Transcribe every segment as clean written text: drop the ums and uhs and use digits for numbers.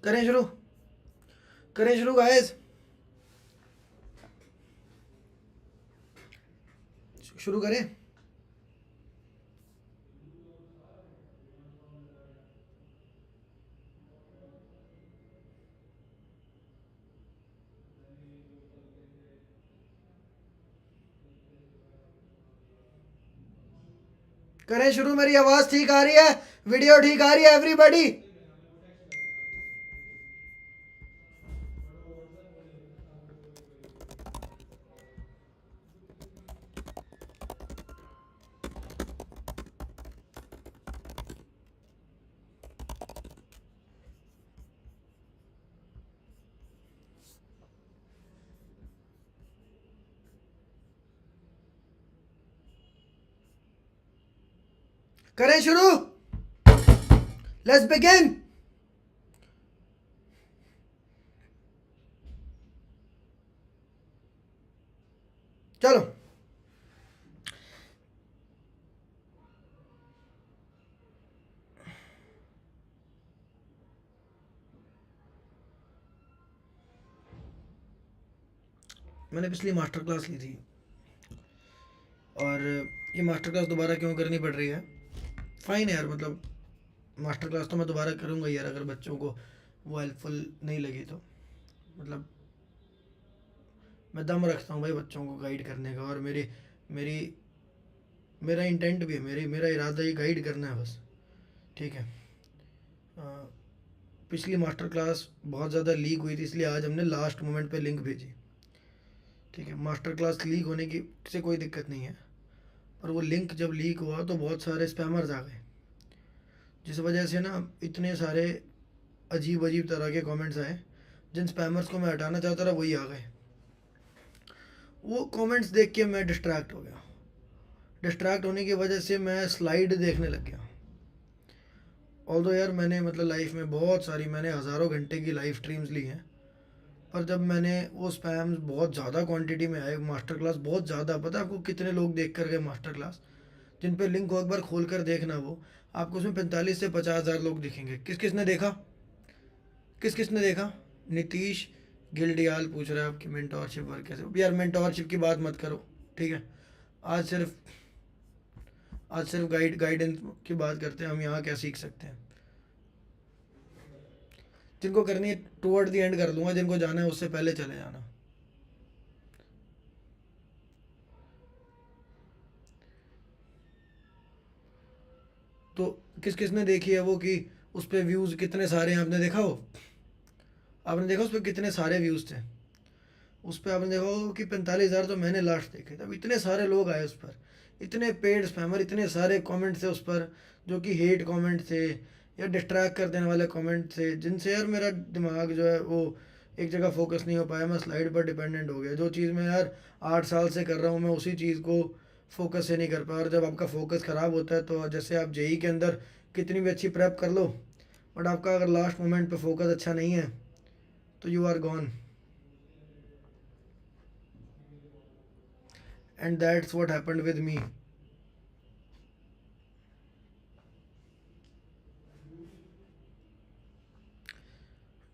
करें शुरू, करें शुरू गाइस, शुरू करें। करें शुरू। मेरी आवाज ठीक आ रही है, वीडियो ठीक आ रही है एवरीबॉडी? करें शुरू, लेट्स बिगिन। चलो, मैंने पिछली मास्टर क्लास ली थी और ये मास्टर क्लास दोबारा क्यों करनी पड़ रही है? फाइन है यार, मतलब मास्टर क्लास तो मैं दोबारा करूँगा यार, अगर बच्चों को वो हेल्पफुल नहीं लगी तो। मतलब मैं दम रखता हूँ भाई बच्चों को गाइड करने का, और मेरी मेरी मेरा इंटेंट भी है, मेरा इरादा ये गाइड करना है बस। ठीक है। अ, पिछली मास्टर क्लास बहुत ज़्यादा लीक हुई थी, इसलिए आज हमने लास्ट मोमेंट पे लिंक भेजी। ठीक है, मास्टर क्लास लीक होने की से कोई दिक्कत नहीं है, पर वो लिंक जब लीक हुआ तो बहुत सारे स्पैमर्स आ गए, जिस वजह से ना इतने सारे अजीब अजीब तरह के कमेंट्स आए। जिन स्पैमर्स को मैं हटाना चाहता था वही आ गए। वो कमेंट्स देख के मैं डिस्ट्रैक्ट हो गया। डिस्ट्रैक्ट होने की वजह से मैं स्लाइड देखने लग गया। ऑल्दो यार मैंने मतलब लाइफ में बहुत सारी, मैंने हज़ारों घंटे की लाइव स्ट्रीम्स ली हैं, पर जब मैंने वो स्पैम्स बहुत ज़्यादा क्वांटिटी में आए, मास्टर क्लास बहुत ज़्यादा, पता है आपको कितने लोग देख कर गए मास्टर क्लास? जिन पे लिंक को एक बार खोल कर देखना, वो आपको उसमें 45 से 50 हज़ार लोग दिखेंगे। किस किस ने देखा? किस किस ने देखा? नीतीश गिल्डियाल पूछ रहा है आपकी मेंटोरशिप वर्क कैसे? यार मेंटोरशिप की बात मत करो, ठीक है? आज सिर्फ आज सिर्फ गाइडेंस की बात करते हैं, हम यहाँ क्या सीख सकते हैं। जिनको करनी है टुवर्ड द एंड कर लूँगा, जिनको जाना है उससे पहले चले जाना। तो किस किस ने देखी है वो कि उस पर व्यूज़ कितने सारे हैं? आपने देखा हो? आपने देखा उस पर कितने सारे व्यूज़ थे? उस पर आपने देखा हो कि 45 हज़ार तो मैंने लास्ट देखे थे। अब इतने सारे लोग आए उस पर, इतने पेड स्पैमर, इतने सारे कमेंट थे उस पर जो कि हेट कमेंट थे या डिस्ट्रैक्ट कर देने वाले कमेंट थे, जिनसे यार मेरा दिमाग जो है वो एक जगह फोकस नहीं हो पाया। मैं स्लाइड पर डिपेंडेंट हो गया। जो चीज़ मैं यार 8 साल से कर रहा हूँ, मैं उसी चीज़ को फोकस से नहीं कर पाया। और जब आपका फोकस ख़राब होता है तो जैसे आप जेई के अंदर कितनी भी अच्छी प्रेप कर लो, बट आपका अगर लास्ट मोमेंट पे फोकस अच्छा नहीं है तो you are gone. And that's what happened with me.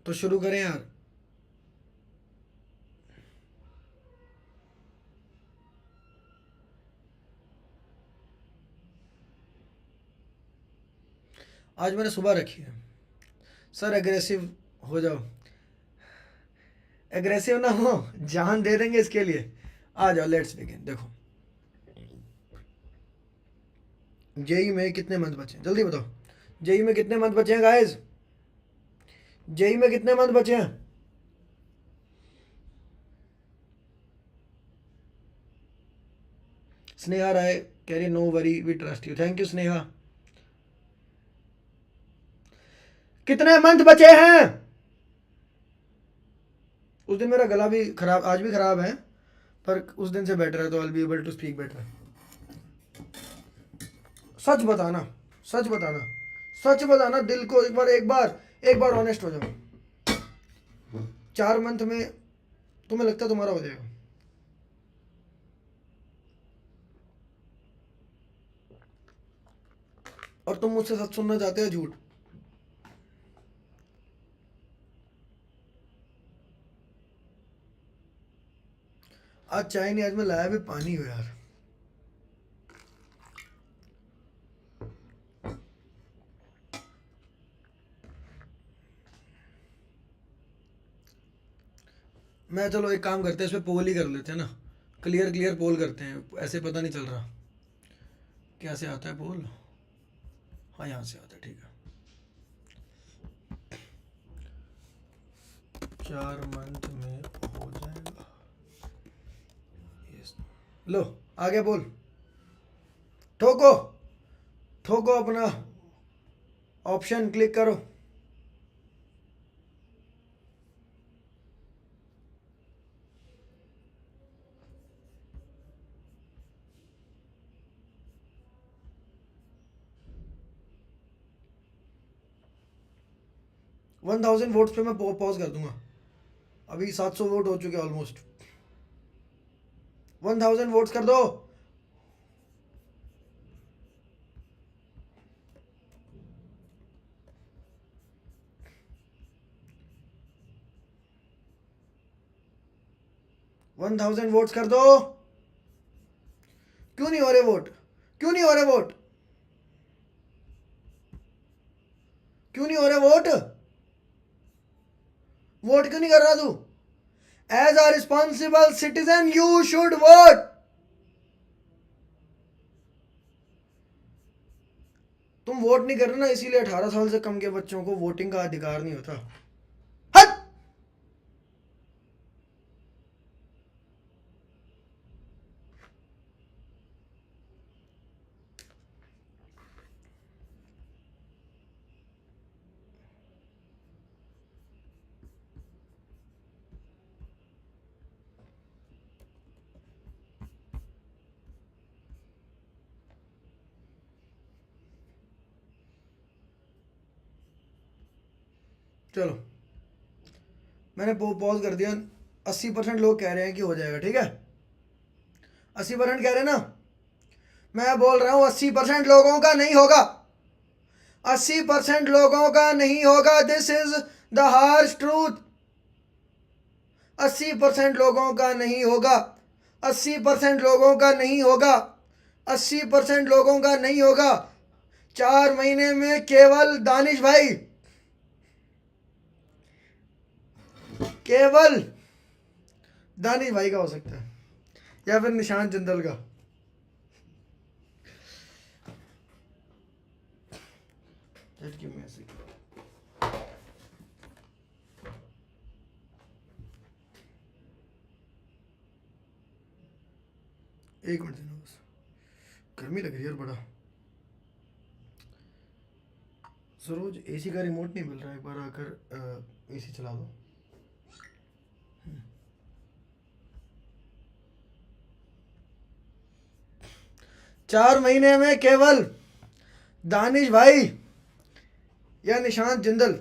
तो शुरू करें यार। आज मैंने सुबह रखी है सर, एग्रेसिव हो जाओ। एग्रेसिव ना हो, जान दे देंगे इसके लिए। आ जाओ, लेट्स बिगिन। देखो, जेई में कितने मंथ बचे हैं जल्दी बताओ? जेई में कितने मंथ बचे हैं गाइस? जेई में कितने मंथ बचे हैं? स्नेहा राय कह रही no worry we trust you. Thank you Sneha. कितने मंथ बचे हैं? उस दिन मेरा गला भी खराब, आज भी खराब है, पर उस दिन से बेटर है, तो I be able to speak better. सच बताना, सच बताना, सच बताना, दिल को एक बार ऑनेस्ट हो जाओ। 4 मंथ में तुम्हें लगता है तुम्हारा हो जाएगा? और तुम मुझसे सच सुनना चाहते हो झूठ? आज चाय नहीं, आज मैं लाया भी पानी हो यार। मैं चलो एक काम करते हैं, इस पे पोल ही कर लेते हैं ना। क्लियर क्लियर पोल करते हैं, ऐसे पता नहीं चल रहा कैसे आता है पोल। हाँ यहाँ से आता है, ठीक है। 4 मंथ में हो जाएगा। यस, लो आ गया पोल। ठोको ठोको, अपना ऑप्शन क्लिक करो। वन 1000 वोट्स पे मैं पॉज कर दूंगा। अभी 700 वोट हो चुके ऑलमोस्ट। 1000 वोट्स कर दो। वन 1000 वोट्स कर दो। क्यों नहीं हो रहे वोट? क्यों नहीं हो रहे वोट? क्यों नहीं हो रहे वोट? वोट क्यों नहीं कर रहा तू? As a responsible citizen you should vote. तुम वोट नहीं कर रहे ना, इसीलिए 18 साल से कम के बच्चों को वोटिंग का अधिकार नहीं होता। हट! चलो मैंने पॉज कर दिया। 80% लोग कह रहे हैं कि हो जाएगा, ठीक है। 80% कह रहे हैं ना। मैं बोल रहा हूं 80% लोगों का नहीं होगा। 80% लोगों का नहीं होगा। This is the harsh truth. 80% लोगों का नहीं होगा। 80% लोगों का नहीं होगा। 80% लोगों का नहीं होगा। 4 महीने में केवल दानिश भाई, केवल दानिश भाई का हो सकता है, या फिर निशांत जिंदल का। Just give me a second. एक मिनट देना बस, गर्मी लग रही है यार बड़ा। सरोज एसी का रिमोट नहीं मिल रहा है, एक बार आकर एसी चला दो। 4 महीने में केवल दानिश भाई या निशांत जिंदल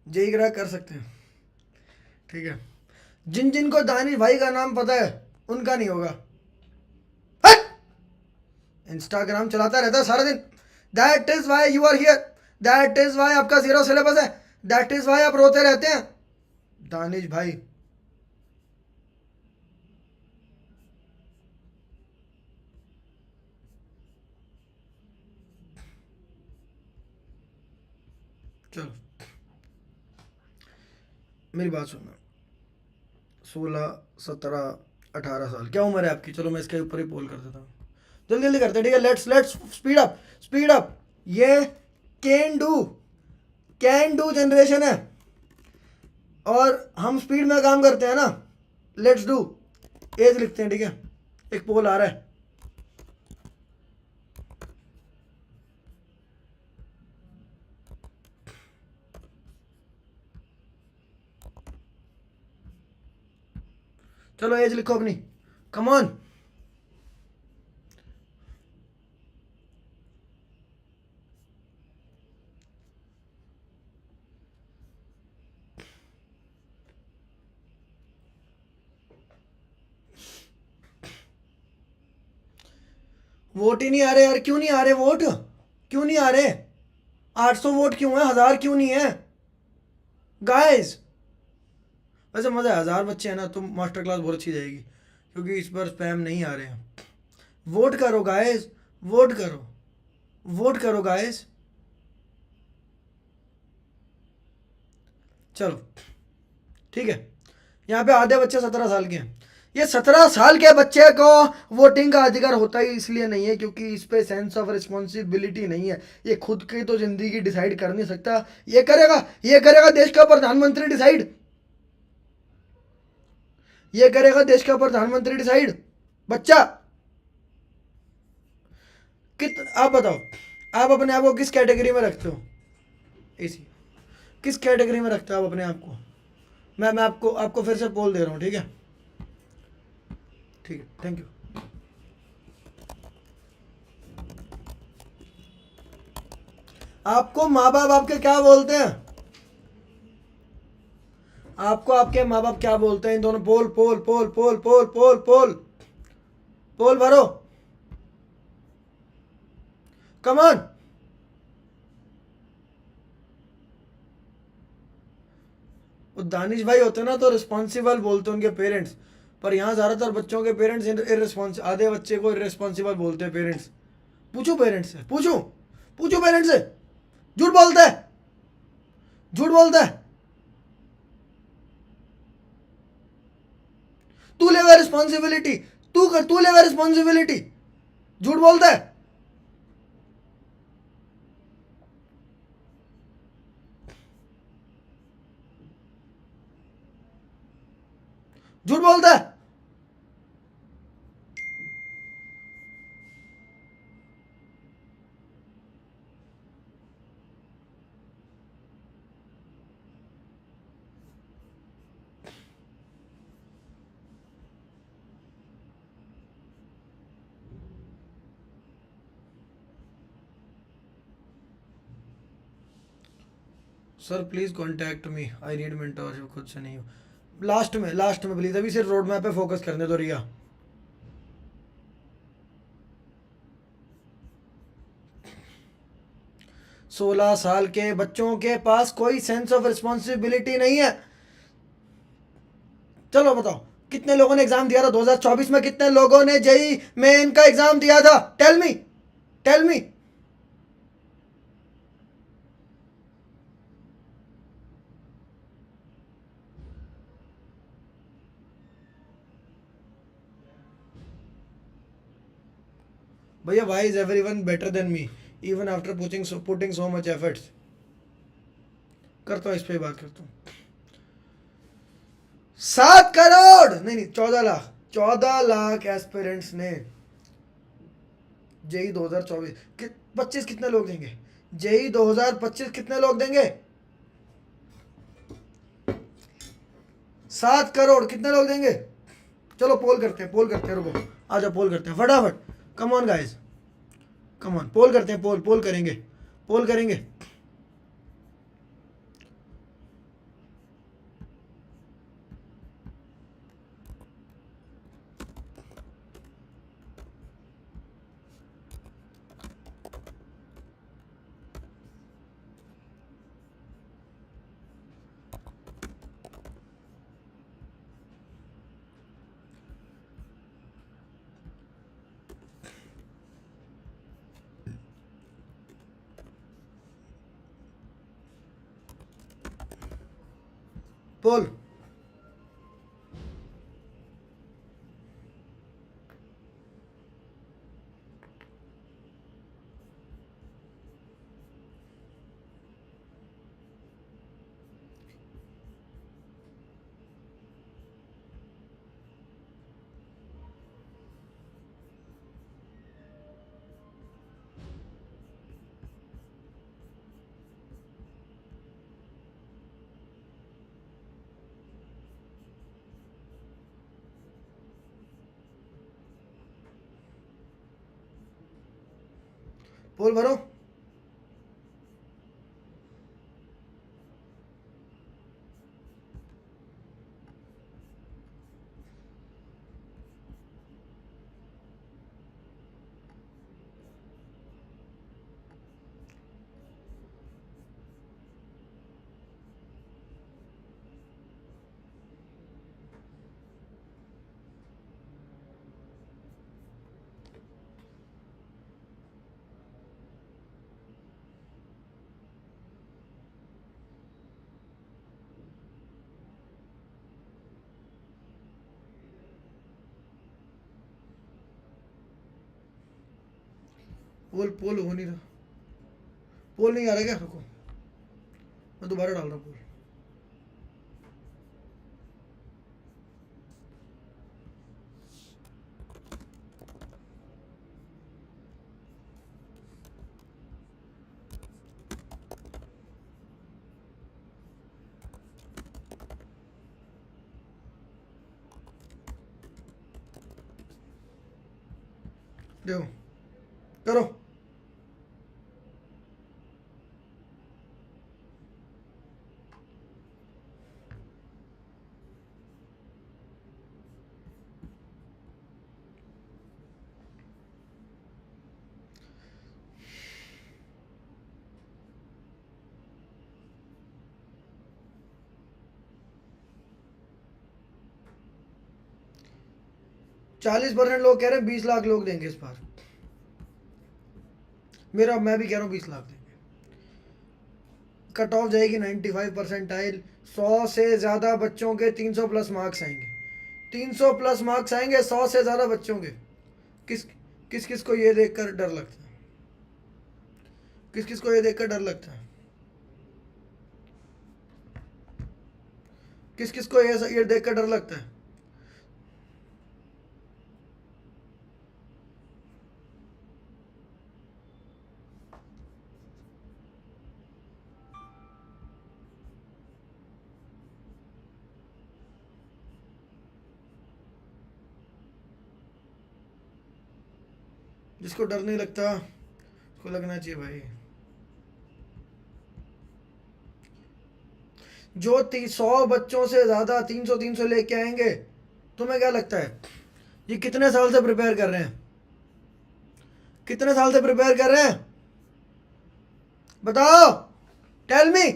जेई क्रैक कर सकते हैं, ठीक है। जिन जिन को दानिश भाई का नाम पता है उनका नहीं होगा। इंस्टाग्राम चलाता रहता है सारा दिन। That is why you are here. That is why आपका 0 सिलेबस है। दैट इज वाई आप रोते रहते हैं। दानिश भाई, चलो मेरी बात सुनना। 16, 17, 18 साल क्या उम्र है आपकी? चलो मैं इसके ऊपर ही पोल कर देता हूँ। जल्दी जल्दी करते हैं, ठीक है। Let's let's speed up, speed up. ये कैन डू जनरेशन है और हम स्पीड में काम करते हैं ना। Let's do. एज लिखते हैं, ठीक है। एक पोल आ रहा है। चलो एज लिखो अपनी, कम ऑन। वोट ही नहीं आ रहे यार, क्यों नहीं आ रहे वोट? क्यों नहीं आ रहे? 800 वोट क्यों है? 1000 क्यों नहीं है गाइस? वैसे मज़ा है, 1000 बच्चे हैं ना तो मास्टर क्लास बहुत अच्छी जाएगी, क्योंकि इस बार स्पैम नहीं आ रहे हैं। वोट करो गाइस, वोट करो, वोट करो गाइस। चलो ठीक है, यहाँ पे आधे बच्चे 17 साल के हैं। ये 17 साल के बच्चे को वोटिंग का अधिकार होता ही इसलिए नहीं है क्योंकि इस पे सेंस ऑफ रिस्पॉन्सिबिलिटी नहीं है। ये खुद की तो जिंदगी डिसाइड कर नहीं सकता, ये करेगा देश का प्रधानमंत्री डिसाइड, ये करेगा देश का प्रधानमंत्री डिसाइड। बच्चा आप बताओ, आप अपने आप को किस कैटेगरी में रखते हो? इसी किस कैटेगरी में रखते हो आप अपने आप को? मैं आपको आपको फिर से पोल दे रहा हूँ, ठीक है? ठीक है, थैंक यू। आपको माँ बाप आपके क्या बोलते हैं? आपको आपके माँ बाप क्या बोलते हैं? इन दोनों पोल पोल पोल पोल पोल पोल पोल पोल भरो, कमान। वो दानिश भाई होते ना तो रिस्पॉन्सिबल बोलते हैं उनके पेरेंट्स, पर यहाँ ज़्यादातर बच्चों के पेरेंट्स इरेस्पॉन्स, आधे बच्चे को इरेस्पॉन्सिबल बोलते हैं पेरेंट्स। पूछो पेरेंट्स से, पूछो पूछो पेरेंट्स से। झूठ बोलता है, झूठ बोलता है। तू लेगा रिस्पॉन्सिबिलिटी, तू लेगा रिस्पॉन्सिबिलिटी। झूठ बोलता है। झूठ बोलता है। Sir please contact me, I need mentorship, खुद से नहीं हो। लास्ट में प्लीज़, अभी सिर्फ रोड मैप पे फोकस करने दो रिया। सोलह साल के बच्चों के पास कोई सेंस ऑफ रिस्पॉन्सिबिलिटी नहीं है। चलो बताओ, कितने लोगों ने एग्जाम दिया था 2024 में? कितने लोगों ने जेई में इनका एग्जाम दिया था? Tell me, tell me. भैया why is everyone better than me even after putting so much efforts. करता हूँ, इस पे बात करता हूँ। 7 करोड़ नहीं, 14 लाख, 14 लाख एस्पिरेंट्स ने जेई 2024 25 कितने लोग देंगे? जेई 2025 कितने लोग देंगे? 7 करोड़ कितने लोग देंगे? चलो पोल करते हैं, पोल करते हैं, रुको आ जाओ, पोल करते हैं फटाफट। Come on guys, come on, poll करते हैं, पोल पोल करेंगे, पोल करेंगे। पोल पोल भरो। पोल पोल हो नहीं रहा, पोल नहीं आ रहा क्या? रुको मैं दोबारा डाल रहा हूँ पोल। देखो करो। चालीस % लोग कह रहे हैं 20 लाख लोग देंगे इस बार। मैं भी कह रहा हूँ 20 लाख देंगे। कट ऑफ जाएगी 95%। 100 से ज़्यादा बच्चों के 300 प्लस मार्क्स आएंगे। 300 प्लस मार्क्स आएंगे 100 से ज़्यादा बच्चों के। किस किस किस को ये देखकर डर लगता है? किस किस को ये देखकर डर लगता है? किस किस को ये देखकर डर लगता है? जिसको डर नहीं लगता उसको लगना चाहिए भाई। जो 100 बच्चों से ज़्यादा 300 लेके आएंगे, तुम्हें क्या लगता है ये कितने साल से प्रिपेयर कर रहे हैं? कितने साल से प्रिपेयर कर रहे हैं बताओ, टेल मी।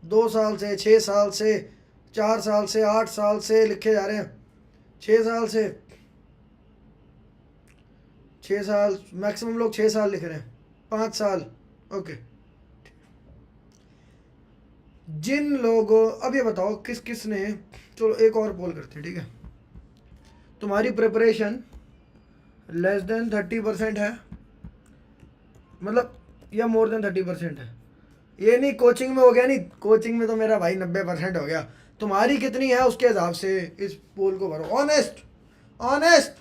दो साल से, 6 साल से, 4 साल से, 8 साल से लिखे जा रहे हैं। 6 साल से, 6 साल मैक्सिमम लोग 6 साल लिख रहे हैं। 5 साल ओके। जिन लोगों, अब ये बताओ किस किस ने, चलो एक और पोल करते हैं ठीक है। तुम्हारी प्रिपरेशन लेस देन 30% है, मतलब या मोर देन 30% है। ये नहीं कोचिंग में हो गया, नहीं कोचिंग में तो मेरा भाई 90% हो गया। तुम्हारी कितनी है उसके हिसाब से इस पोल को भरो। ऑनेस्ट ऑनेस्ट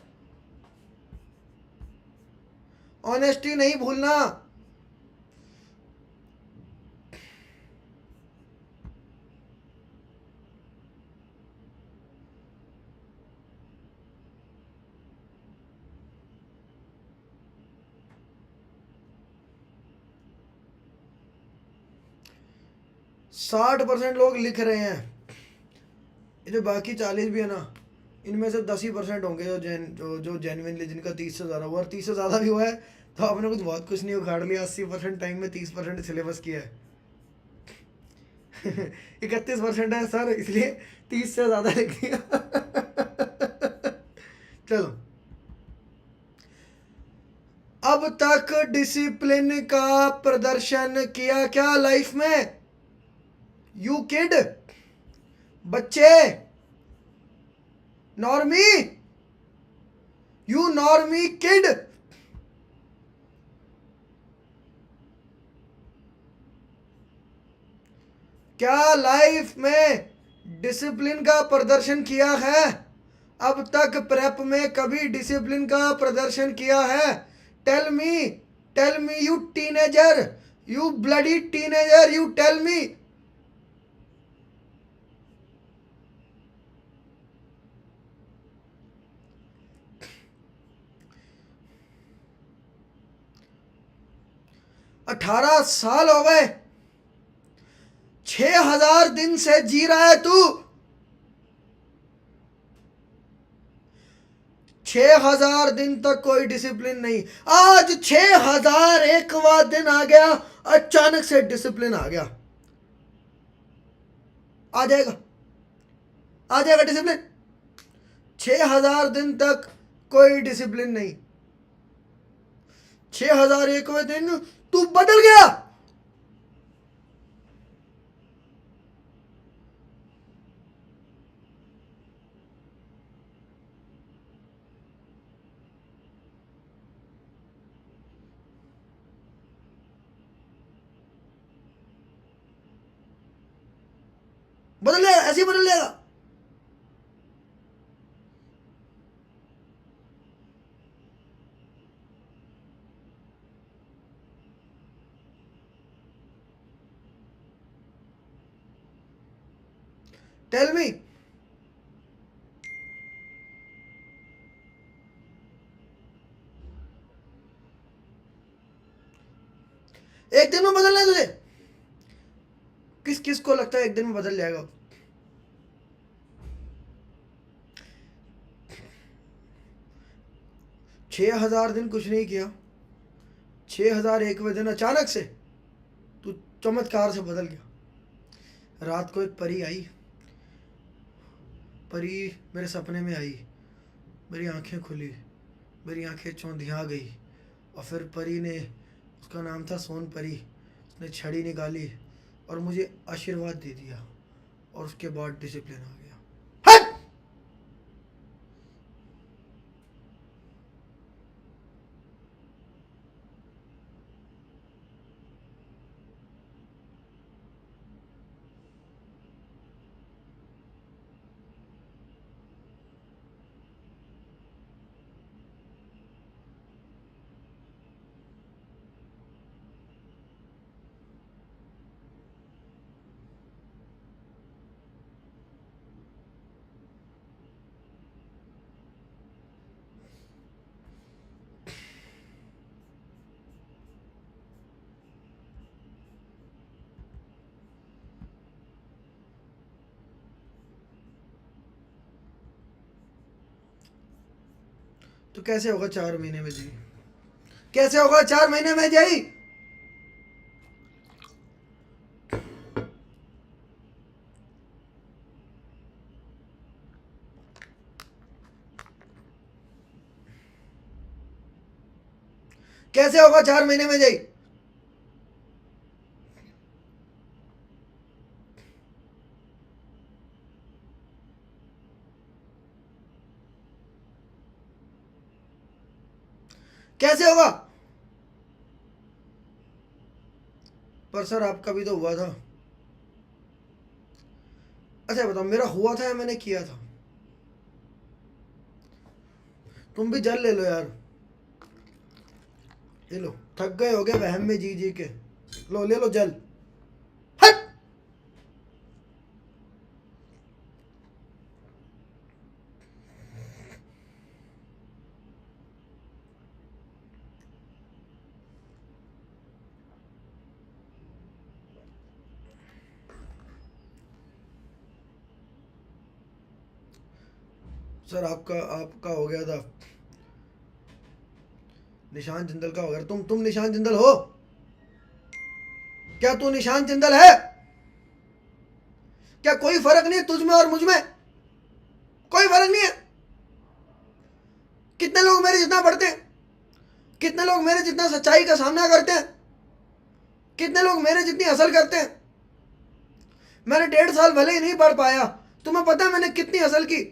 ऑनेस्टी नहीं भूलना। साठ % लोग लिख रहे हैं। ये जो बाकी 40 भी है ना, इनमें से 10 ही % होंगे जो जेन्युइनली जिनका 30 से ज़्यादा हुआ। और 30 से ज़्यादा भी हुआ है तो आपने कुछ नहीं उखाड़ लिया। 80% टाइम में 30% सिलेबस किया है। 31% है सर, इसलिए 30 से ज़्यादा लिख दिया। चलो, अब तक डिसिप्लिन का प्रदर्शन किया क्या लाइफ में? यू किड, बच्चे, नॉर्मी, यू नॉर्मी किड। क्या लाइफ में डिसिप्लिन का प्रदर्शन किया है? अब तक प्रेप में कभी डिसिप्लिन का प्रदर्शन किया है? Tell me you teenager, you bloody teenager, you tell me. अठारह साल हो गए, 6000 दिन से जी रहा है तू। 6000 दिन तक कोई डिसिप्लिन नहीं। आज 6001वां दिन आ गया, अचानक से डिसिप्लिन आ गया। आ जाएगा डिसिप्लिन। 6000 दिन तक कोई डिसिप्लिन नहीं। 6001वें दिन तू बदल गया। बदल जाएगा, ऐसे ही बदल जाएगा। Tell me. एक दिन में बदलना है तुझे? किस किस को लगता है एक दिन में बदल जाएगा? छह हजार दिन कुछ नहीं किया, 6001वें दिन अचानक से तू चमत्कार से बदल गया। रात को एक परी आई, परी मेरे सपने में आई, मेरी आंखें खुली, मेरी आंखें चौंधिया गई, और फिर परी ने, उसका नाम था सोन परी, उसने छड़ी निकाली और मुझे आशीर्वाद दे दिया, और उसके बाद डिसिप्लिन आ गया। हट! तो कैसे होगा 4 महीने में जी? कैसे होगा 4 महीने में जी? कैसे होगा 4 महीने में जी? कैसे होगा? पर सर आपका भी तो हुआ था। अच्छा बताओ, मेरा हुआ था या मैंने किया था? तुम भी जल ले लो यार, ले लो, थक गए होगे वहम में जी जी के, लो ले लो जल। हट! सर आपका आपका हो गया था, निशान जिंदल का हो गया। तुम निशान जिंदल हो? क्या तू निशान जिंदल है? क्या कोई फर्क नहीं तुझ में और मुझ में? कोई फर्क नहीं है? कितने लोग मेरे जितना पढ़ते हैं? कितने लोग मेरे जितना सच्चाई का सामना करते हैं? कितने लोग मेरे जितनी हसल करते हैं? मैंने 1.5 साल भले ही नहीं पढ़ पाया, तुम्हें पता है मैंने कितनी हसल की?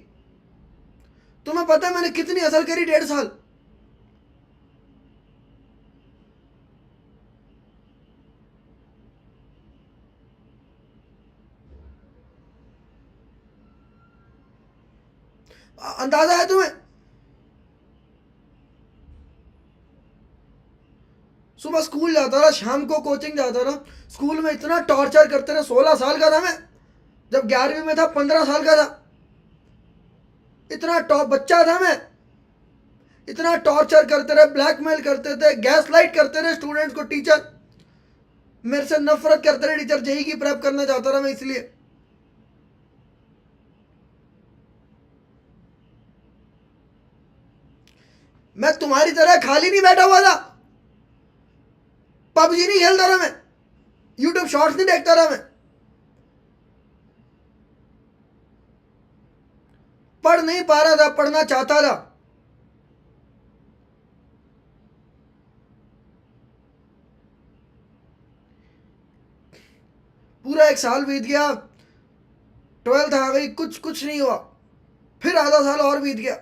तुम्हें पता है मैंने कितनी हसल करी 1.5 साल? अंदाजा है तुम्हें? सुबह स्कूल जाता रहा, शाम को कोचिंग जाता रहा, स्कूल में इतना टॉर्चर करते रहे। 16 साल का था मैं, जब 11वीं में था 15 साल का था, इतना टॉप बच्चा था मैं। इतना टॉर्चर करते रहे, ब्लैकमेल करते थे, गैस लाइट करते रहे स्टूडेंट्स को टीचर, मेरे से नफरत करते रहे टीचर। जेई की प्रेप करना चाहता रहा मैं इसलिए। मैं तुम्हारी तरह खाली नहीं बैठा हुआ था, पबजी नहीं खेलता रहा मैं, यूट्यूब शॉर्ट्स नहीं देखता रहा मैं, पढ़ नहीं पा रहा था, पढ़ना चाहता था। पूरा 1 साल बीत गया, 12th आ गई, कुछ नहीं हुआ, फिर आधा साल और बीत गया।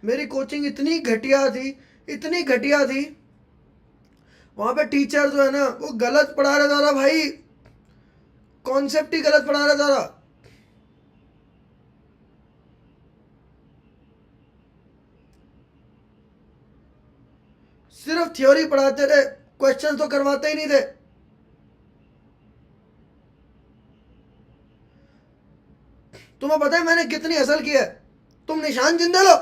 मेरी कोचिंग इतनी घटिया थी, वहां पे टीचर जो है ना वो गलत पढ़ा रहा था भाई, कॉन्सेप्ट ही गलत पढ़ा रहा था। सिर्फ थ्योरी पढ़ाते थे, क्वेश्चन तो करवाते ही नहीं थे। तुम्हें पता है मैंने कितनी हसल की है? तुम निशान जिंदे लो,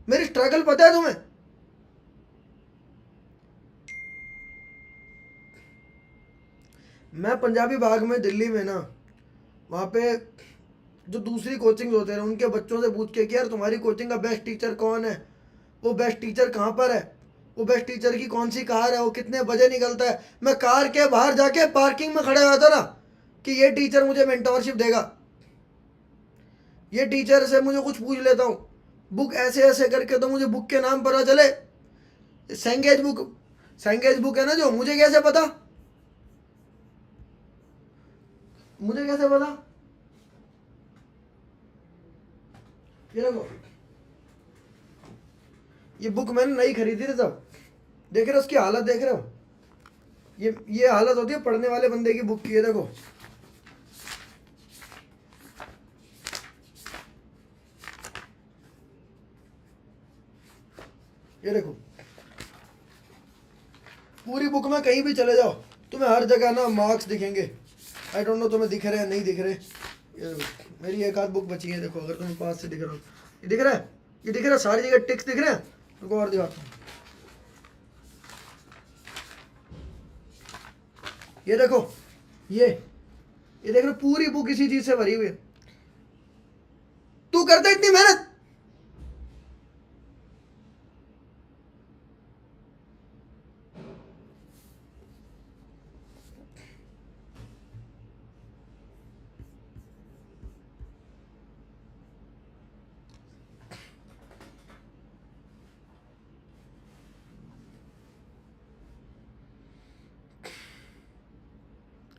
मेरी स्ट्रगल पता है तुम्हें? मैं पंजाबी बाग में दिल्ली में ना, वहाँ पे जो दूसरी कोचिंग होते हैं उनके बच्चों से पूछ के कि यार तुम्हारी कोचिंग का बेस्ट टीचर कौन है, वो बेस्ट टीचर कहाँ पर है, वो बेस्ट टीचर की कौन सी कार है, वो कितने बजे निकलता है। मैं कार के बाहर जाके पार्किंग में खड़े हुआ था ना कि ये टीचर मुझे मेंटोरशिप देगा, ये टीचर से मुझे कुछ पूछ लेता हूँ, बुक ऐसे ऐसे करके तो मुझे बुक के नाम पता चले। सेंगेज बुक है ना जो, मुझे कैसे पता? ये देखो, ये बुक मैंने नई खरीदी थी तब, देख रहे हो उसकी हालत, देख रहे हो? ये हालत होती है पढ़ने वाले बंदे की बुक की। ये देखो, ये देखो, पूरी बुक में कहीं भी चले जाओ तुम्हें हर जगह ना मार्क्स दिखेंगे। आई डोंट नो तुम्हें दिख रहे हैं नहीं दिख रहे। ये मेरी एक आध बुक बची है, देखो अगर तुम्हें पास से दिख रहा हो, ये दिख रहा है, ये दिख रहा है, सारी जगह टिक्स दिख रहे हैं। रुको और दिखाता हूँ, ये देखो, ये देख रहे, पूरी बुक इसी चीज से भरी हुई है। तू करता इतनी मेहनत,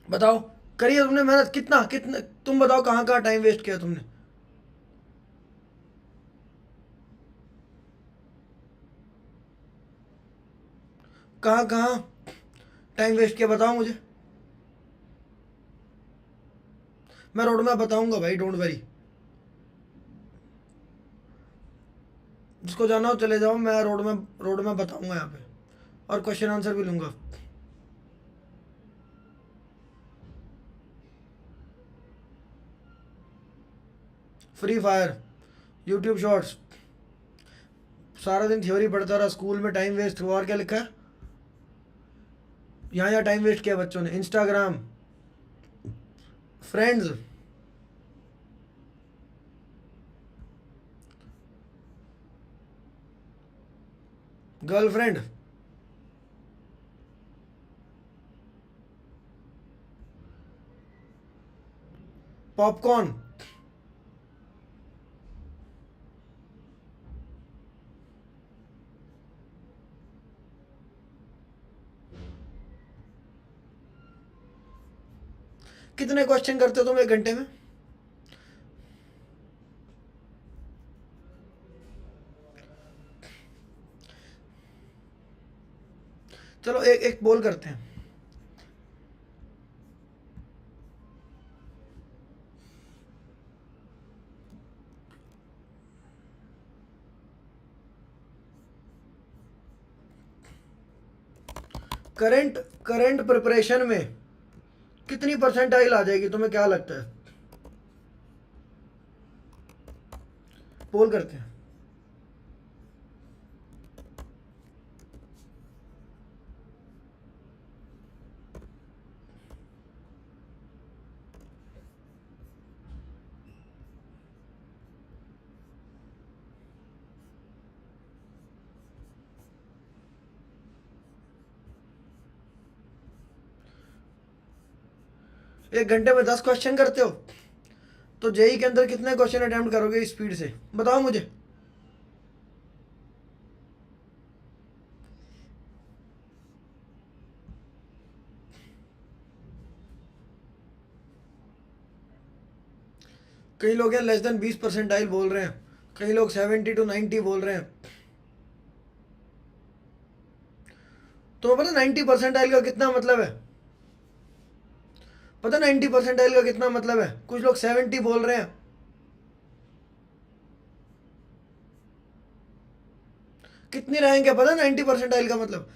बताओ करिए तुमने मेहनत, कितना कितना तुम बताओ, कहाँ कहाँ टाइम वेस्ट किया तुमने? कहाँ कहाँ टाइम वेस्ट किया बताओ मुझे। मैं रोड मैप बताऊंगा भाई, डोंट वरी, जिसको जाना हो चले जाओ, मैं रोड मैप बताऊंगा यहाँ पे, और क्वेश्चन आंसर भी लूंगा। फ्री फायर, यूट्यूब शॉर्ट्स, सारा दिन थ्योरी पढ़ता रहा, स्कूल में टाइम वेस्ट हुआ। और क्या लिखा है यहाँ? यहाँ टाइम वेस्ट किया बच्चों ने, इंस्टाग्राम, फ्रेंड्स, गर्लफ्रेंड, पॉपकॉर्न, कितने क्वेश्चन करते हो तुम 1 घंटे में? चलो एक एक बोल करते हैं। करंट प्रिपरेशन में कितनी परसेंटाइल आ जाएगी तुम्हें क्या लगता है? पोल करते हैं। एक घंटे में 10 क्वेश्चन करते हो तो जेई के अंदर कितने क्वेश्चन अटेम्प्ट करोगे स्पीड से बताओ मुझे। कई लोग हैं लेस देन 20 परसेंटाइल बोल रहे हैं, कई लोग 70 to 90 बोल रहे हैं। तो पता 90 परसेंटाइल का कितना मतलब है? पता 90 परसेंटाइल का कितना मतलब है? कुछ लोग 70 बोल रहे हैं। कितनी रैंक है पता 90 परसेंटाइल का मतलब?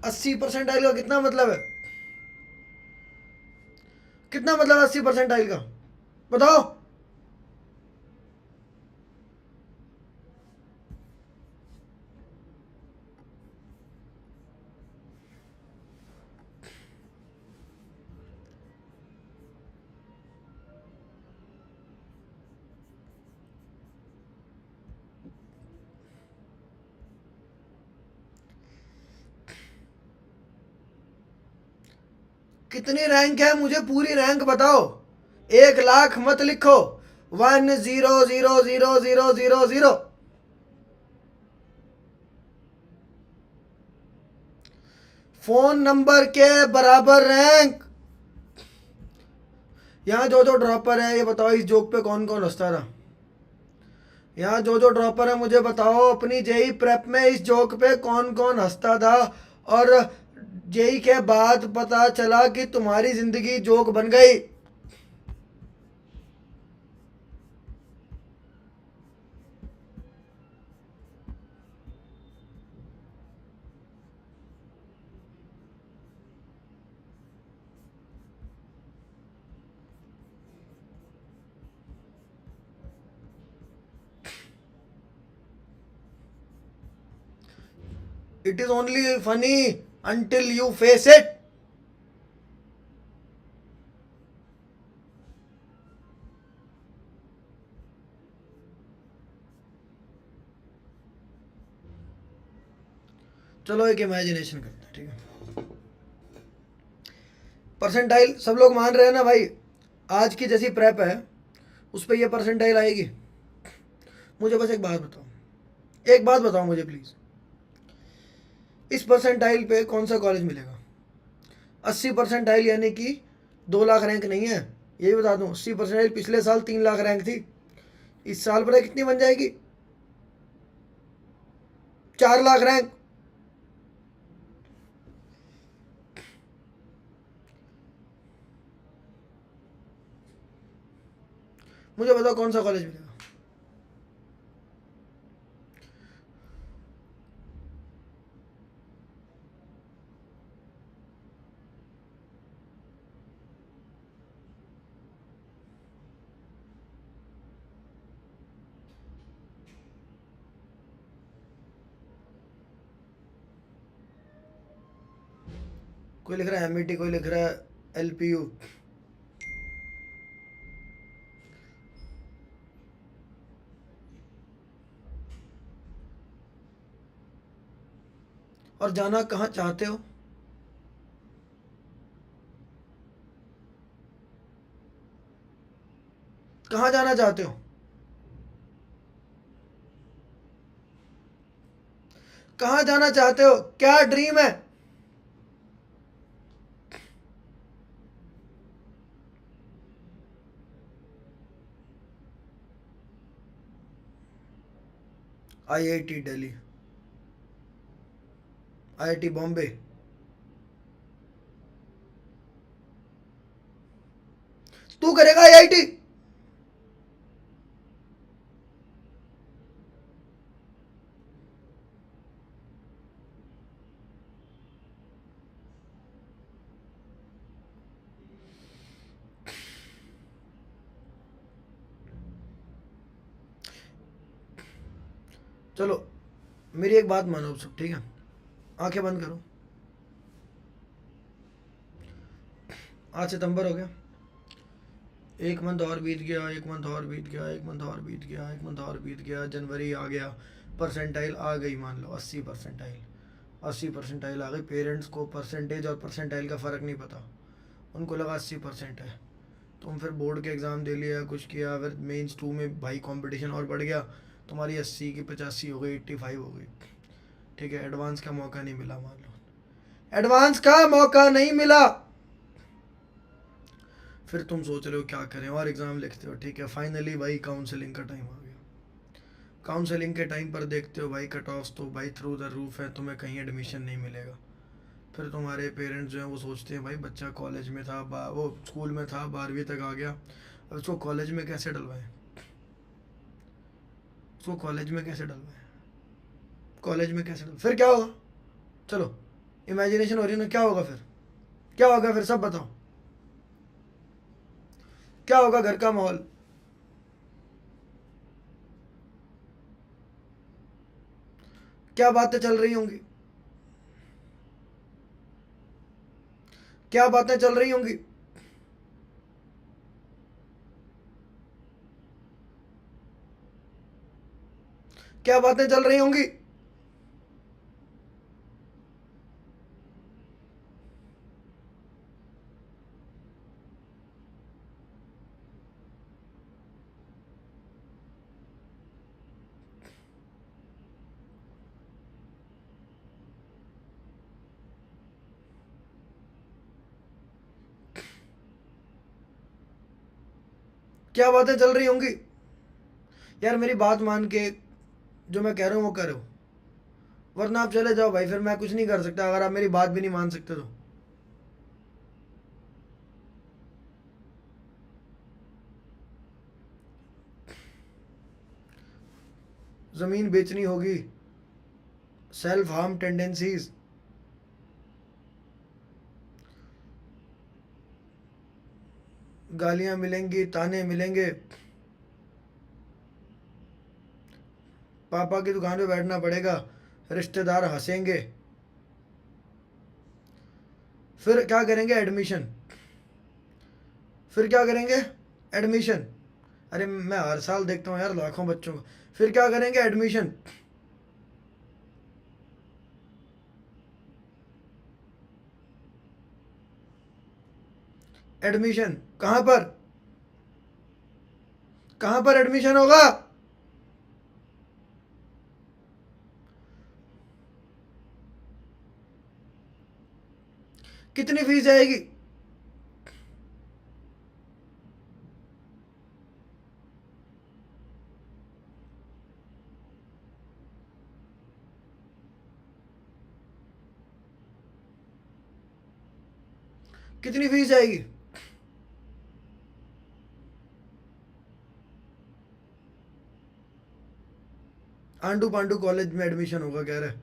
80 परसेंटाइल का कितना मतलब है? कितना मतलब 80 परसेंटाइल का बताओ? कितनी रैंक है मुझे पूरी रैंक बताओ। 1 लाख मत लिखो, 10000000। फोन नंबर के बराबर रैंक। यहाँ जो जो ड्रॉपर है ये बताओ इस जोक पे कौन कौन हंसता था? यहाँ जो जो ड्रॉपर है मुझे बताओ अपनी जेई प्रेप में इस जोक पे कौन कौन हंसता था, और जेई के बाद पता चला कि तुम्हारी जिंदगी जोक बन गई। It is only funny until you face it. चलो एक इमेजिनेशन करते हैं, ठीक है? परसेंटाइल सब लोग मान रहे हैं ना भाई? आज की जैसी प्रेप है उस पर ये परसेंटाइल आएगी। मुझे बस एक बात बताओ, एक बात बताओ मुझे प्लीज़, इस परसेंटाइल पे कौन सा कॉलेज मिलेगा? 80 परसेंटाइल यानी कि 2 लाख रैंक नहीं है, ये बता दूं। 80 परसेंटाइल पिछले साल 3 लाख रैंक थी, इस साल पता कितनी बन जाएगी? 4 लाख रैंक। मुझे बताओ कौन सा कॉलेज मिलेगा? कोई लिख रहा है एमईटी, कोई लिख रहा है एलपीयू। और जाना कहाँ चाहते हो? कहाँ जाना चाहते हो? कहाँ जाना चाहते हो? क्या ड्रीम है? आईआईटी दिल्ली, आईआईटी बॉम्बे, तू करेगा आईआईटी? चलो मेरी एक बात मानो सब, ठीक है? आंखें बंद करो। आज सितंबर हो गया, एक मंथ और बीत गया, एक मंथ और बीत गया, एक मंथ और बीत गया, एक मंथ और बीत गया, जनवरी आ गया, परसेंटाइल आ गई मान लो 80 परसेंटाइल। 80 परसेंटाइल आ गई। पेरेंट्स को परसेंटेज और परसेंटाइल का फ़र्क नहीं पता, उनको लगा 80% है। तुम फिर बोर्ड के एग्ज़ाम दे लिया, कुछ किया, फिर मेंस 2 में भाई कंपटीशन और बढ़ गया, तुम्हारी 80 की 85 हो गई, 85 हो गई, ठीक है? एडवांस का मौका नहीं मिला मान लो, एडवांस का मौका नहीं मिला। फिर तुम सोच रहे हो क्या करें और एग्ज़ाम लिखते हो, ठीक है, फाइनली भाई काउंसलिंग का टाइम आ गया। काउंसलिंग के टाइम पर देखते हो भाई कट ऑफ्स तो भाई थ्रू द रूफ है, तुम्हें कहीं एडमिशन नहीं मिलेगा। फिर तुम्हारे पेरेंट्स जो हैं वो सोचते हैं भाई बच्चा कॉलेज में था, वो स्कूल में था, 12वीं तक आ गया, अब उसको कॉलेज में कैसे डलवाएं, उसको कॉलेज में कैसे डलवाएं, कॉलेज में कैसे फिर क्या होगा? चलो इमेजिनेशन हो रही है ना, क्या होगा फिर, क्या होगा फिर सब बताओ, क्या होगा घर का माहौल? क्या बातें चल रही होंगी, क्या बातें चल रही होंगी? क्या बातें चल रही होंगी? क्या बातें चल रही होंगी? यार मेरी बात मान के जो मैं कह रहा हूँ वो करो, वरना आप चले जाओ भाई, फिर मैं कुछ नहीं कर सकता अगर आप मेरी बात भी नहीं मान सकते तो। ज़मीन बेचनी होगी, सेल्फ हार्म टेंडेंसीज, गालियां मिलेंगी, ताने मिलेंगे, पापा की दुकान पे बैठना पड़ेगा, रिश्तेदार हंसेंगे, फिर क्या करेंगे? एडमिशन। फिर क्या करेंगे? एडमिशन। अरे मैं हर साल देखता हूँ यार लाखों बच्चों को, फिर क्या करेंगे? एडमिशन। एडमिशन कहाँ पर, कहाँ पर एडमिशन होगा? कितनी फीस जाएगी? कितनी फीस जाएगी? आंडू पांडू कॉलेज में एडमिशन होगा कह रहा है,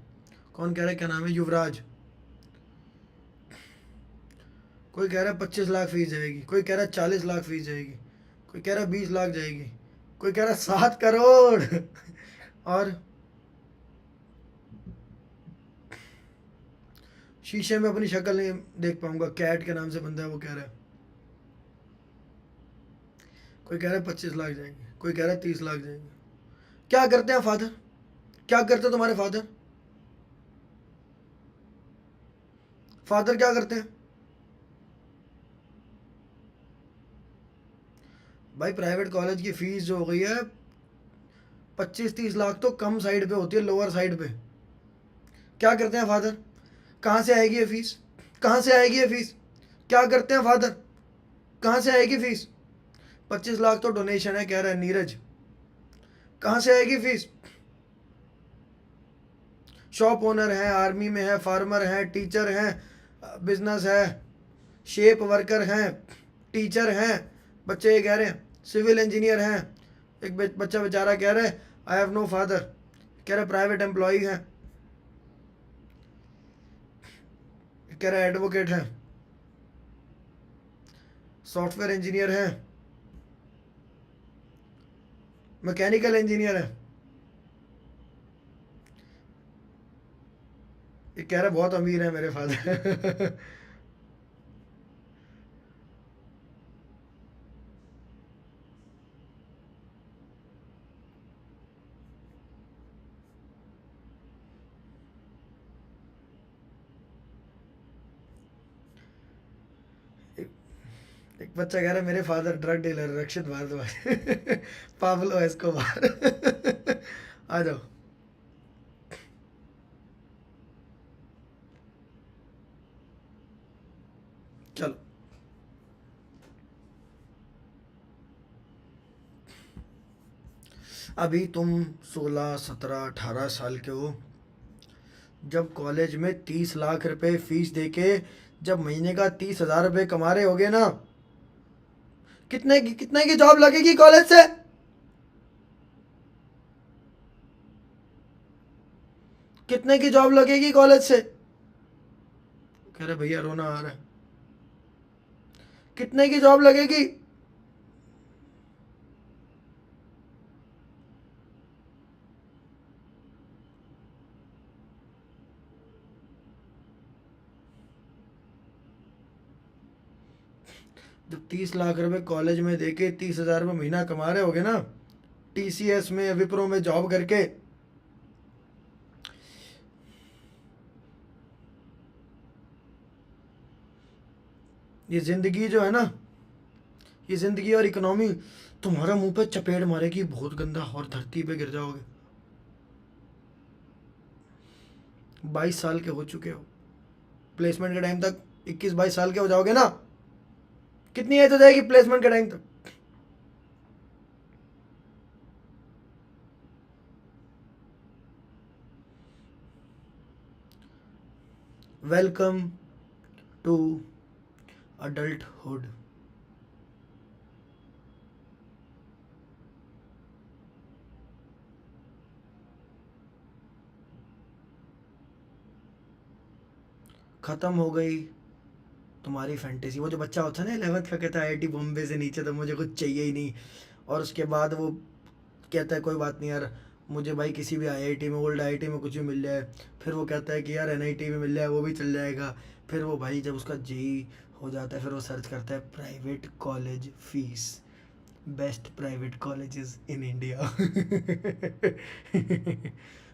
कौन कह रहा है, क्या नाम है, युवराज। कोई कह रहा है 25 लाख फीस जाएगी, कोई कह रहा है 40 लाख फीस जाएगी, कोई कह रहा है 20 लाख जाएगी, कोई कह रहा है 7 करोड़। और शीशे में अपनी शक्ल नहीं देख पाऊंगा, कैट के नाम से बंदा है वो कह रहा है। कोई कह रहा है 25 लाख जाएंगे, कोई कह रहा है 30 लाख जाएंगे। क्या करते हैं फादर, क्या करते हैं तुम्हारे फादर, फादर क्या करते हैं? भाई प्राइवेट कॉलेज की फीस जो हो गई है 25-30 लाख तो कम साइड पे होती है, लोअर साइड पे। क्या करते हैं फादर, कहाँ से आएगी ये फीस, कहाँ से आएगी ये फीस, क्या करते हैं फादर, कहाँ से आएगी फीस? 25 लाख तो डोनेशन है कह रहा है नीरज, कहाँ से आएगी फीस? शॉप ओनर है, आर्मी में है, फार्मर है, टीचर हैं, बिजनेस है, शेप वर्कर हैं, टीचर हैं, बच्चे ये कह रहे हैं सिविल इंजीनियर हैं। एक बच्चा बेचारा कह रहा है आई हैव नो फादर, कह रहा है प्राइवेट एम्प्लॉई है, कह रहा है एडवोकेट है, सॉफ्टवेयर इंजीनियर है, मैकेनिकल इंजीनियर है। ये कह रहा है बहुत अमीर है मेरे फादर। एक, एक बच्चा कह रहा है मेरे father drug dealer Rakshit Bhardwaj. Pablo Escobar. आ जाओ। चलो अभी तुम 16 17 18 साल के हो, जब कॉलेज में 30 लाख रुपए फीस देके जब महीने का 30 हजार रुपये कमा रहे होगे ना, कितने की जॉब लगेगी कॉलेज से? कितने की जॉब लगेगी कॉलेज से? कह रहे भैया रोना आ रहा है। कितने की जॉब लगेगी? जब 30 लाख रुपए कॉलेज में देके 30 हजार रुपये महीना कमा रहे होगे ना, टीसीएस में विप्रो में जॉब करके, ये जिंदगी जो है ना, ये जिंदगी और इकोनॉमी तुम्हारा मुंह पे चपेट मारेगी बहुत गंदा, और धरती पे गिर जाओगे। 22 साल के हो चुके हो, प्लेसमेंट के टाइम तक 21 22 साल के हो जाओगे ना, कितनी एज हो जाएगी प्लेसमेंट के टाइम तक? Welcome to adulthood. खत्म हो गई तुम्हारी फैंटेसी। वो जो बच्चा होता है ना 11th का, कहता है आईआईटी बॉम्बे से नीचे तो मुझे कुछ चाहिए ही नहीं, और उसके बाद वो कहता है कोई बात नहीं यार, मुझे भाई किसी भी आईआईटी में, ओल्ड आईआईटी में कुछ भी मिल जाए। फिर वो कहता है कि यार एनआईटी में मिल जाए वो भी चल जाएगा। फिर वो भाई जब उसका जेई हो जाता है, फिर वो सर्च करता है private college fees, best private colleges in India.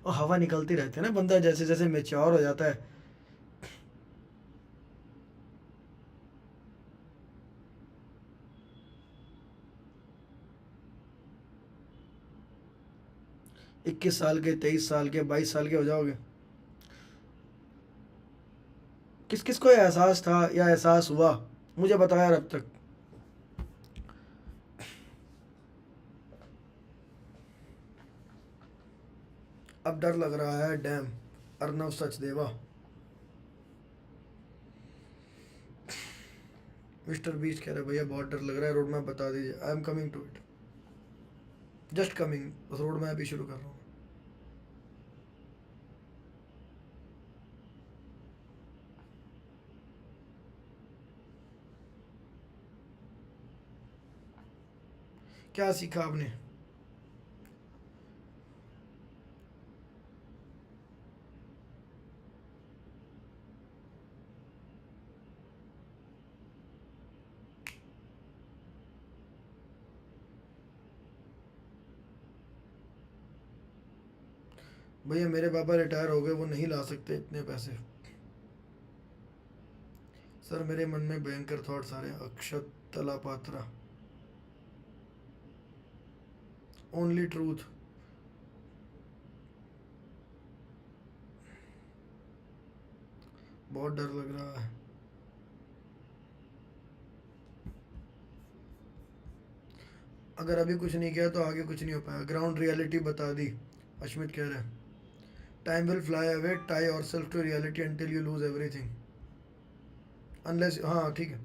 और हवा निकलती रहती है ना, बंदा जैसे जैसे मेच्योर हो जाता है। इक्कीस साल के, 23 साल के, 22 साल के हो जाओगे। किस किस को ये एहसास था या एहसास हुआ, मुझे बताया यार अब तक। अब डर लग रहा है, डैम। अर्नव सचदेवा। मिस्टर बीच कह रहे भैया बहुत डर लग रहा है, रोड मैप बता दीजिए। I am coming to it, just coming, बस रोड मैप भी शुरू कर रहा हूँ। क्या सीखा आपने? भैया मेरे पापा रिटायर हो गए, वो नहीं ला सकते इतने पैसे। सर मेरे मन में भयंकर थॉट्स आ रहे हैं। अक्षत तलापात्रा। Only truth. बहुत डर लग रहा है। अगर अभी कुछ नहीं किया तो आगे कुछ नहीं हो पाया। ग्राउंड रियलिटी बता दी, अश्मित कह रहे हैं। Time will fly away, tie yourself to reality until you lose everything unless. हाँ ठीक है,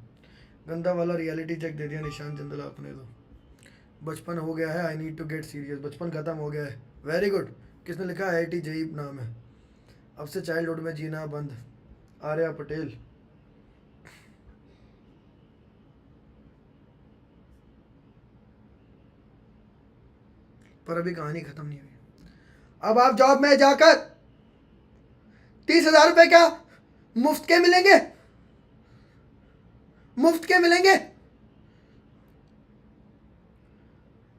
गंदा वाला रियलिटी चेक दे दिया निशान चंदला आपने तो। बचपन हो गया है, I need to get serious. बचपन खत्म हो गया है, वेरी गुड। किसने लिखा? आईआईटी जेई नाम है। अब से चाइल्डहुड में जीना बंद। आर्या पटेल। पर अभी कहानी खत्म नहीं हुई। अब आप जॉब में जाकर 30 हजार रुपए क्या मुफ्त के मिलेंगे? मुफ्त के मिलेंगे।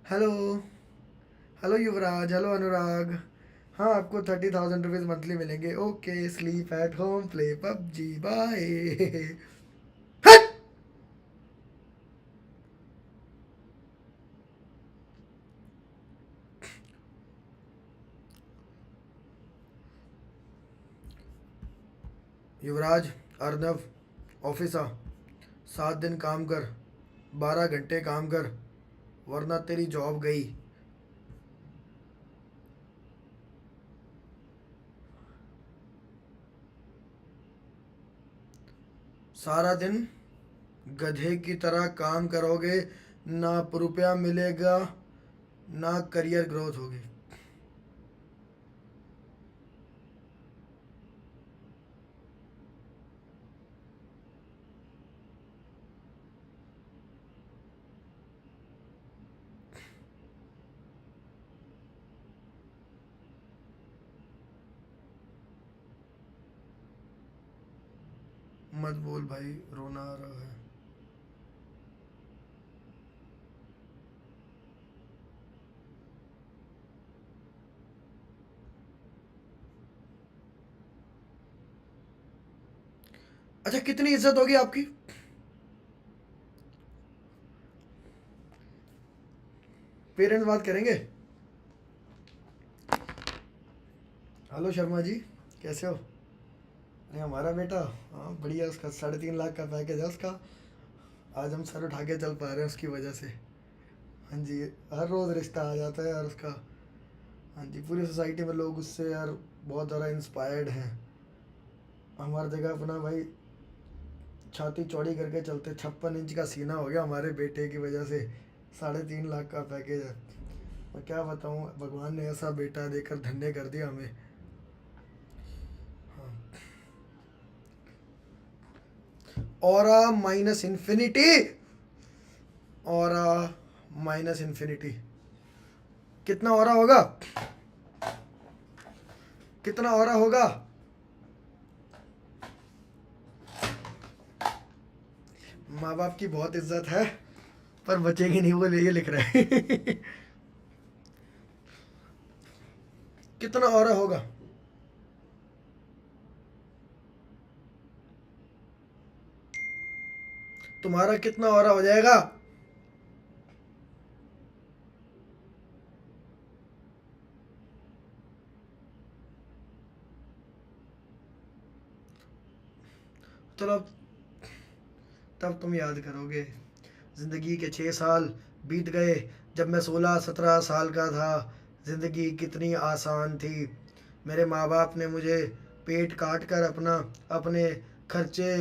Hello, hello Yuvraj, hello Anurag. हाँ आपको 30,000 रुपीज़ मंथली मिलेंगे। Okay, sleep at home, play PUBG, bye. Yuvraj, Arnav, office आ। 7 दिन काम कर, 12 घंटे काम कर, वरना तेरी जॉब गई। सारा दिन गधे की तरह काम करोगे, ना रुपया मिलेगा, ना करियर ग्रोथ होगी। मत बोल भाई, रोना आ रहा है। अच्छा, कितनी इज्जत होगी आपकी? पेरेंट्स बात करेंगे। हेलो शर्मा जी, कैसे हो? अरे हमारा बेटा, हाँ बढ़िया, उसका 3.5 लाख का पैकेज है उसका। आज हम सर उठा के चल पा रहे हैं उसकी वजह से। हाँ जी, हर रोज़ रिश्ता आ जाता है यार उसका। हाँ जी, पूरी सोसाइटी में लोग उससे यार बहुत ज़्यादा इंस्पायर्ड हैं। हमारी जगह अपना भाई छाती चौड़ी करके चलते, 56 इंच का सीना हो गया हमारे बेटे की वजह से। 3.5 लाख का पैकेज है। मैं क्या बताऊँ, भगवान ने ऐसा बेटा देकर धन्य कर दिया हमें। हाँ। Aura minus infinity, aura minus infinity. कितना ऑरा होगा? कितना ऑरा होगा? माँ बाप की बहुत इज्जत है, पर बचेगी नहीं, वो ये लिख रहे हैं। कितना ऑरा होगा? तुम्हारा कितना ऑरा हो जाएगा? चलो, तब तुम याद करोगे। ज़िंदगी के 6 साल बीत गए जब मैं 16-17 साल का था। ज़िंदगी कितनी आसान थी। मेरे माँ बाप ने मुझे पेट काट कर अपने खर्चे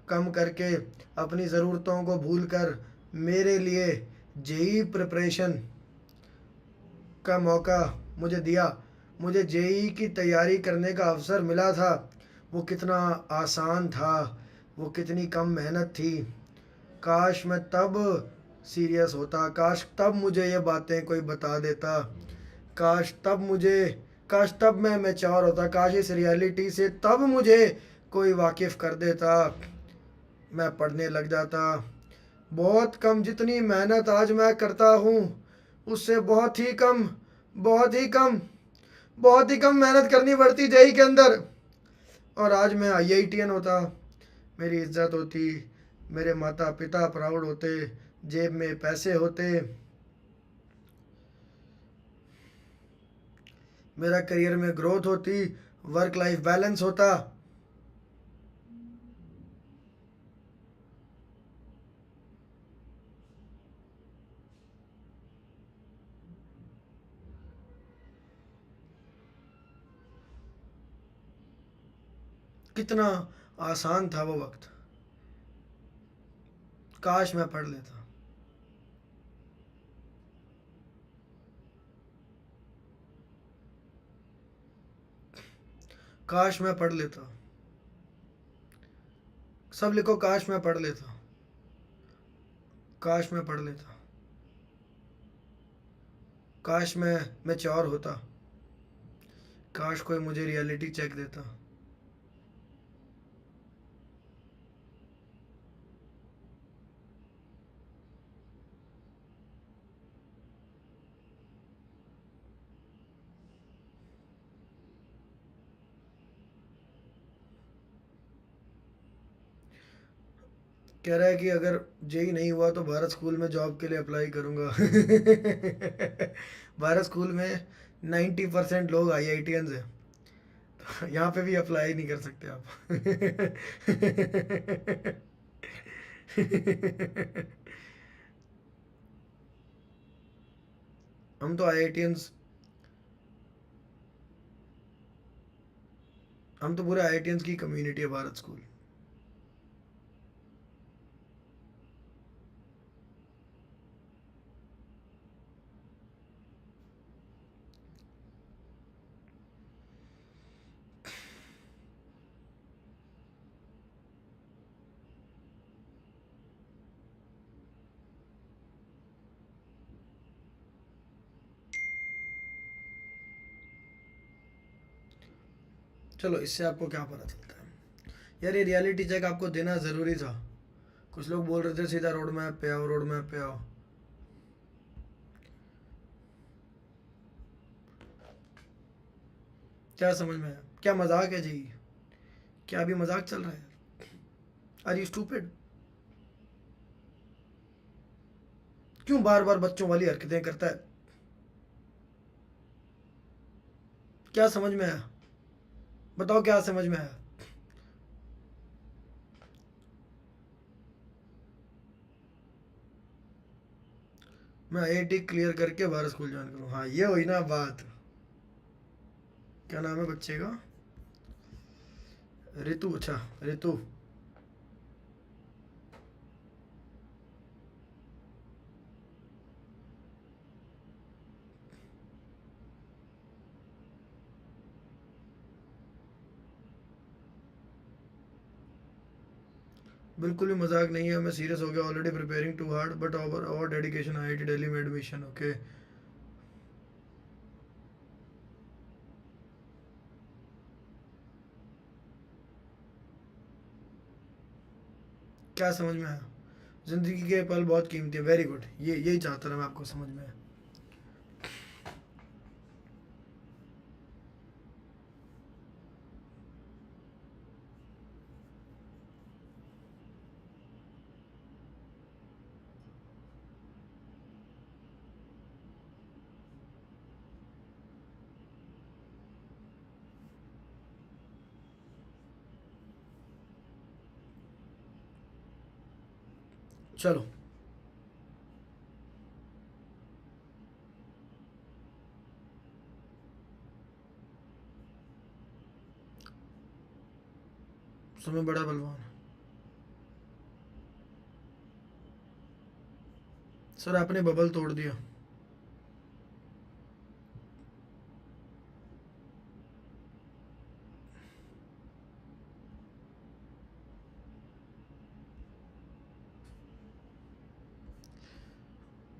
कम करके, अपनी ज़रूरतों को भूलकर मेरे लिए जेई प्रिपरेशन का मौका मुझे दिया। मुझे जेई की तैयारी करने का अवसर मिला था। वो कितना आसान था, वो कितनी कम मेहनत थी। काश मैं तब सीरियस होता, काश तब मुझे ये बातें कोई बता देता, काश तब मुझे काश तब मैं मैच्योर होता, काश इस रियलिटी से तब मुझे कोई वाकिफ़ कर देता। मैं पढ़ने लग जाता। बहुत कम, जितनी मेहनत आज मैं करता हूँ उससे बहुत ही कम, बहुत ही कम, बहुत ही कम मेहनत करनी पड़ती जेई के अंदर। और आज मैं आईआईटीएन होता, मेरी इज्जत होती, मेरे माता पिता प्राउड होते, जेब में पैसे होते, मेरा करियर में ग्रोथ होती, वर्क लाइफ बैलेंस होता। कितना आसान था वो वक्त। काश मैं पढ़ लेता। काश मैं पढ़ लेता। सब लिखो, काश मैं पढ़ लेता। काश मैं पढ़ लेता। काश मैं मैच्योर होता। काश कोई मुझे रियलिटी चेक देता। कह रहा है कि अगर जेई नहीं हुआ तो भारत स्कूल में जॉब के लिए अप्लाई करूंगा। भारत स्कूल में 90% लोग आईआईटीएंस हैं। तो यहाँ पे भी अप्लाई नहीं कर सकते आप। हम तो आईआईटीएंस, हम तो पूरे आईआईटीएंस की कम्युनिटी है भारत स्कूल। चलो, इससे आपको क्या पता चलता है? यार ये रियलिटी चेक आपको देना ज़रूरी था। कुछ लोग बोल रहे थे सीधा रोड मैप पे आओ, रोड मैप पे आओ। क्या समझ में आया? क्या मजाक है जी? क्या अभी मजाक चल रहा है? Are you stupid? क्यों बार बार बच्चों वाली हरकतें करता है? क्या समझ में आया? बताओ क्या समझ में आया? मैं आईआईटी क्लियर करके बाहर स्कूल ज्वाइन करूँ? हाँ, ये हुई ना बात। क्या नाम है बच्चे का? ऋतु। अच्छा, ऋतु। बिल्कुल भी मजाक नहीं है, मैं सीरियस हो गया। Already preparing too hard but और डेडिकेशन। आईआईटी दिल्ली में एडमिशन। ओके। क्या समझ में आया? जिंदगी के पल बहुत कीमती है। Very good. ये यही चाहता था मैं, आपको समझ में आया। चलो, समय बड़ा बलवान है। सर आपने बबल तोड़ दिया।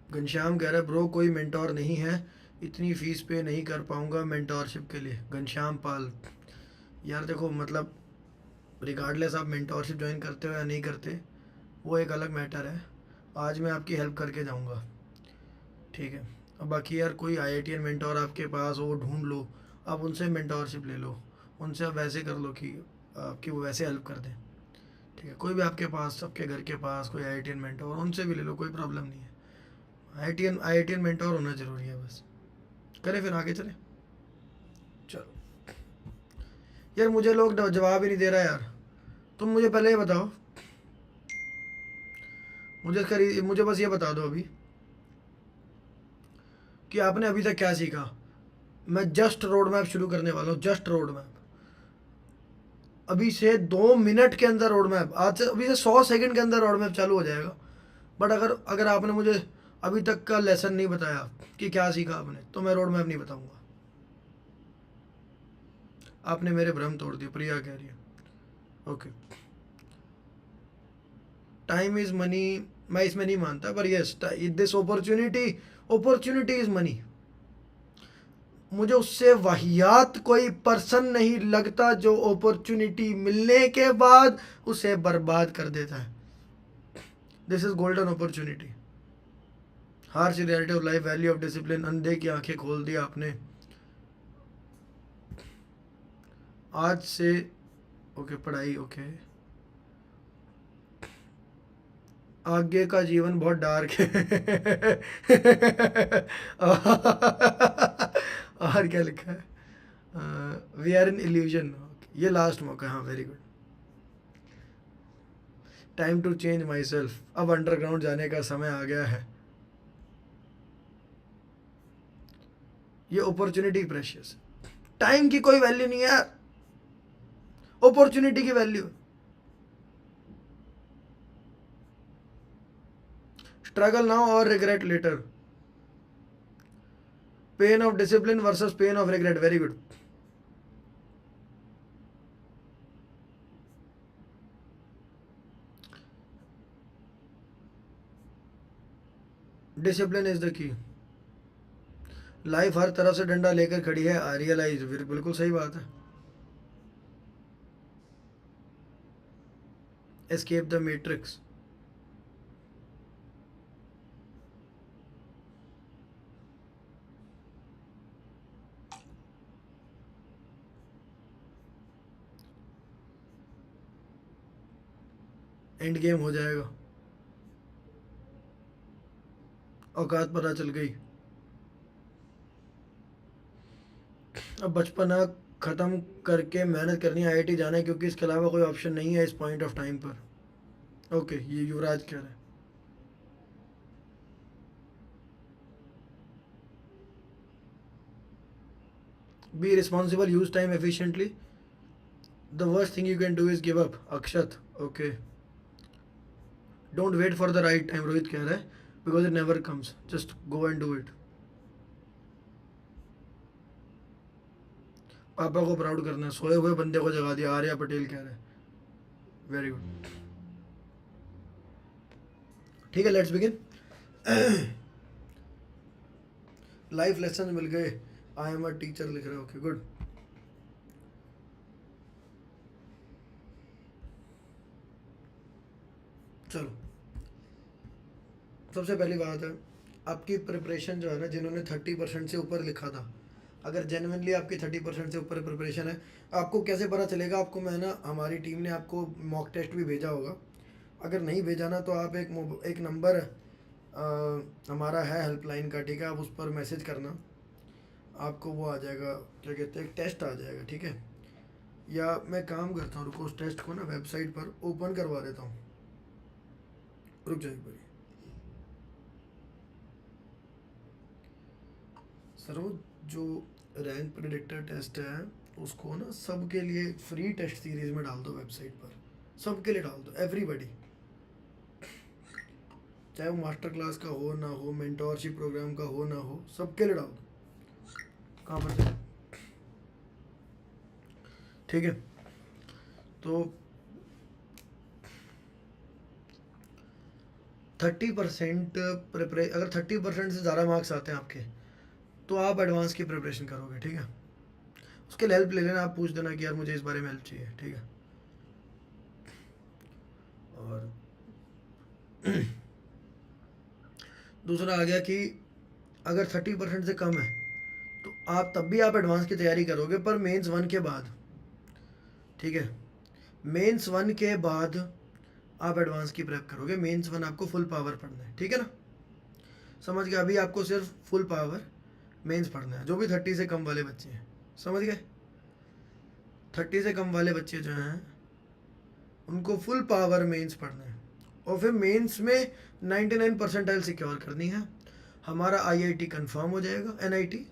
घनश्याम कह रहा है ब्रो कोई मेंटोर नहीं है, इतनी फीस पे नहीं कर पाऊंगा मेंटोरशिप के लिए। घनश्याम पाल। यार देखो, मतलब रिगार्डलेस आप मेंटोरशिप ज्वाइन करते हो या नहीं करते, वो एक अलग मैटर है। आज मैं आपकी हेल्प करके जाऊंगा, ठीक है? अब बाकी यार कोई आईआईटीएन मेंटोर आपके पास हो, ढूंढ लो। आप उनसे मेंटोरशिप ले लो। उनसे आप वैसे कर लो कि आपकी वो वैसे हेल्प कर दें, ठीक है? कोई भी आपके पास, आपके घर के पास कोई आईआईटीएन मेंटोर, उनसे भी ले लो, कोई प्रॉब्लम नहीं है। आईआईटीएन मेंटोर होना ज़रूरी है बस। करें फिर आगे चलें? चलो। यार मुझे लोग जवाब ही नहीं दे रहा यार। तुम मुझे पहले ये बताओ, मुझे बस ये बता दो अभी कि आपने अभी तक क्या सीखा। मैं जस्ट रोड मैप शुरू करने वाला हूँ। Just road map. अभी से 2 मिनट के अंदर रोड मैप, आज से अभी से 100 सेकंड के अंदर रोड मैप चालू हो जाएगा। बट अगर अगर आपने मुझे अभी तक का लेसन नहीं बताया कि क्या सीखा आपने, तो मैं रोड मैप नहीं बताऊंगा। आपने मेरे भ्रम तोड़ दिए, प्रिया कह रही है। ओके। टाइम इज़ मनी, मैं इसमें नहीं मानता, पर yes, this opportunity is money. मुझे उससे वाहियात कोई पर्सन नहीं लगता जो अपॉर्चुनिटी मिलने के बाद उसे बर्बाद कर देता है। This is golden opportunity. Harsh reality of life, value of discipline. अंधे की आंखें खोल दी आपने आज से। ओके, पढ़ाई। ओके, आगे का जीवन बहुत डार्क है। और क्या लिखा है? We are in illusion. ये लास्ट मौका। हाँ, very good. Time to change myself. अब अंडरग्राउंड जाने का समय आ गया है। ये अपॉर्चुनिटी प्रेशियस। टाइम की कोई वैल्यू नहीं है यार, अपॉर्चुनिटी की वैल्यू। स्ट्रगल नाउ और regret later. Pain of discipline versus pain of regret. Very good. Discipline is the key. Life हर तरफ से डंडा लेकर खड़ी है, रियलाइज। बिल्कुल सही बात है। Escape the matrix. End game हो जाएगा, औकात पता चल गई। अब बचपना ख़त्म करके मेहनत करनी है, आईआईटी जाना है, क्योंकि इसके अलावा कोई ऑप्शन नहीं है इस पॉइंट ऑफ टाइम पर। ओके, ये युवराज कह रहे हैं। Be responsible, use time efficiently, the worst thing you can do is give up. Akshat, okay. Don't wait for the right time, Rohit कह रहा है, because it never comes, just go and do it. पापा को proud करना है, सोए हुए बंदे को जगा दिया, आर्या पटेल कह रहे हैं। वेरी गुड, ठीक है, लेट्स बिगिन। लाइफ लेसन मिल गए। आई एम अ टीचर लिख रहे हो, ओके गुड। चलो, सबसे पहली बात है, आपकी प्रिपरेशन जो है ना, जिन्होंने 30% से ऊपर लिखा था, अगर जेन्युइनली आपकी 30% से ऊपर प्रिपरेशन है, आपको कैसे पता चलेगा? आपको मैं ना, हमारी टीम ने आपको मॉक टेस्ट भी भेजा होगा। अगर नहीं भेजा ना, तो आप एक नंबर हमारा है हेल्पलाइन का, ठीक है, आप उस पर मैसेज करना, आपको वो आ जाएगा, क्या कहते हैं, एक टेस्ट आ जाएगा, ठीक है। या मैं काम करता हूँ, रुको, उस टेस्ट को ना वेबसाइट पर ओपन करवा देता हूँ, रुक जाइए भाई। सर वो जो रैंक प्रेडिक्टर टेस्ट है, उसको ना सबके लिए फ्री टेस्ट सीरीज में डाल दो वेबसाइट पर, सबके लिए डाल दो, एवरीबॉडी, चाहे वो मास्टर क्लास का हो ना हो, मेंटोरशिप प्रोग्राम का हो ना हो, सबके लिए डाल दो। कहाँ पर जाए, ठीक है। तो 30% अगर 30% से ज़्यादा मार्क्स आते हैं आपके, तो आप एडवांस की प्रिपरेशन करोगे, ठीक है। उसके लिए हेल्प ले लेना, आप पूछ देना कि यार मुझे इस बारे में हेल्प चाहिए, ठीक है। और दूसरा आ गया कि अगर 30% से कम है, तो आप तब भी आप एडवांस की तैयारी करोगे, पर मेंस 1 के बाद, ठीक है। मेंस 1 के बाद आप एडवांस की प्रेप करोगे, मेंस 1 आपको फुल पावर पढ़ना है, ठीक है ना, समझ गए? अभी आपको सिर्फ फुल पावर मेंस पढ़ना है, जो भी 30 से कम वाले बच्चे हैं, समझ गए? 30 से कम वाले बच्चे जो हैं, उनको फुल पावर मेंस पढ़ना है, और फिर मेंस में 99 परसेंटाइल सिक्योर करनी है। हमारा आईआईटी कंफर्म हो जाएगा, एनआईटी,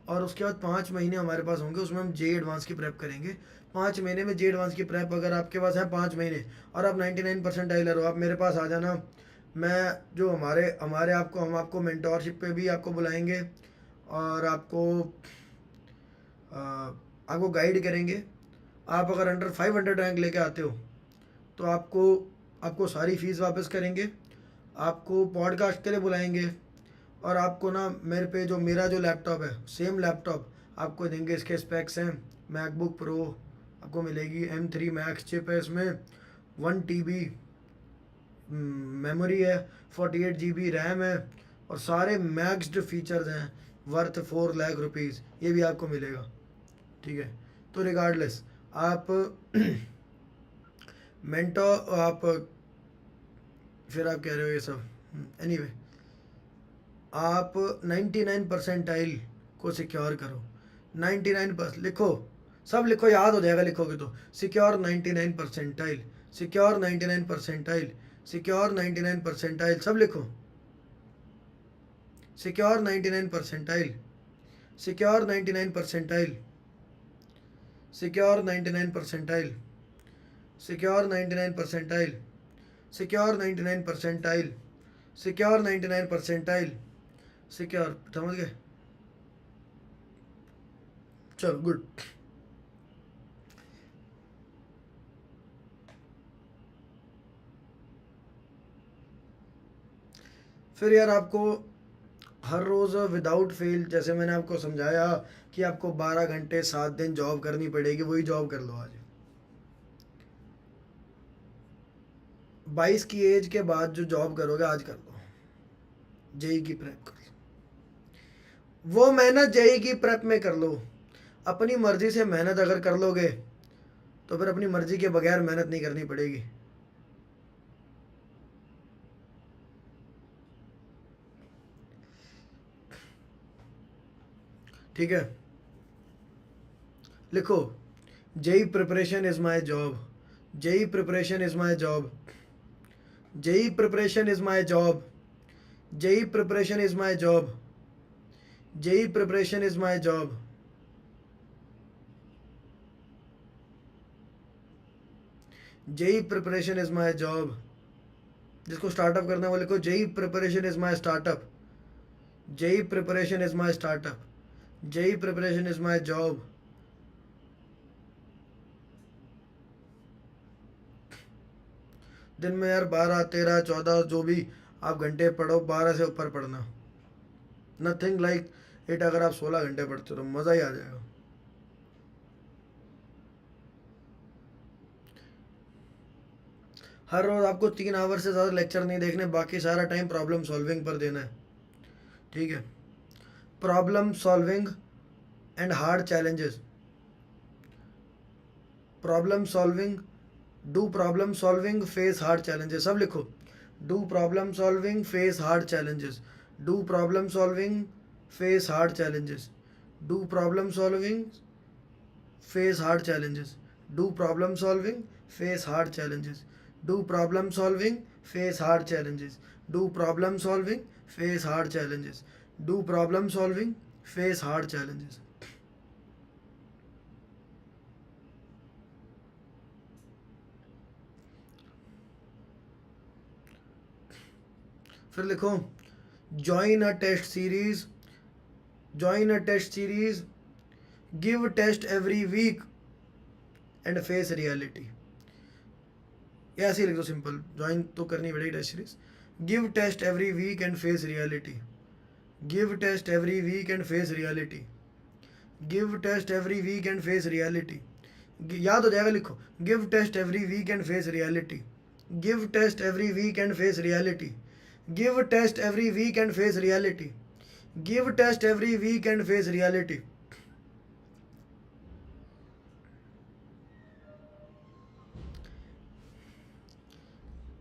और उसके बाद 5 महीने हमारे पास होंगे, उसमें हम जे एडवांस की प्रेप करेंगे। 5 महीने में जे एडवांस की प्रेप अगर आपके पास है 5 महीने, और आप 99 परसेंटाइलर हो, आप मेरे पास आ जाना। मैं जो हमारे हमारे आपको हम आपको मेंटोरशिप पे भी आपको बुलाएंगे, और आपको गाइड करेंगे। आप अगर अंडर 500 रैंक लेके आते हो, तो आपको सारी फीस वापस करेंगे, आपको पॉडकास्ट के लिए बुलाएंगे, और आपको ना मेरा जो लैपटॉप है, सेम लैपटॉप आपको देंगे। इसके स्पेक्स हैं, मैकबुक प्रो आपको मिलेगी, M3 मैक्स चिप है, इसमें 1 TB मेमोरी है, 48 GB रैम है, और सारे मैक्सड फीचर्स हैं, वर्थ 4 लाख रुपीज़, ये भी आपको मिलेगा, ठीक है। तो रिगार्डलेस आप मेंटो आप फिर आप कह रहे हो ये सब, एनीवे आप 99 परसेंटाइल को सिक्योर करो। 99% लिखो, सब लिखो, याद हो जाएगा लिखोगे तो। Secure 99 percentile, secure 99 percentile, secure 99 percentile, सब लिखो। Secure 99 percentile, secure 99 percentile, secure 99 percentile, secure 99 percentile, secure 99 percentile, secure 99 percentile, secure, समझ गए? चलो गुड। फिर यार आपको हर रोज़ विदाउट फेल, जैसे मैंने आपको समझाया कि आपको 12 घंटे 7 दिन जॉब करनी पड़ेगी, वही जॉब कर लो आज। 22 की एज के बाद जो जॉब करोगे आज कर लो, जेई की प्रेप कर लो, वो मेहनत जेई की प्रेप में कर लो। अपनी मर्जी से मेहनत अगर कर लोगे तो फिर अपनी मर्जी के बगैर मेहनत नहीं करनी पड़ेगी। ठीक है, लिखो, JEE preparation is my job, JEE preparation is my job, JEE preparation is my job, JEE preparation is my job, JEE preparation is my job. JEE preparation is my job. जिसको स्टार्टअप करना है वो लिखो, JEE preparation is my startup, JEE preparation is my startup, JEE preparation is my job. दिन में यार 12 13 14 जो भी आप घंटे पढ़ो, 12 से ऊपर पढ़ना, नथिंग लाइक इट। अगर आप 16 घंटे पढ़ते हो तो मज़ा ही आ जाएगा। हर रोज़ आपको 3 आवर से ज़्यादा लेक्चर नहीं देखने, बाकी सारा टाइम प्रॉब्लम सॉल्विंग पर देना है। ठीक है, problem solving and hard challenges, problem solving, do problem solving, face hard challenges, सब लिखो। Do problem solving, face hard challenges, do problem solving, face hard challenges, do problem solving, face hard challenges, do problem solving, face hard challenges, do problem solving, face hard challenges, do problem solving, face hard challenges, do problem solving, face hard challenges. फिर लिखो, join a test series, join a test series, give test every weekend face reality. ये ऐसे ही लिख दो simple, join तो करनी पड़ेगी test series. Give test every weekend face reality, give test every weekend face reality, give test every weekend face reality. याद हो जाएगा, लिखो, give test every weekend face reality, give test every weekend face reality, give test every weekend face reality, give test every weekend face reality.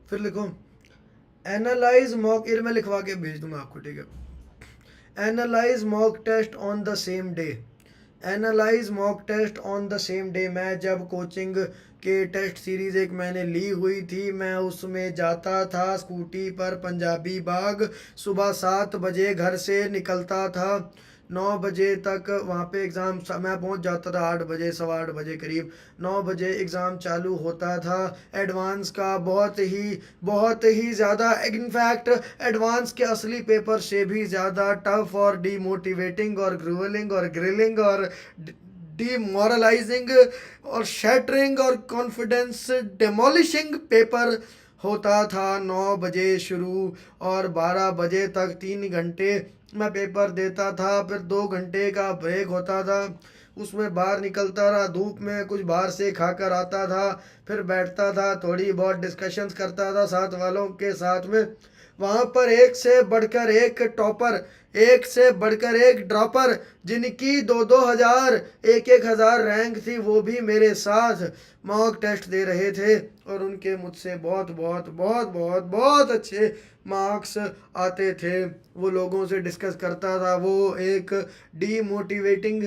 फिर लिखो, analyse mock, ये मैं लिखवा के भेज दूंगा आपको, ठीक है। Analyse mock test on the same day, analyse mock test on the same day. मैं जब कोचिंग के टेस्ट सीरीज़ एक मैंने ली हुई थी, मैं उसमें जाता था स्कूटी पर पंजाबी बाग, सुबह 7 बजे घर से निकलता था, 9 बजे तक वहाँ पे एग्ज़ाम, मैं पहुँच जाता था 8 बजे, 8:15 करीब, 9 बजे एग्ज़ाम चालू होता था। एडवांस का बहुत ही ज़्यादा, इनफैक्ट एडवांस के असली पेपर से भी ज़्यादा टफ और डीमोटिवेटिंग और ग्रूवलिंग और ग्रिलिंग और डीमोरलाइजिंग और शैटरिंग और कॉन्फिडेंस डेमोलिशिंग पेपर होता था। 9 बजे शुरू और 12 बजे तक 3 घंटे मैं पेपर देता था, फिर 2 घंटे का ब्रेक होता था, उसमें बाहर निकलता रहा, धूप में कुछ बाहर से खाकर आता था, फिर बैठता था, थोड़ी बहुत डिस्कशंस करता था साथ वालों के साथ में। वहाँ पर एक से बढ़कर एक टॉपर, एक से बढ़कर एक ड्रॉपर, जिनकी 2-2 हज़ार 1-1 हज़ार रैंक थी, वो भी मेरे साथ मॉक टेस्ट दे रहे थे और उनके मुझसे बहुत बहुत बहुत बहुत बहुत अच्छे मार्क्स आते थे। वो लोगों से डिस्कस करता था, वो एक डीमोटिवेटिंग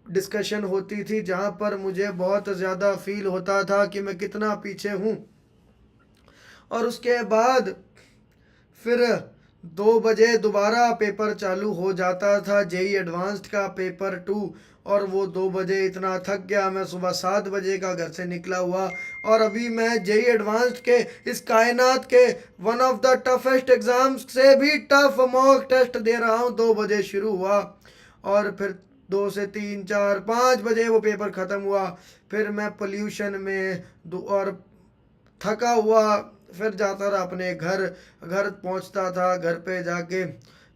डिस्कशन होती थी जहाँ पर मुझे बहुत ज़्यादा फील होता था कि मैं कितना पीछे हूँ। और उसके बाद फिर 2 बजे दोबारा पेपर चालू हो जाता था, जेई एडवांस्ड का पेपर 2, और वो 2 बजे इतना थक गया, मैं सुबह 7 बजे का घर से निकला हुआ, और अभी मैं जेई एडवांस्ड के इस कायनात के one of the toughest exams से भी टफ मॉक टेस्ट दे रहा हूँ। 2 बजे शुरू हुआ और फिर 2 से 3 4 5 बजे वो पेपर ख़त्म हुआ। फिर मैं पोल्यूशन में और थका हुआ फिर जाता रहा अपने घर, घर पहुंचता था, घर पे जाके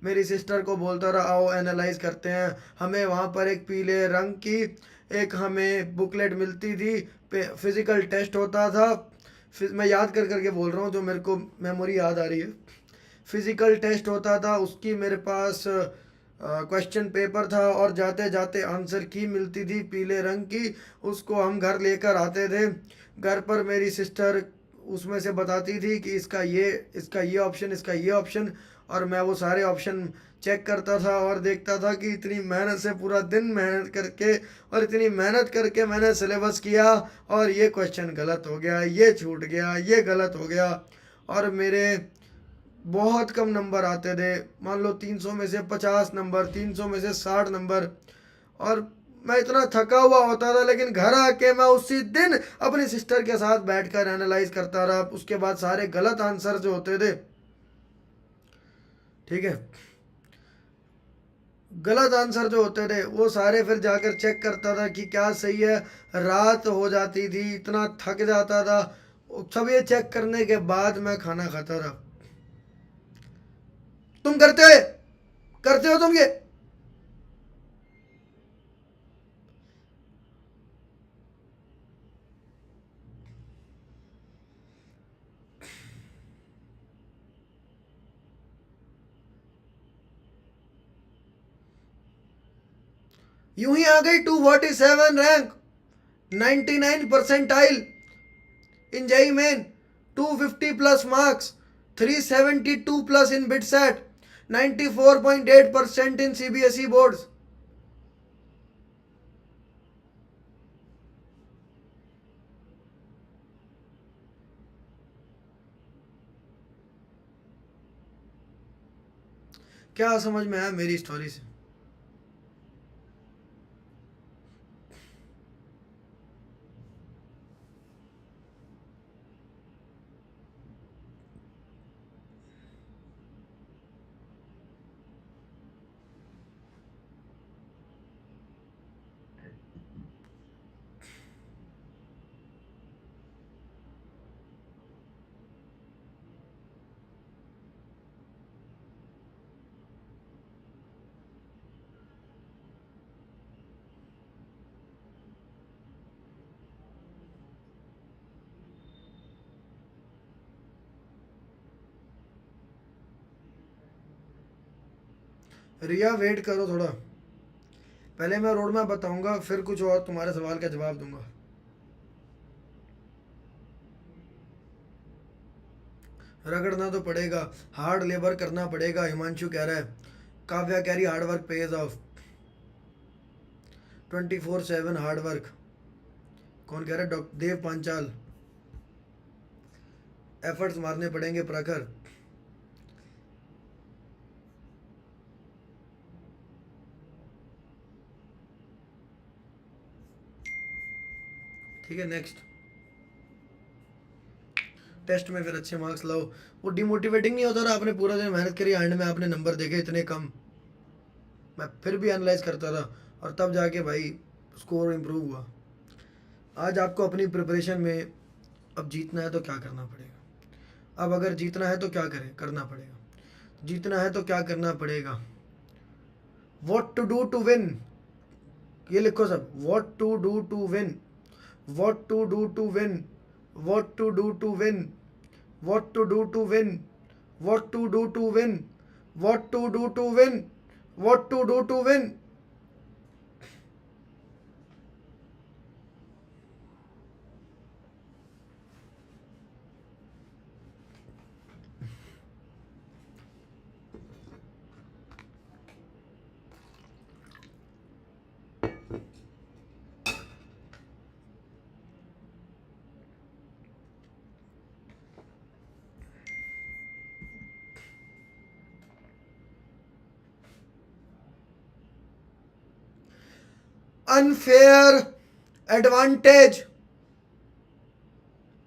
मेरी सिस्टर को बोलता रहा, आओ एनालाइज करते हैं। हमें वहाँ पर एक पीले रंग की एक हमें बुकलेट मिलती थी, फिज़िकल टेस्ट होता था, फिर मैं याद कर करके बोल रहा हूँ, जो मेरे को मेमोरी याद आ रही है। फिज़िकल टेस्ट होता था, उसकी मेरे पास क्वेश्चन पेपर था और जाते जाते आंसर की मिलती थी पीले रंग की, उसको हम घर लेकर आते थे। घर पर मेरी सिस्टर उसमें से बताती थी कि इसका ये ऑप्शन, इसका ये ऑप्शन, और मैं वो सारे ऑप्शन चेक करता था और देखता था कि इतनी मेहनत से पूरा दिन मेहनत करके और इतनी मेहनत करके मैंने सिलेबस किया और ये क्वेश्चन गलत हो गया, ये छूट गया, ये गलत हो गया, और मेरे बहुत कम नंबर आते थे। मान लो 300 में से 50 नंबर, 300 में से 60 नंबर, और मैं इतना थका हुआ होता था, लेकिन घर आके मैं उसी दिन अपनी सिस्टर के साथ बैठकर एनालाइज करता रहा। उसके बाद सारे गलत आंसर जो होते थे, ठीक है, गलत आंसर जो होते थे वो सारे फिर जाकर चेक करता था कि क्या सही है। रात हो जाती थी, इतना थक जाता था, सब ये चेक करने के बाद मैं खाना खाता रहा। तुम करते हो तुम ये? यूं ही आ गई 247 rank, 99 percentile in JEE Main, 250 plus marks, 372 plus in BITSAT, 94.8% in CBSE boards. क्या समझ में आया मेरी स्टोरी से? रिया वेट करो थोड़ा, पहले मैं रोड मैप बताऊंगा, फिर कुछ और तुम्हारे सवाल का जवाब दूंगा। रगड़ना तो पड़ेगा, हार्ड लेबर करना पड़ेगा, हिमांशु कह रहा है। काव्या कह रही hard work page of, 24/7 hard work. कौन कह रहा है? डॉक्टर देव पांचाल, एफर्ट्स मारने पड़ेंगे प्रखर। ठीक है, नेक्स्ट टेस्ट में फिर अच्छे मार्क्स लाओ। वो डिमोटिवेटिंग नहीं होता रहा, आपने पूरा दिन मेहनत करी, एंड में आपने नंबर देखे इतने कम। मैं फिर भी एनालाइज करता रहा और तब जाके भाई स्कोर इम्प्रूव हुआ। आज आपको अपनी प्रिपरेशन में अब जीतना है तो क्या करना पड़ेगा? अब अगर जीतना है तो क्या करें, करना पड़ेगा। जीतना है तो क्या करना पड़ेगा? What to do to win, ये लिखो सब, what to do to win, what to do to win, what to do to win, what to do to win, what to do to win, what to do to win, what to do to win. Unfair advantage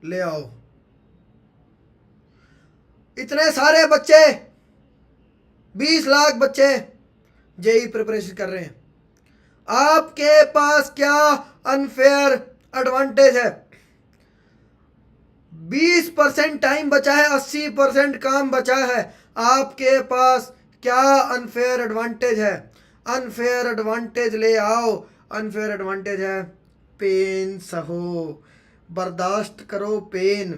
ले आओ। इतने सारे बच्चे, 20 लाख बच्चे JEE preparation कर रहे हैं, आपके पास क्या अनफेयर एडवांटेज है? 20% टाइम बचा है, 80% काम बचा है, आपके पास क्या अनफेयर एडवांटेज है? अनफेयर एडवांटेज ले आओ। अनफेयर एडवांटेज है पेन सहो, बर्दाश्त करो पेन।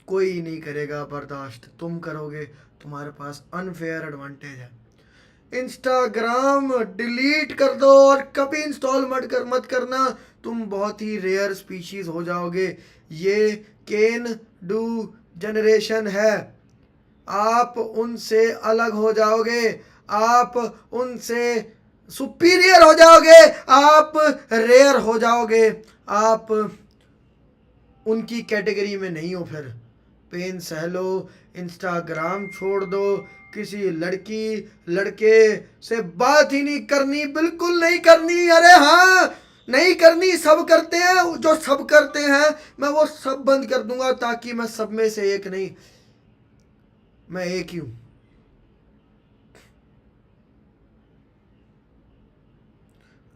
कोई नहीं करेगा बर्दाश्त, तुम करोगे, तुम्हारे पास अनफेयर एडवांटेज है। इंस्टाग्राम डिलीट कर दो और कभी इंस्टॉल मत करना, तुम बहुत ही रेयर स्पीशीज हो जाओगे। ये कैन डू जनरेशन है, आप उनसे अलग हो जाओगे, आप उनसे सुपीरियर हो जाओगे, आप रेयर हो जाओगे, आप उनकी कैटेगरी में नहीं हो। फिर पेन सह लो, इंस्टाग्राम छोड़ दो, किसी लड़की लड़के से बात ही नहीं करनी, बिल्कुल नहीं करनी। अरे हाँ, नहीं करनी, सब करते हैं, जो सब करते हैं मैं वो सब बंद कर दूंगा, ताकि मैं सब में से एक नहीं, मैं एक ही हूं।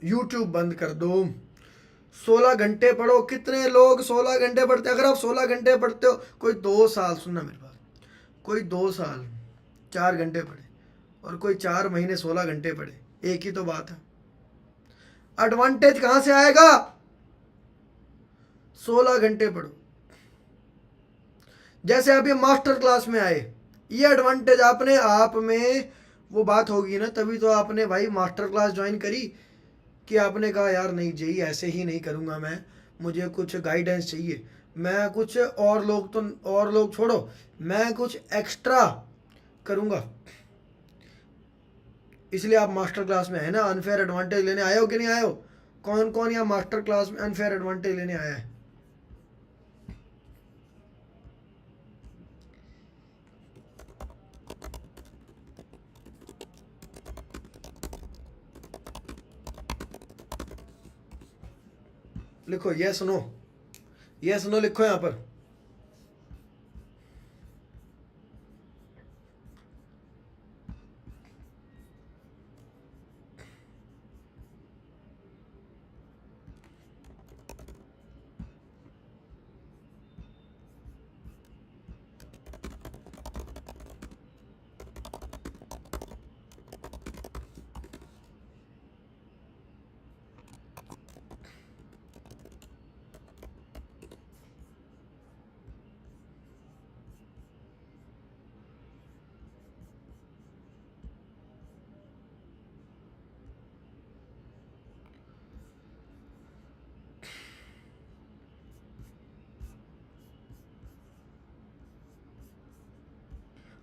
यूट्यूब बंद कर दो, 16 घंटे पढ़ो। कितने लोग 16 घंटे पढ़ते हैं? अगर आप 16 घंटे पढ़ते हो, कोई 2 साल, सुनना मेरी बात, कोई 2 साल 4 घंटे पढ़े और कोई 4 महीने 16 घंटे पढ़े, एक ही तो बात है। एडवांटेज कहां से आएगा? 16 घंटे पढ़ो। जैसे आप ये मास्टर क्लास में आए, ये एडवांटेज आपने आप में वो बात होगी ना, तभी तो आपने भाई मास्टर क्लास ज्वाइन करी, कि आपने कहा यार नहीं जी ऐसे ही नहीं करूँगा मैं, मुझे कुछ गाइडेंस चाहिए, मैं कुछ और लोग तो और लोग छोड़ो, मैं कुछ एक्स्ट्रा करूँगा। इसलिए आप मास्टर क्लास में है ना। अनफेयर एडवांटेज लेने आए हो कि नहीं आए हो? कौन कौन यहाँ मास्टर क्लास में अनफेयर एडवांटेज लेने आया है? लिखो ये सुनो, ये सुनो, लिखो यहाँ पर।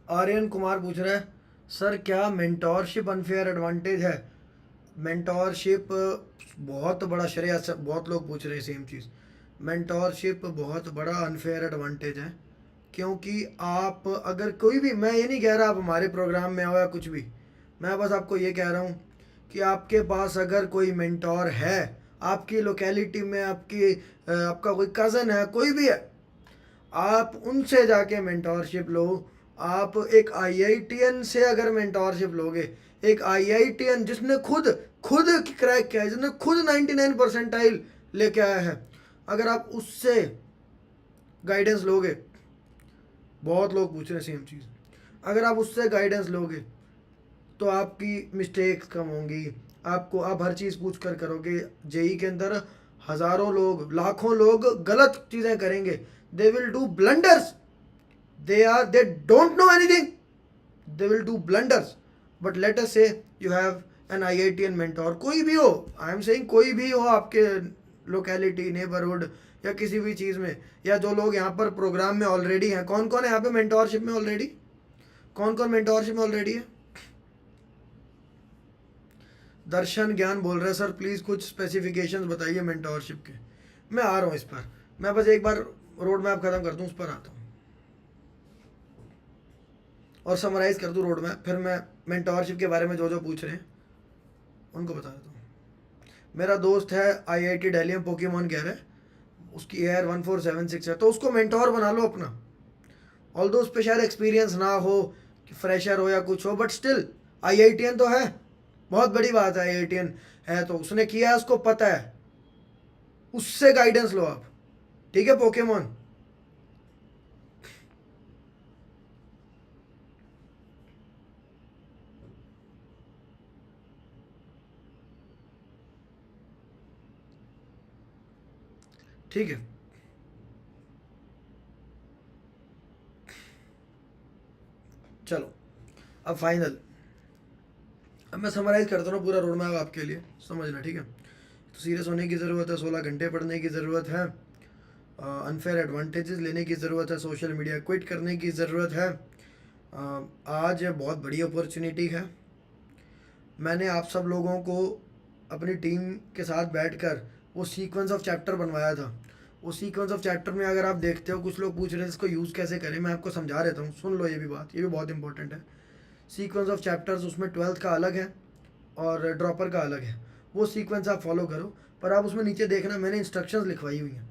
आर्यन कुमार पूछ रहा है, सर क्या मेंटोरशिप अनफेयर एडवांटेज है? मेंटोरशिप बहुत बड़ा श्रेय, बहुत लोग पूछ रहे हैं सेम चीज़। मेंटोरशिप बहुत बड़ा अनफेयर एडवांटेज है, क्योंकि आप अगर कोई भी, मैं ये नहीं कह रहा आप हमारे प्रोग्राम में आओ या कुछ भी, मैं बस आपको ये कह रहा हूँ कि आपके पास अगर कोई मेंटोर है, आपकी लोकेलिटी में आपका कोई कज़न है, कोई भी है, आप उनसे जाके मेंटोरशिप लो। आप एक आईआईटीएन से अगर मेंटोरशिप लोगे, एक आईआईटीएन जिसने खुद खुद क्रैक किया है, जिसने खुद 99 परसेंटाइल लेके आया है, अगर आप उससे गाइडेंस लोगे, बहुत लोग पूछ रहे हैं सेम चीज़, अगर आप उससे गाइडेंस लोगे तो आपकी मिस्टेक्स कम होंगी, आपको आप हर चीज़ पूछ कर करोगे। जेई के अंदर हज़ारों लोग, लाखों लोग गलत चीज़ें करेंगे, they will do blunders, they don't know anything, they will do blunders, but let us say you have an IITian mentor, कोई भी हो, आई एम सेइंग कोई भी हो आपके लोकेलिटी, नेबरहुड या किसी भी चीज़ में, या जो लोग यहाँ पर प्रोग्राम में ऑलरेडी हैं। कौन कौन है यहाँ पे मेंटोरशिप में ऑलरेडी? कौन कौन मेंटोरशिप में ऑलरेडी है? दर्शन ज्ञान बोल रहे हैं, सर प्लीज़ कुछ स्पेसिफिकेशंस बताइए मेंटोरशिप के। मैं आ रहा हूँ इस पर, मैं बस एक बार रोड मैप ख़त्म कर दूँ, उस पर आता हूँ और समराइज़ कर दूँ रोड मैप, फिर मैं मेंटोरशिप के बारे में जो जो पूछ रहे हैं उनको बता देता हूँ। मेरा दोस्त है आईआईटी दिल्ली में, पोकेमॉन कह रहा है, उसकी एयर 1476 है, तो उसको मेंटोर बना लो अपना। ऑल दो उस पर शायद एक्सपीरियंस ना हो, कि फ्रेशर हो या कुछ हो, बट स्टिल आईआईटीएन तो है, बहुत बड़ी बात है। आईआईटीएन है तो उसने किया है, उसको पता है, उससे गाइडेंस लो आप, ठीक है पोकेमॉन? ठीक है। चलो अब फाइनल, अब मैं समराइज़ करता हूँ पूरा रोड मैप आपके लिए, समझना ठीक है। तो सीरियस होने की ज़रूरत है, 16 घंटे पढ़ने की ज़रूरत है, अनफेयर एडवांटेजेस लेने की ज़रूरत है, सोशल मीडिया क्विट करने की ज़रूरत है। आज बहुत बड़ी अपॉर्चुनिटी है। मैंने आप सब लोगों को अपनी टीम के साथ बैठकर वो सीक्वेंस ऑफ चैप्टर बनवाया था। वो सीक्वेंस ऑफ चैप्टर में अगर आप देखते हो, कुछ लोग पूछ रहे थे इसको यूज़ कैसे करें, मैं आपको समझा देता हूँ, सुन लो ये भी बात, ये भी बहुत इंपॉर्टेंट है। सीक्वेंस ऑफ चैप्टर्स, उसमें 12th का अलग है और ड्रॉपर का अलग है। वो सीक्वेंस आप फॉलो करो, पर आप उसमें नीचे देखना मैंने इंस्ट्रक्शंस लिखवाई हुई हैं,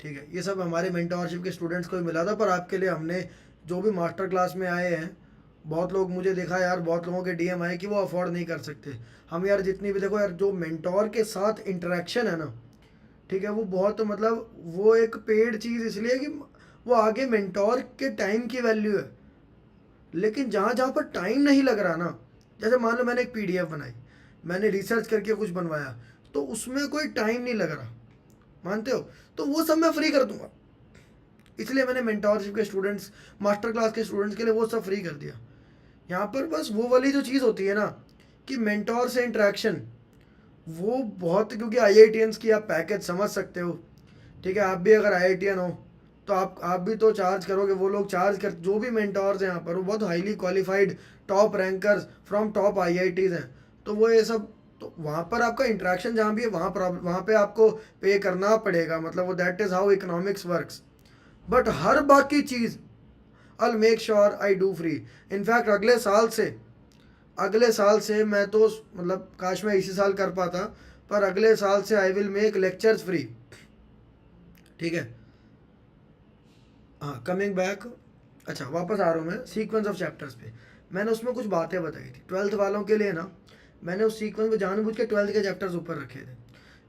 ठीक है। ये सब हमारे मेंटरशिप के स्टूडेंट्स को ही मिला था, पर आपके लिए हमने जो भी मास्टर क्लास में आए हैं, बहुत लोग, मुझे देखा यार, बहुत लोगों के डीएम आए कि वो अफोर्ड नहीं कर सकते। हम यार जितनी भी, देखो यार, जो मेंटोर के साथ इंटरेक्शन है ना, ठीक है, वो बहुत, मतलब वो एक पेड चीज़ इसलिए कि वो आगे मेंटोर के टाइम की वैल्यू है। लेकिन जहाँ जहाँ पर टाइम नहीं लग रहा ना, जैसे मान लो मैंने एक पीडीएफ बनाई, मैंने रिसर्च करके कुछ बनवाया, तो उसमें कोई टाइम नहीं लग रहा, मानते हो, तो वो सब मैं फ्री कर दूंगा। इसलिए मैंने मेंटोरशिप के स्टूडेंट्स, मास्टर क्लास के स्टूडेंट्स के लिए वो सब फ्री कर दिया। यहाँ पर बस वो वाली जो चीज़ होती है ना कि मेंटोर से इंटरेक्शन, वो बहुत, क्योंकि आईआईटीएंस की आप पैकेज समझ सकते हो, ठीक है। आप भी अगर आईआईटीएन हो तो आप भी तो चार्ज करोगे, वो लोग चार्ज कर, जो भी मेंटोर्स हैं यहाँ पर वो बहुत highly qualified top rankers from top IITs हैं। तो वो ये सब, तो वहाँ पर आपका इंटरेक्शन जहाँ भी है, वहाँ पे आपको पे करना पड़ेगा, मतलब वो that is how economics works. But हर बाकी चीज़ I make sure I do free. In fact अगले साल से मैं तो, मतलब काश मैं इसी साल कर पाता, पर अगले साल से I will make lectures free, ठीक है। हाँ, कमिंग बैक, अच्छा वापस आ रहा हूँ मैं सीक्वेंस ऑफ चैप्टर्स पे। मैंने उसमें कुछ बातें बताई थी 12th वालों के लिए ना, मैंने उस सीक्वेंस में जानबूझ के 12th के चैप्टर्स ऊपर रखे थे।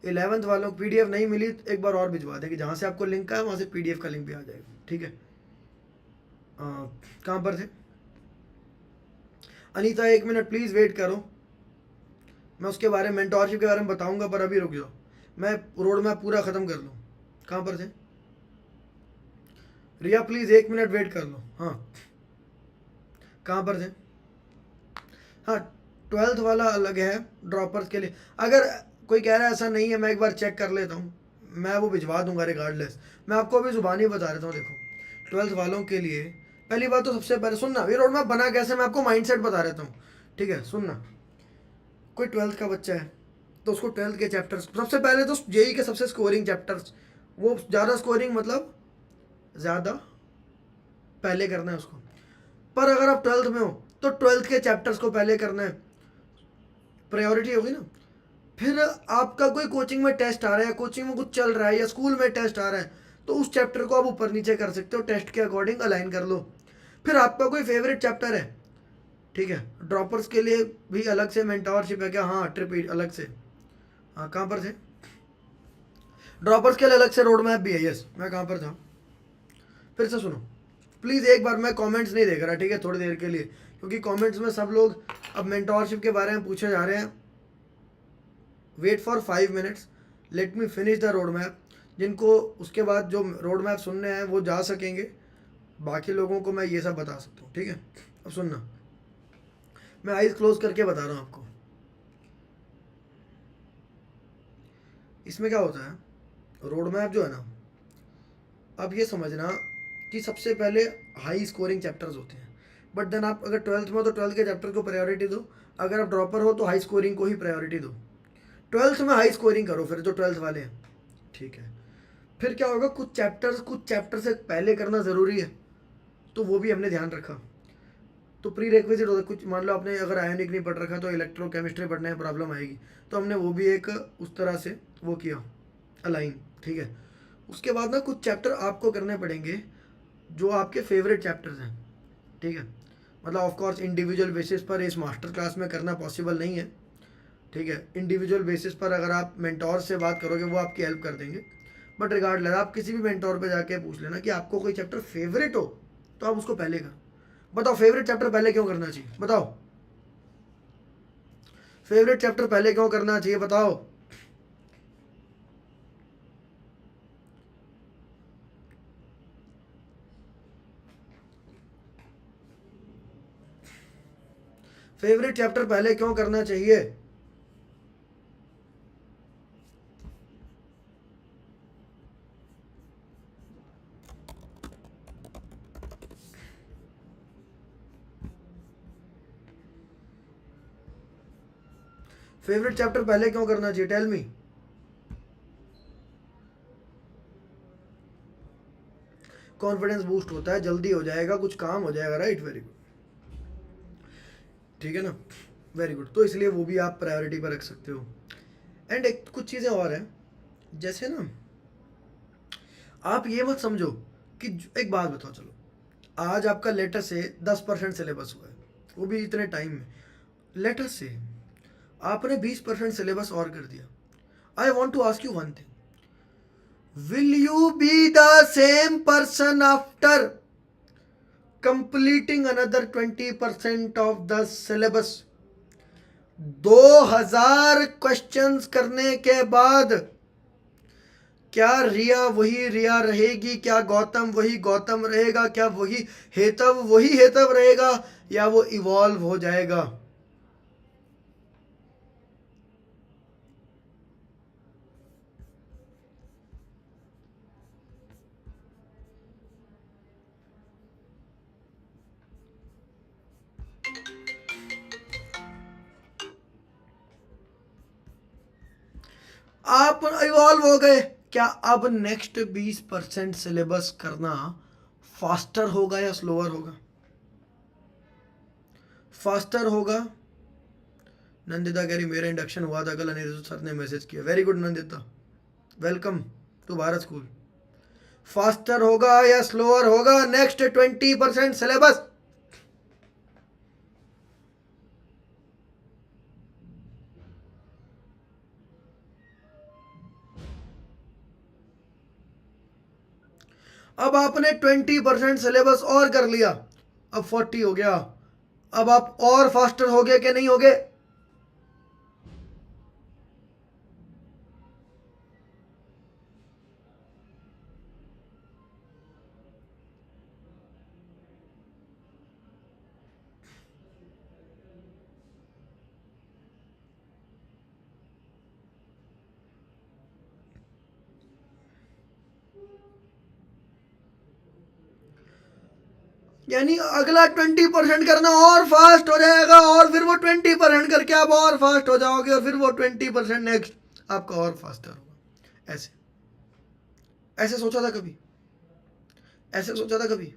11th वालों को पीडीएफ नहीं मिली तो एक बार और भिजवा दें, कि जहाँ से आपको लिंक आया वहाँ से पीडीएफ का लिंक भी आ जाएगा, ठीक है। कहाँ पर थे अनीता, 1 मिनट प्लीज़ वेट करो, मैं उसके बारे में, मेंटोरशिप के बारे में बताऊंगा, पर अभी रुक जाओ, मैं रोड मैप पूरा ख़त्म कर लूँ। कहाँ पर थे रिया, प्लीज़ 1 मिनट वेट कर लो। हाँ, कहाँ पर थे, हाँ, 12th वाला अलग है ड्रॉपर्स के लिए। अगर कोई कह रहा है ऐसा नहीं है, मैं एक बार चेक कर लेता हूँ, मैं वो भिजवा दूंगा रिगार्डलेस। मैं आपको अभी ज़ुबानी बता देता हूँ, देखो 12th वालों के लिए पहली बात तो सबसे पहले सुनना, ये रोड मैप बना कैसे, मैं आपको माइंडसेट बता देता हूँ, ठीक है, सुनना। कोई 12th का बच्चा है तो उसको 12th के चैप्टर्स, सबसे पहले तो जेई के सबसे स्कोरिंग चैप्टर्स, वो ज़्यादा स्कोरिंग मतलब ज़्यादा पहले करना है उसको। पर अगर आप 12th में हो तो 12th के चैप्टर्स को पहले करना है, प्रायोरिटी होगी ना। फिर आपका कोई कोचिंग में टेस्ट आ रहा है, कोचिंग में कुछ चल रहा है, या स्कूल में टेस्ट आ रहा है, तो उस चैप्टर को आप ऊपर नीचे कर सकते हो, टेस्ट के अकॉर्डिंग अलाइन कर लो। फिर आपका कोई फेवरेट चैप्टर है, ठीक है, ड्रॉपर्स के लिए भी अलग से मेंटोरशिप है क्या, हाँ, ट्रिप अलग से, हाँ, कहाँ पर थे, ड्रॉपर्स के लिए अलग से रोड मैप भी है, यस, मैं कहाँ पर था, फिर से सुनो प्लीज़ एक बार, मैं कमेंट्स नहीं देख रहा, ठीक है, थोड़ी देर के लिए, क्योंकि कमेंट्स में सब लोग अब मेंटोरशिप के बारे में पूछे जा रहे हैं। Wait for 5 minutes, let me finish the road map. जिनको उसके बाद जो रोड मैप सुनने हैं वो जा सकेंगे, बाकी लोगों को मैं ये सब बता सकता हूँ, ठीक है। अब सुनना, मैं आइज़ क्लोज करके बता रहा हूँ आपको। इसमें क्या होता है, रोड मैप जो है ना, अब ये समझना कि सबसे पहले हाई स्कोरिंग चैप्टर्स होते हैं, बट देन आप अगर 12th में हो तो 12th के चैप्टर को प्रायोरिटी दो, अगर आप ड्रॉपर हो तो हाई स्कोरिंग को ही प्रायोरिटी दो। 12th में हाई स्कोरिंग करो फिर, जो 12th वाले हैं, ठीक है। फिर क्या होगा, कुछ चैप्टर से पहले करना ज़रूरी है, तो वो भी हमने ध्यान रखा। तो प्री रिक्विजिट होता है, कुछ मान लो आपने अगर आयोनिक नहीं पढ़ रखा तो इलेक्ट्रोकेमिस्ट्री पढ़ने में प्रॉब्लम आएगी, तो हमने वो भी एक उस तरह से वो किया अलाइन, ठीक है। उसके बाद ना कुछ चैप्टर आपको करने पड़ेंगे जो आपके फेवरेट चैप्टर्स हैं, ठीक है। मतलब ऑफ कोर्स इंडिविजुअल बेसिस पर इस मास्टर क्लास में करना पॉसिबल नहीं है, ठीक है। इंडिविजुअल बेसिस पर अगर आप मेंटोर से बात करोगे वो आपकी हेल्प कर देंगे, बट रिगार्डलेस आप किसी भी मेंटोर पे जाके पूछ लेना कि आपको कोई चैप्टर फेवरेट हो तो आप उसको पहले करो। बताओ फेवरेट चैप्टर पहले क्यों करना चाहिए, बताओ फेवरेट चैप्टर पहले क्यों करना चाहिए, बताओ। फेवरेट चैप्टर पहले क्यों करना चाहिए? फेवरेट चैप्टर पहले क्यों करना चाहिए? Tell me. कॉन्फिडेंस बूस्ट होता है, जल्दी हो जाएगा, कुछ काम हो जाएगा, राइट? वेरी गुड, ठीक है ना, वेरी गुड। तो इसलिए वो भी आप प्रायोरिटी पर रख सकते हो। एंड एक कुछ चीज़ें और हैं, जैसे ना आप ये मत समझो कि एक बात बताओ, चलो आज आपका लेटर से 10% सिलेबस हुआ है, वो भी इतने टाइम में, लेटर से आपने 20% सिलेबस और कर दिया। I want to ask you one thing, will you be the same person after completing another 20% of the syllabus? 2000 questions करने के बाद क्या रिया वही रिया रहेगी? क्या गौतम वही गौतम रहेगा? क्या वही हेतव रहेगा? या वो इवॉल्व हो जाएगा? आप इवॉल्व हो गए, क्या अब नेक्स्ट 20% सिलेबस करना फास्टर होगा या स्लोअर होगा? फास्टर होगा। नंदिता कह रही मेरा इंडक्शन हुआ था कल, अनिरुद्ध सर ने मैसेज किया। Very good Nandita, welcome to Bharat school. Faster होगा या स्लोअर होगा नेक्स्ट 20% सिलेबस? अब आपने 20% सिलेबस और कर लिया, अब 40 हो गया, अब आप और फास्टर हो गए कि नहीं हो गए? यानी अगला 20% करना और फास्ट हो जाएगा, और फिर वो 20% करके आप और फास्ट हो जाओगे, और फिर वो 20% नेक्स्ट आपका और फास्टर होगा। ऐसे ऐसे सोचा था कभी? ऐसे सोचा था कभी?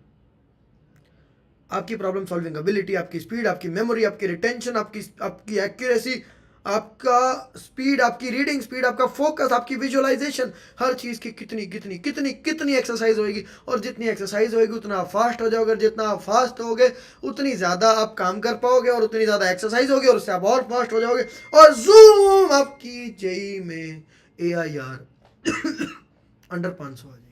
आपकी प्रॉब्लम सॉल्विंग एबिलिटी, आपकी स्पीड, आपकी मेमोरी, आपकी रिटेंशन, आपकी एक्यूरेसी, आपका स्पीड, आपकी रीडिंग स्पीड, आपका फोकस, आपकी विजुअलाइजेशन, हर चीज़ की कितनी कितनी कितनी कितनी एक्सरसाइज होगी। और जितनी एक्सरसाइज होगी उतना आप फास्ट हो जाओगे, जितना आप फास्ट होगे उतनी ज़्यादा आप काम कर पाओगे, और उतनी ज़्यादा एक्सरसाइज होगी, और उससे आप और फास्ट हो जाओगे, और जूम आपकी जेई में AIR अंडर 500 आ जाएगी।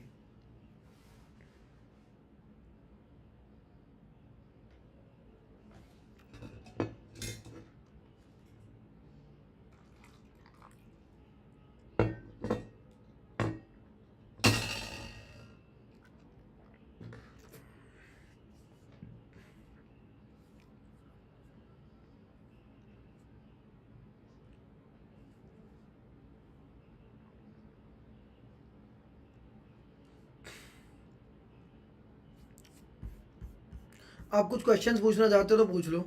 आप कुछ क्वेश्चंस पूछना चाहते हो तो पूछ लो।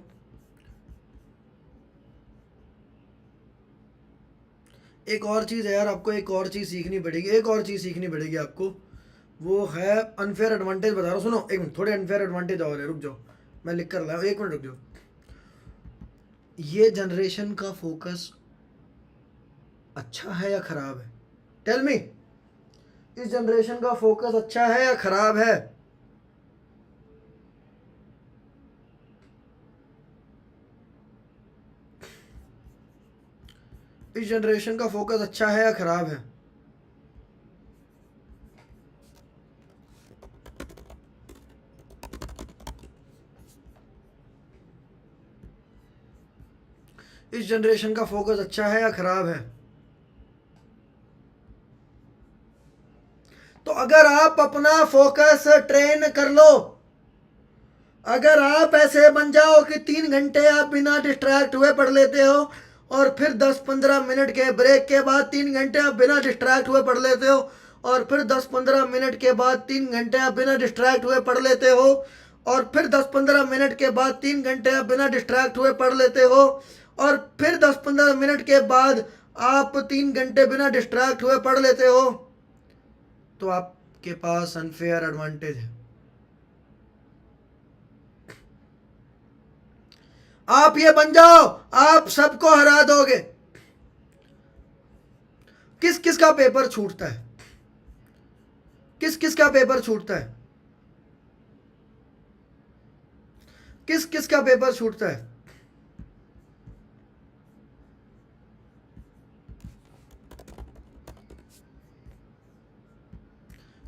एक और चीज़ है यार, आपको एक और चीज़ सीखनी पड़ेगी, एक और चीज़ सीखनी पड़ेगी आपको, वो है अनफेयर एडवांटेज। बता रहा हूँ, सुनो एक मिनट, थोड़े अनफेयर एडवांटेज और है, रुक जाओ मैं लिख कर लाया, एक मिनट रुक जाओ। ये जनरेशन का फोकस अच्छा है या खराब है? टेल मी, इस जनरेशन का फोकस अच्छा है या खराब है? इस जनरेशन का फोकस अच्छा है या खराब है? इस जनरेशन का फोकस अच्छा है या खराब है? तो अगर आप अपना फोकस ट्रेन कर लो, अगर आप ऐसे बन जाओ कि 3 घंटे आप बिना डिस्ट्रैक्ट हुए पढ़ लेते हो और फिर 10-15 मिनट के ब्रेक के बाद 3 घंटे आप बिना डिस्ट्रैक्ट हुए पढ़ लेते हो और फिर 10-15 मिनट के बाद 3 घंटे आप बिना डिस्ट्रैक्ट हुए पढ़ लेते हो और फिर 10-15 मिनट के बाद 3 घंटे आप बिना डिस्ट्रैक्ट हुए पढ़ लेते हो और फिर 10-15 मिनट के बाद आप 3 घंटे बिना डिस्ट्रैक्ट हुए पढ़ लेते हो, तो आपके पास अनफेयर एडवांटेज है। आप ये बन जाओ, आप सबको हरा दोगे। किस किस का पेपर छूटता है? किस किस का पेपर छूटता है? किस किस का पेपर छूटता है?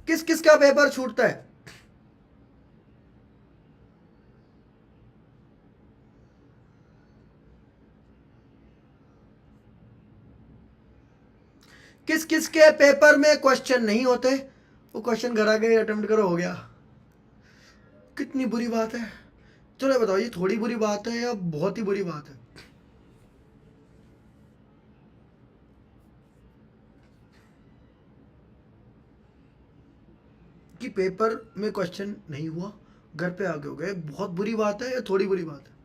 किस किस का पेपर छूटता है? किस किस के पेपर में क्वेश्चन नहीं होते? वो क्वेश्चन घर आके अटेम्प्ट करो, हो गया। कितनी बुरी बात है? चलो बताओ, ये थोड़ी बुरी बात है या बहुत ही बुरी बात है? कि पेपर में क्वेश्चन नहीं हुआ, घर पे आके हो गए, बहुत बुरी बात है या थोड़ी बुरी बात है?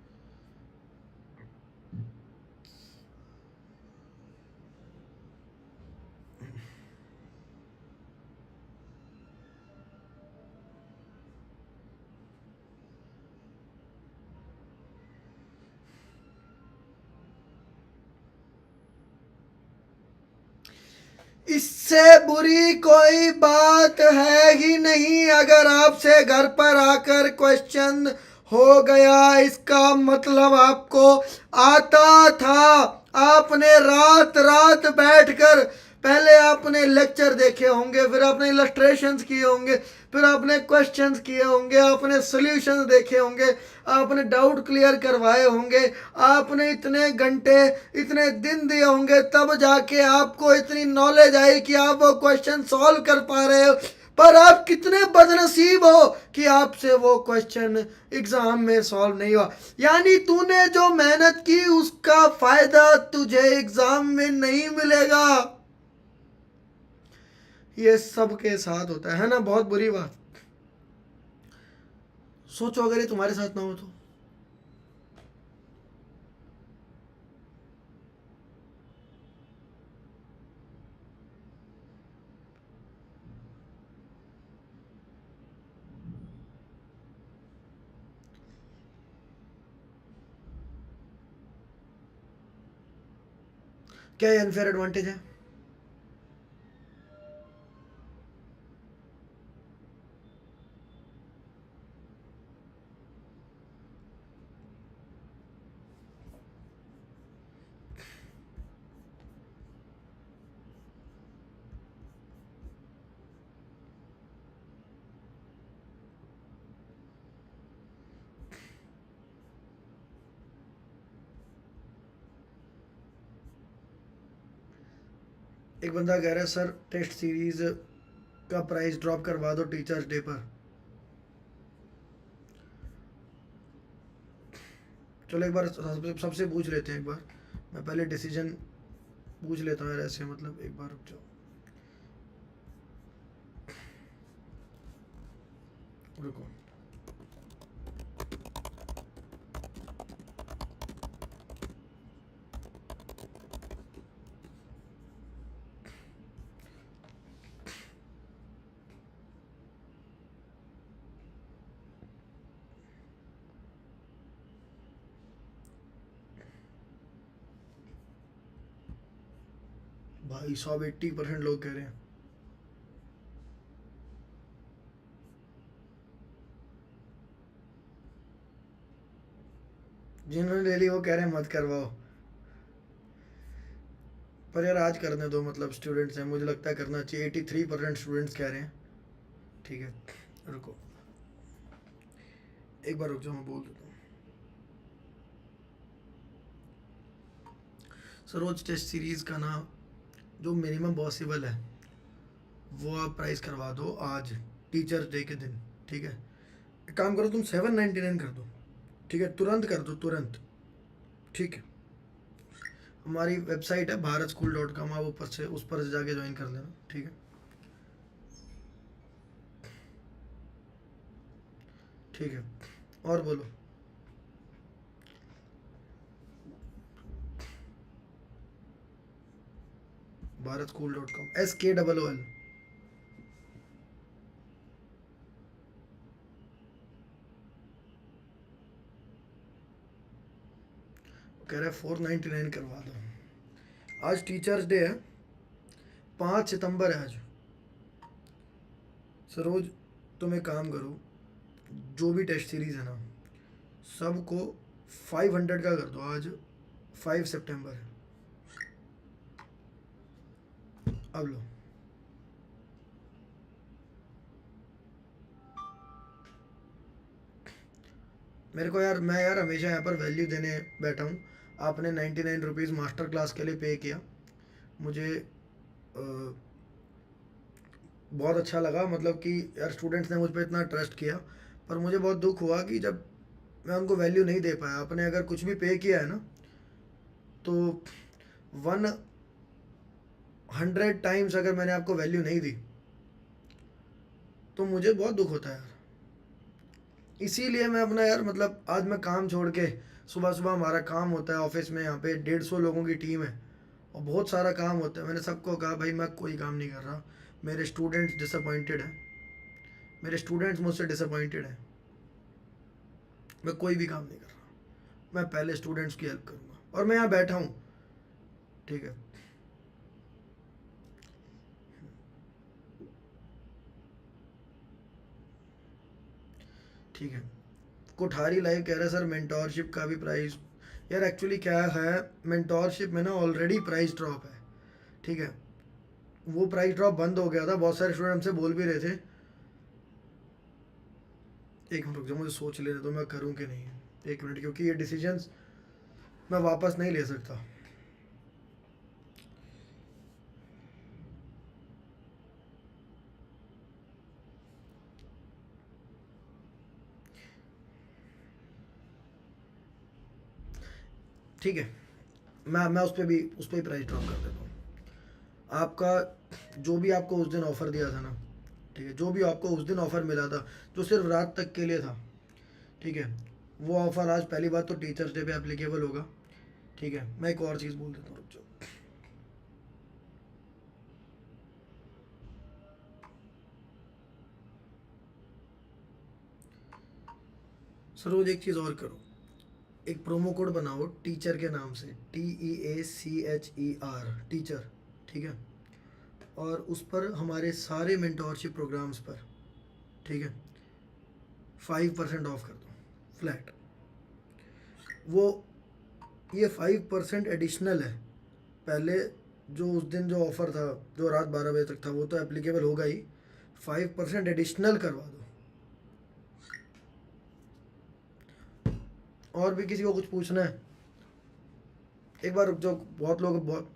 इससे बुरी कोई बात है ही नहीं। अगर आपसे घर पर आकर क्वेश्चन हो गया, इसका मतलब आपको आता था। आपने रात रात बैठकर पहले आपने लेक्चर देखे होंगे, फिर आपने इलस्ट्रेशंस किए होंगे, फिर आपने क्वेश्चंस किए होंगे, आपने सॉल्यूशंस देखे होंगे, आपने डाउट क्लियर करवाए होंगे, आपने इतने घंटे इतने दिन दिए होंगे, तब जाके आपको इतनी नॉलेज आई कि आप वो क्वेश्चन सॉल्व कर पा रहे हो। पर आप कितने बदनसीब हो कि आपसे वो क्वेश्चन एग्जाम में सॉल्व नहीं हुआ। यानी तूने जो मेहनत की उसका फायदा तुझे एग्जाम में नहीं मिलेगा। ये सबके साथ होता है ना, बहुत बुरी बात। सोचो अगर ये तुम्हारे साथ ना हो तो। क्या ये अनफेयर एडवांटेज है? एक बंदा कह रहा है सर टेस्ट सीरीज का प्राइस ड्रॉप करवा दो टीचर्स डे पर। चलो एक बार सबसे पूछ लेते हैं। एक बार मैं पहले डिसीजन पूछ लेता हूँ यार, ऐसे मतलब एक बार रुक जाओ, रुको। भाई साहब 80% लोग कह रहे हैं। जिन्होंने ले ली वो कह रहे हैं मत करवाओ, पर यार आज करने दो, मतलब स्टूडेंट्स हैं, मुझे लगता है करना चाहिए। 83% स्टूडेंट्स कह रहे हैं। ठीक है, रुको एक बार रुक जाओ, मैं बोल देता हूँ। सरोज टेस्ट सीरीज़ का ना जो मिनिमम पॉसिबल है वो आप प्राइस करवा दो आज टीचर्स डे के दिन, ठीक है? एक काम करो, तुम 799 कर दो, ठीक है, तुरंत कर दो, तुरंत, ठीक है। हमारी वेबसाइट है bharatschool.com, आप ऊपर से उस पर जाके ज्वाइन कर लेना, ठीक है। ठीक है, और बोलो। bharatschool.com, SKOOL। कह रहा है 499 करवा दो। आज टीचर्स डे है, 5 सितंबर है आज। सरोज, तुम एक काम करो, जो भी टेस्ट सीरीज है ना, सबको 500 का कर दो। आज 5 सितंबर है। अब लो। मेरे को यार, मैं यार हमेशा यहाँ पर वैल्यू देने बैठा हूँ। आपने 99 रुपीज़ मास्टर क्लास के लिए पे किया, मुझे बहुत अच्छा लगा, मतलब कि यार स्टूडेंट्स ने मुझ पर इतना ट्रस्ट किया। पर मुझे बहुत दुख हुआ कि जब मैं उनको वैल्यू नहीं दे पाया। आपने अगर कुछ भी पे किया है ना, तो 100 टाइम्स अगर मैंने आपको वैल्यू नहीं दी तो मुझे बहुत दुख होता है यार। इसीलिए मैं अपना यार, मतलब आज मैं काम छोड़ के, सुबह सुबह हमारा काम होता है ऑफिस में, यहाँ पे 150 लोगों की टीम है और बहुत सारा काम होता है। मैंने सबको कहा भाई मैं कोई काम नहीं कर रहा, मेरे स्टूडेंट्स डिसअपॉइंटेड हैं, मेरे स्टूडेंट्स मुझसे डिसअपॉइंटेड हैं, मैं कोई भी काम नहीं कर रहा, मैं पहले स्टूडेंट्स की हेल्प करूँगा। और मैं यहाँ बैठा हूँ, ठीक है। ठीक है, कोठारी लाइव कह रहा है सर मेंटोरशिप का भी प्राइस। यार एक्चुअली क्या है, मेंटोरशिप में ना ऑलरेडी प्राइस ड्रॉप है, ठीक है। वो प्राइस ड्रॉप बंद हो गया था, बहुत सारे स्टूडेंट हमसे बोल भी रहे थे। एक मिनट रुक जाओ, मुझे सोच लेने दो मैं करूँ कि नहीं, एक मिनट, क्योंकि ये डिसीजंस मैं वापस नहीं ले सकता। ठीक है, मैं उस पर भी प्राइस ड्रॉप कर देता हूँ। आपका जो भी आपको उस दिन ऑफ़र दिया था ना, ठीक है, जो भी आपको उस दिन ऑफ़र मिला था, जो सिर्फ रात तक के लिए था, ठीक है, वो ऑफ़र आज पहली बात तो टीचर्स डे पे एप्लीकेबल होगा, ठीक है। मैं एक और चीज़ बोल देता हूँ, रुक जाओ। सरोज एक चीज़ और करो, एक प्रोमो कोड बनाओ टीचर के नाम से, TEACHER, टीचर, ठीक है। और उस पर हमारे सारे मेंटोरशिप प्रोग्राम्स पर, ठीक है, 5% ऑफ कर दो फ्लैट। वो ये 5% एडिशनल है। पहले जो उस दिन जो ऑफ़र था, जो रात 12 बजे तक था, वो तो एप्लीकेबल होगा ही, 5% एडिशनल करवा दो। और भी किसी को कुछ पूछना है? एक बार रुक जाओ, बहुत लोग बहुत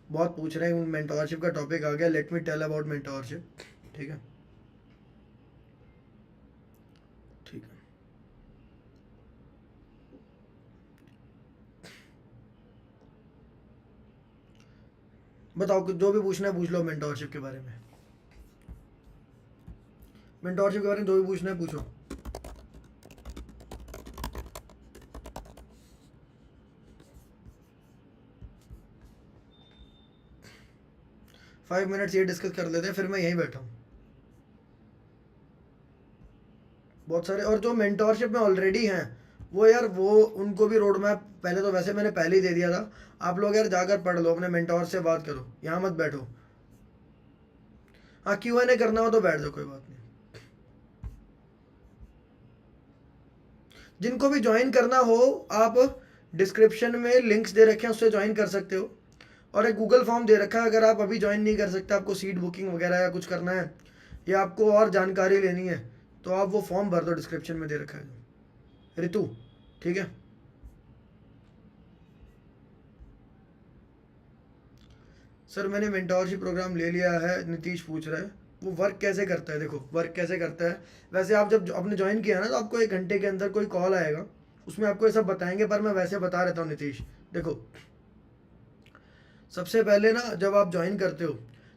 बहुत पूछ रहे हैं, मेंटोरशिप का टॉपिक आ गया, let me tell about mentorship, ठीक है। ठीक है, बताओ कि जो भी पूछना है पूछ लो मेंटोरशिप के बारे में। मेंटोरशिप के बारे में जो भी पूछना है पूछो। 5 मिनट्स ये डिस्कस कर लेते हैं, फिर मैं यहीं बैठा हूँ। बहुत सारे, और जो मेंटोरशिप में ऑलरेडी हैं वो यार, वो उनको भी रोड मैप पहले तो वैसे मैंने पहले ही दे दिया था। आप लोग यार जाकर पढ़ लो, अपने मेंटोर से बात करो, यहाँ मत बैठो। हाँ, Q&A करना हो तो बैठ जाओ, कोई बात नहीं। जिनको भी ज्वाइन करना हो, आप डिस्क्रिप्शन में लिंक्स दे रखे हैं, उससे ज्वाइन कर सकते हो। और एक गूगल फॉर्म दे रखा है, अगर आप अभी ज्वाइन नहीं कर सकते, आपको सीट बुकिंग वगैरह या कुछ करना है, या आपको और जानकारी लेनी है, तो आप वो फॉर्म भर दो, डिस्क्रिप्शन में दे रखा है रितु, ठीक है। सर मैंने मेंटोरशिप प्रोग्राम ले लिया है, नीतीश पूछ रहा है। वो वर्क कैसे करता है, देखो वर्क कैसे करता है। वैसे आप जब आपने ज्वाइन किया ना, तो आपको 1 घंटे के अंदर कोई कॉल आएगा, उसमें आपको ये सब बताएंगे, पर मैं वैसे बता रहता हूँ नीतीश। देखो, सबसे पहले ना जब आप ज्वाइन करते हो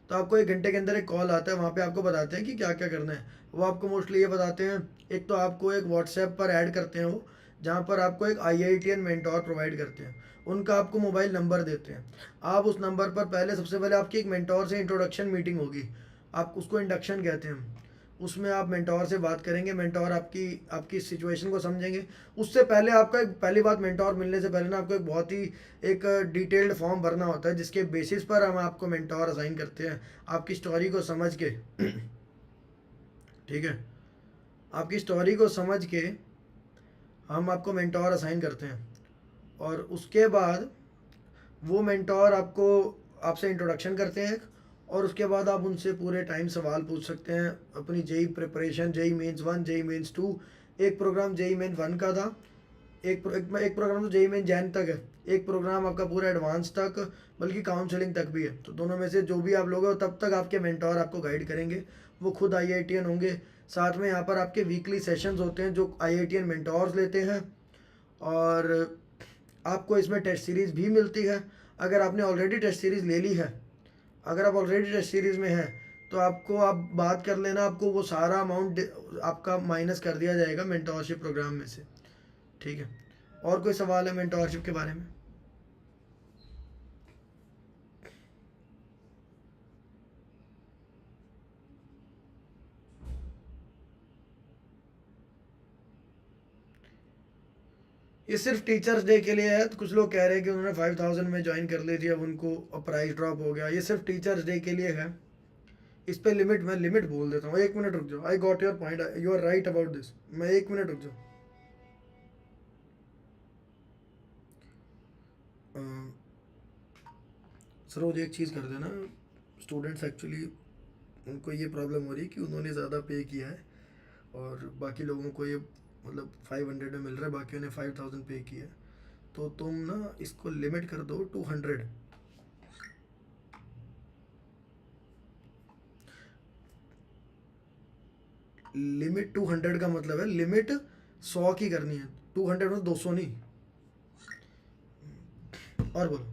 तो आपको 1 घंटे के अंदर एक कॉल आता है, वहाँ पे आपको बताते हैं कि क्या क्या करना है। वो आपको मोस्टली ये बताते हैं, एक तो आपको एक व्हाट्सएप पर ऐड करते हैं वो, जहाँ पर आपको एक IITN मेंटोर प्रोवाइड करते हैं। उनका आपको मोबाइल नंबर देते हैं। आप उस नंबर पर पहले, सबसे पहले आपकी एक मेंटोर से इंट्रोडक्शन मीटिंग होगी, आप उसको इंडक्शन कहते हैं। उसमें आप मेंटोर से बात करेंगे, मेंटोर आपकी आपकी सिचुएशन को समझेंगे। उससे पहले आपका एक, पहली बात, मेंटोर मिलने से पहले ना आपको एक बहुत ही एक डिटेल्ड फॉर्म भरना होता है, जिसके बेसिस पर हम आपको मेंटोर असाइन करते हैं, आपकी स्टोरी को समझ के। ठीक है, आपकी स्टोरी को समझ के हम आपको मेंटोर असाइन करते हैं। और उसके बाद वो मेंटोर आपको, आपसे इंट्रोडक्शन करते हैं, और उसके बाद आप उनसे पूरे टाइम सवाल पूछ सकते हैं अपनी JEE preparation, JEE Mains 1, JEE Mains 2। एक प्रोग्राम जेई मेन 1 का था, एक प्रोग्राम तो जेई मेन जैन तक है, एक प्रोग्राम आपका पूरा एडवांस तक, बल्कि काउंसलिंग तक भी है। तो दोनों में से जो भी आप लोग हो, तब तक आपके मेंटोर आपको गाइड करेंगे। वो खुद IITN होंगे। साथ में यहाँ पर आपके वीकली सेशंस होते हैं जो IITN मेंटोर्स लेते हैं। और आपको इसमें टेस्ट सीरीज़ भी मिलती है। अगर आपने ऑलरेडी टेस्ट सीरीज़ ले ली है, अगर आप ऑलरेडी टेस्ट सीरीज़ में हैं, तो आपको, आप बात कर लेना, आपको वो सारा अमाउंट आपका माइनस कर दिया जाएगा मेंटोरशिप प्रोग्राम में से। ठीक है, और कोई सवाल है मेंटोरशिप के बारे में? ये सिर्फ टीचर्स डे के लिए है। तो कुछ लोग कह रहे हैं कि उन्होंने 5000 में ज्वाइन कर ली थी, अब उनको प्राइस ड्रॉप हो गया। ये सिर्फ टीचर्स डे के लिए है। इस पे लिमिट, मैं लिमिट बोल देता हूँ। 1 मिनट रुक जाओ, I got your point, you are right about this. मैं 1 मिनट रुक जाओ। सरोज एक चीज़ कर देना, स्टूडेंट्स एक्चुअली, उनको ये प्रॉब्लम हो रही है कि उन्होंने ज़्यादा पे किया है, और बाकी लोगों को ये मतलब 500 में मिल रहा है, बाकी ने 5000 पे किया है। तो तुम ना इसको लिमिट कर दो 200। लिमिट 200 का मतलब है लिमिट 100 की करनी है। 200 में 200 नहीं। और बोलो,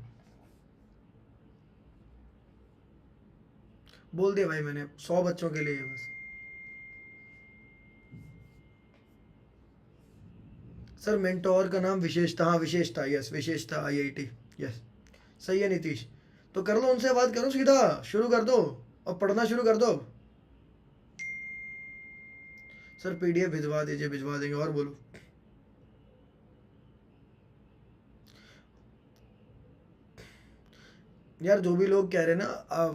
बोल दिया भाई मैंने, 100 बच्चों के लिए है बस। सर मेंटोर का नाम विशेषता, हाँ विशेषता, यस विशेषता IIT, यस। सही है नीतीश। तो कर लो, उनसे बात करो, सीधा शुरू कर दो और पढ़ना शुरू कर दो। सर PDF भिजवा दीजिए, भिजवा देंगे। और बोलो। यार जो भी लोग कह रहे हैं ना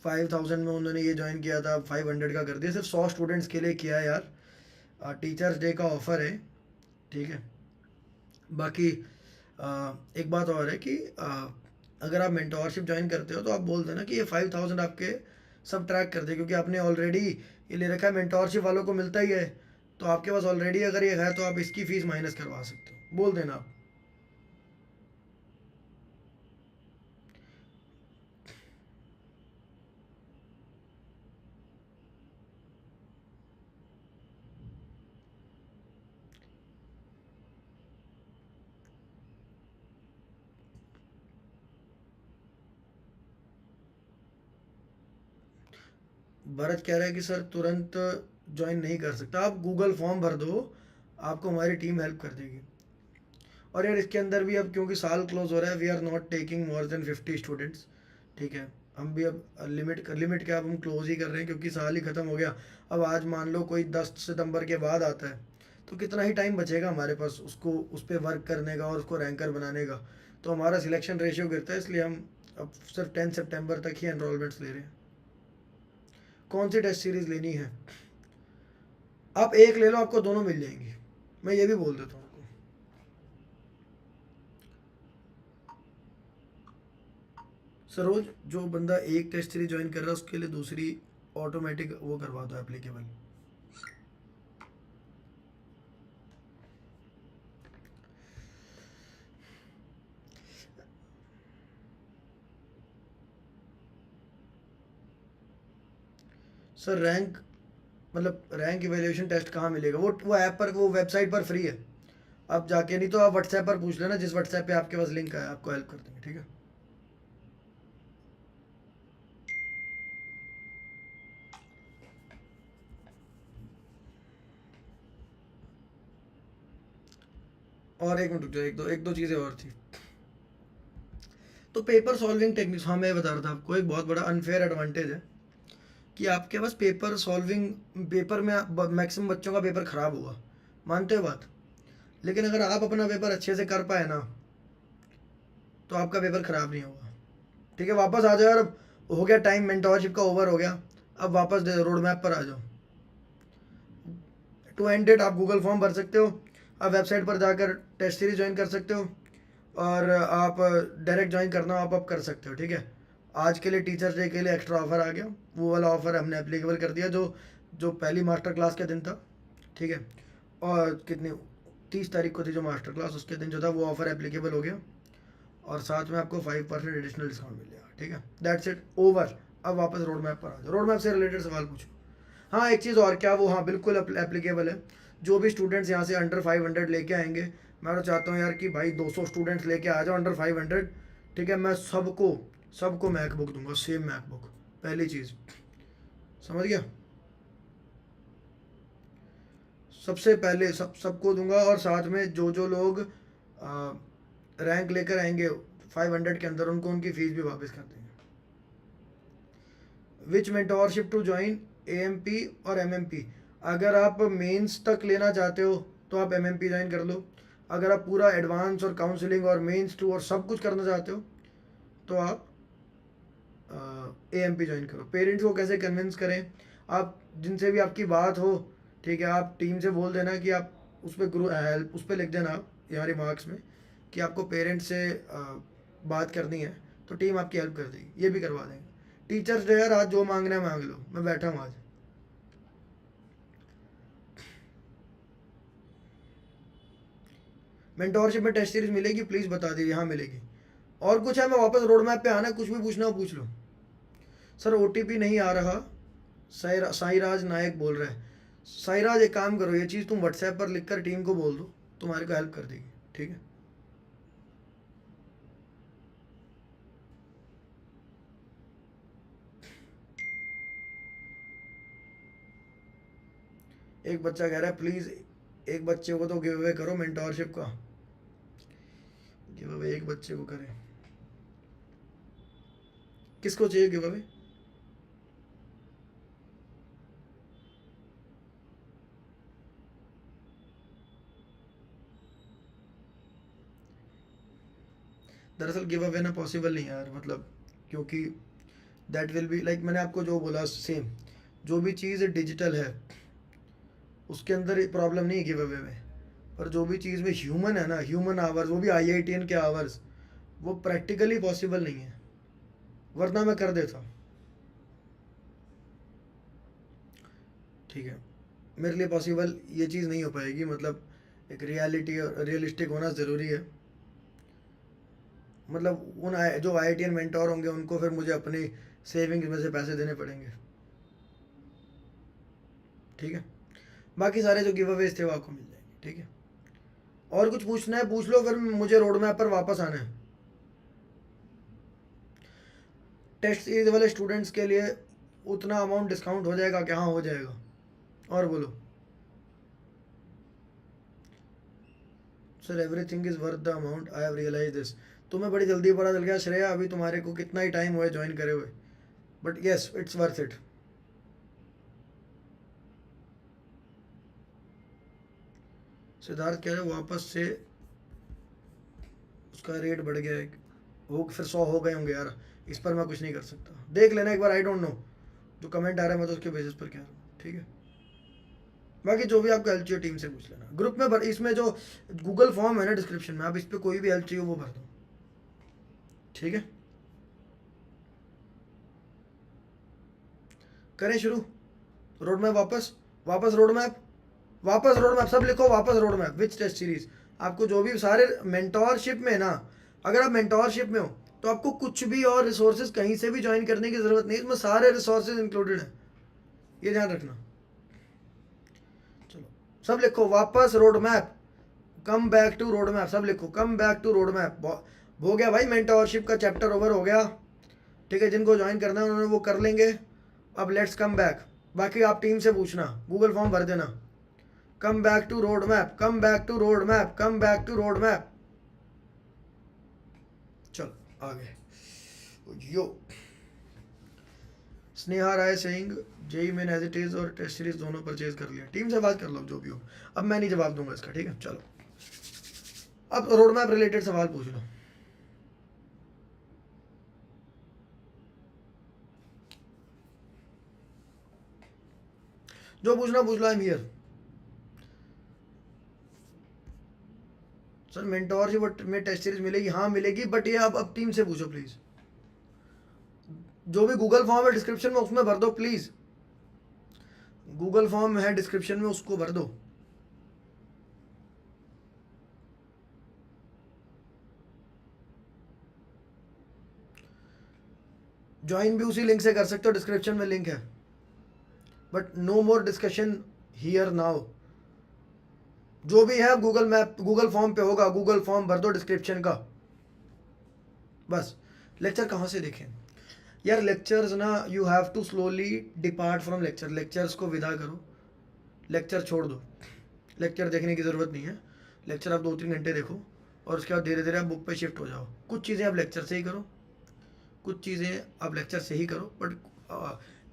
5000 में उन्होंने ये ज्वाइन किया था, 500 का कर दिया, सिर्फ 100 स्टूडेंट्स के लिए किया है यार। टीचर्स डे का ऑफर है। ठीक है। बाकी एक बात और है कि अगर आप मेंटोरशिप ज्वाइन करते हो, तो आप बोल देना कि ये 5000 आपके सब ट्रैक कर दे, क्योंकि आपने ऑलरेडी ये ले रखा है, मेंटोरशिप वालों को मिलता ही है। तो आपके पास ऑलरेडी अगर ये है, तो आप इसकी फ़ीस माइनस करवा सकते हो, बोल देना आप। भरत कह रहा है कि सर तुरंत ज्वाइन नहीं कर सकता, आप गूगल फॉर्म भर दो, आपको हमारी टीम हेल्प कर देगी। और यार इसके अंदर भी अब क्योंकि साल क्लोज हो रहा है, we are not taking more than 50 students. ठीक है, हम भी अब लिमिट क्या, अब हम क्लोज ही कर रहे हैं, क्योंकि साल ही ख़त्म हो गया। अब आज मान लो कोई 10 सितंबर के बाद आता है, तो कितना ही टाइम बचेगा हमारे पास उसको, उस पर वर्क करने का और उसको रैंकर बनाने का। तो हमारा सिलेक्शन रेशियो गिरता है, इसलिए हम अब सिर्फ 10 सितंबर तक ही एनरोलमेंट्स ले रहे हैं। कौन सी टेस्ट सीरीज़ लेनी है? आप एक ले लो, आपको दोनों मिल जाएंगी। मैं ये भी बोल देता हूँ आपको। सरोज, जो बंदा एक टेस्ट सीरीज ज्वाइन कर रहा है, उसके लिए दूसरी ऑटोमेटिक वो करवा दो एप्लीकेबल। सर रैंक मतलब रैंक इवेल्यूशन टेस्ट कहाँ मिलेगा? वो ऐप पर, वो वेबसाइट पर फ्री है, आप जाके, नहीं तो आप व्हाट्सएप पर पूछ लेना, जिस व्हाट्सएप पे आपके पास लिंक है आपको हेल्प कर देंगे, ठीक है? और एक मिनट रुक जाओ, एक दो चीज़ें और थी। तो पेपर सॉल्विंग टेक्निक्स, हाँ मैं बता रहा था आपको, एक बहुत बड़ा अनफेयर एडवांटेज है कि आपके पास पेपर सॉल्विंग, पेपर में मैक्सिमम बच्चों का पेपर ख़राब होगा, मानते हो बात? लेकिन अगर आप अपना पेपर अच्छे से कर पाए ना, तो आपका पेपर ख़राब नहीं होगा, ठीक है? वापस आ जाओ यार, अब हो गया टाइम, मेंटोरशिप का ओवर हो गया, अब वापस रोड मैप पर आ जाओ। टू एंड डेट आप गूगल फॉर्म भर सकते हो, आप वेबसाइट पर जाकर टेस्ट सीरीज ज्वाइन कर सकते हो, और आप डायरेक्ट ज्वाइन करना हो आप कर सकते हो, ठीक है? आज के लिए टीचर्स डे के लिए एक्स्ट्रा ऑफर आ गया, वो वाला ऑफर हमने एप्लीकेबल कर दिया, जो जो पहली मास्टर क्लास के दिन था, ठीक है? और कितनी 30 तारीख को थी जो मास्टर क्लास, उसके दिन जो था वो ऑफर एप्लीकेबल हो गया, और साथ में आपको 5% एडिशनल डिस्काउंट मिल जाएगा, ठीक है? That's it, over. अब वापस रोड मैप पर आ जाओ, रोड मैप से रिलेटेड सवाल पूछो। हाँ एक चीज़ और, क्या वो, हाँ बिल्कुल एप्लीकेबल है। जो भी स्टूडेंट्स यहाँ से अंडर 500 लेके आएंगे, मैं तो चाहता हूँ यार कि भाई 200 स्टूडेंट्स लेके आ जाओ अंडर 500, ठीक है? मैं सबको सबको मैकबुक दूंगा, सेम मैकबुक, पहली चीज़, समझ गया? सबसे पहले सबको दूंगा, और साथ में जो जो लोग रैंक लेकर आएंगे 500 के अंदर, उनको उनकी फ़ीस भी वापस कर देंगे। विच मेंटोरशिप टू ज्वाइन, AMP और MMP? अगर आप मेंस तक लेना चाहते हो तो आप MMP ज्वाइन कर लो, अगर आप पूरा एडवांस और काउंसलिंग और मेंस टू और सब कुछ करना चाहते हो तो आप AMP ज्वाइन करो। पेरेंट्स को कैसे कन्विंस करें? आप जिनसे भी आपकी बात हो, ठीक है, आप टीम से बोल देना कि आप उस पर ग्रुप हेल्प, उस पर लिख देना आप यहाँ रिमार्क्स में कि आपको पेरेंट्स से बात करनी है, तो टीम आपकी हेल्प कर देगी, ये भी करवा देंगे। टीचर्स डे यार, आज जो मांगना है मांग लो, मैं बैठा हूँ आज। मेंटोरशिप में टेस्ट सीरीज मिलेगी? प्लीज़ बता दीजिए। हाँ मिलेगी। और कुछ है? मैं वापस रोड मैप पे आना है, कुछ भी पूछना हो पूछ लो। सर OTP नहीं आ रहा, साईराज नायक बोल रहा है। साईराज एक काम करो, ये चीज़ तुम व्हाट्सएप पर लिख कर टीम को बोल दो, तुम्हारे को हेल्प कर देगी, ठीक है? एक बच्चा कह रहा है प्लीज़ एक बच्चे को तो गिव अवे करो मेंटोरशिप का, गिव अवे एक बच्चे को करें। किसको चाहिए गिव अवे? दरअसल गिव अवे ना पॉसिबल नहीं है यार, मतलब क्योंकि दैट विल बी लाइक, मैंने आपको जो बोला सेम, जो भी चीज़ डिजिटल है उसके अंदर प्रॉब्लम नहीं है गिव अवे में, पर जो भी चीज़ में ह्यूमन है ना, ह्यूमन आवर्स, वो भी IITN के आवर्स, वो प्रैक्टिकली पॉसिबल नहीं है, वरना मैं कर देता, ठीक है? मेरे लिए पॉसिबल ये चीज़ नहीं हो पाएगी, मतलब एक रियलिटी और रियलिस्टिक होना ज़रूरी है। मतलब उन जो IITN मेंटोर होंगे उनको फिर मुझे अपनी सेविंग्स में से पैसे देने पड़ेंगे, ठीक है? बाकी सारे जो गिव अवेज थे वो आपको मिल जाएंगे, ठीक है? और कुछ पूछना है पूछ लो, फिर मुझे रोड मैप पर वापस आना है। टेस्ट सीरीज वाले स्टूडेंट्स के लिए उतना अमाउंट डिस्काउंट हो जाएगा क्या? हाँ हो जाएगा। और बोलो। Sir everything is worth the amount, I have realise this. तुम्हें बड़ी जल्दी पता चल गया श्रेया, अभी तुम्हारे को कितना ही टाइम हुआ है ज्वाइन करे हुए, but yes it's worth it. Siddharth कह रहे वापस से उसका रेट बढ़ गया है, वो फिर 100 हो गए होंगे यार, इस पर मैं कुछ नहीं कर सकता, देख लेना एक बार, आई डोंट नो, जो कमेंट आ रहा है मैं तो उसके बेसिस पर कह रहा हूँ, ठीक है? बाकी जो भी आपको हेल्प चाहिए टीम से पूछ लेना, ग्रुप में भर, इसमें जो गूगल फॉर्म है ना डिस्क्रिप्शन में, आप इस पर कोई भी हेल्प चाहिए वो भर दो, ठीक है? करें शुरू रोड मैप, वापस रोड मैप, सब लिखो, वापस road map which test series. आपको जो भी सारे मेंटोरशिप में ना, अगर आप मेंटोरशिप में हो तो आपको कुछ भी और रिसोर्सेज कहीं से भी ज्वाइन करने की ज़रूरत नहीं, इसमें सारे रिसोर्सेज इंक्लूडेड हैं, ये ध्यान रखना। चलो सब लिखो वापस road map, come back to road map, सब लिखो come back to road map. हो गया भाई, मेंटोरशिप का चैप्टर ओवर हो गया, ठीक है। जिनको ज्वाइन करना है उन्होंने वो कर लेंगे। अब लेट्स कम बैक, बाकी आप टीम से पूछना, गूगल फॉर्म भर देना। Come back to road map, come back to road map, come back to road map. चल आगे yo. Sneha Rai Singh JEE Main as it is और टेस्ट सीरीज दोनों परचेज कर लिया। टीम से बात कर लो जो भी हो, अब मैं नहीं जवाब दूंगा इसका, ठीक है। चलो अब रोड मैप रिलेटेड सवाल पूछ लो। जो पूछना पूछ लो, I am here. Sir mentorship में टेस्ट सीरीज मिलेगी? हाँ मिलेगी, बट ये अब टीम से पूछो प्लीज। जो भी गूगल फॉर्म है डिस्क्रिप्शन में उसमें भर दो प्लीज। गूगल फॉर्म है डिस्क्रिप्शन में, उसको भर दो। ज्वाइन भी उसी लिंक से कर सकते हो, डिस्क्रिप्शन में लिंक है। But no more discussion here now. जो भी है गूगल मैप गूगल फॉर्म पे होगा, गूगल फॉर्म भर दो डिस्क्रिप्शन का, बस। लेक्चर कहाँ से देखें यार? लेक्चर्स ना, you have to slowly depart from lecture. Lectures को विदा करो, लेक्चर छोड़ दो, लेक्चर देखने की ज़रूरत नहीं है। लेक्चर आप 2-3 घंटे देखो और उसके बाद धीरे धीरे आप बुक पे शिफ्ट हो जाओ। कुछ चीज़ें आप लेक्चर से ही करो, कुछ चीज़ें आप लेक्चर से ही करो, बट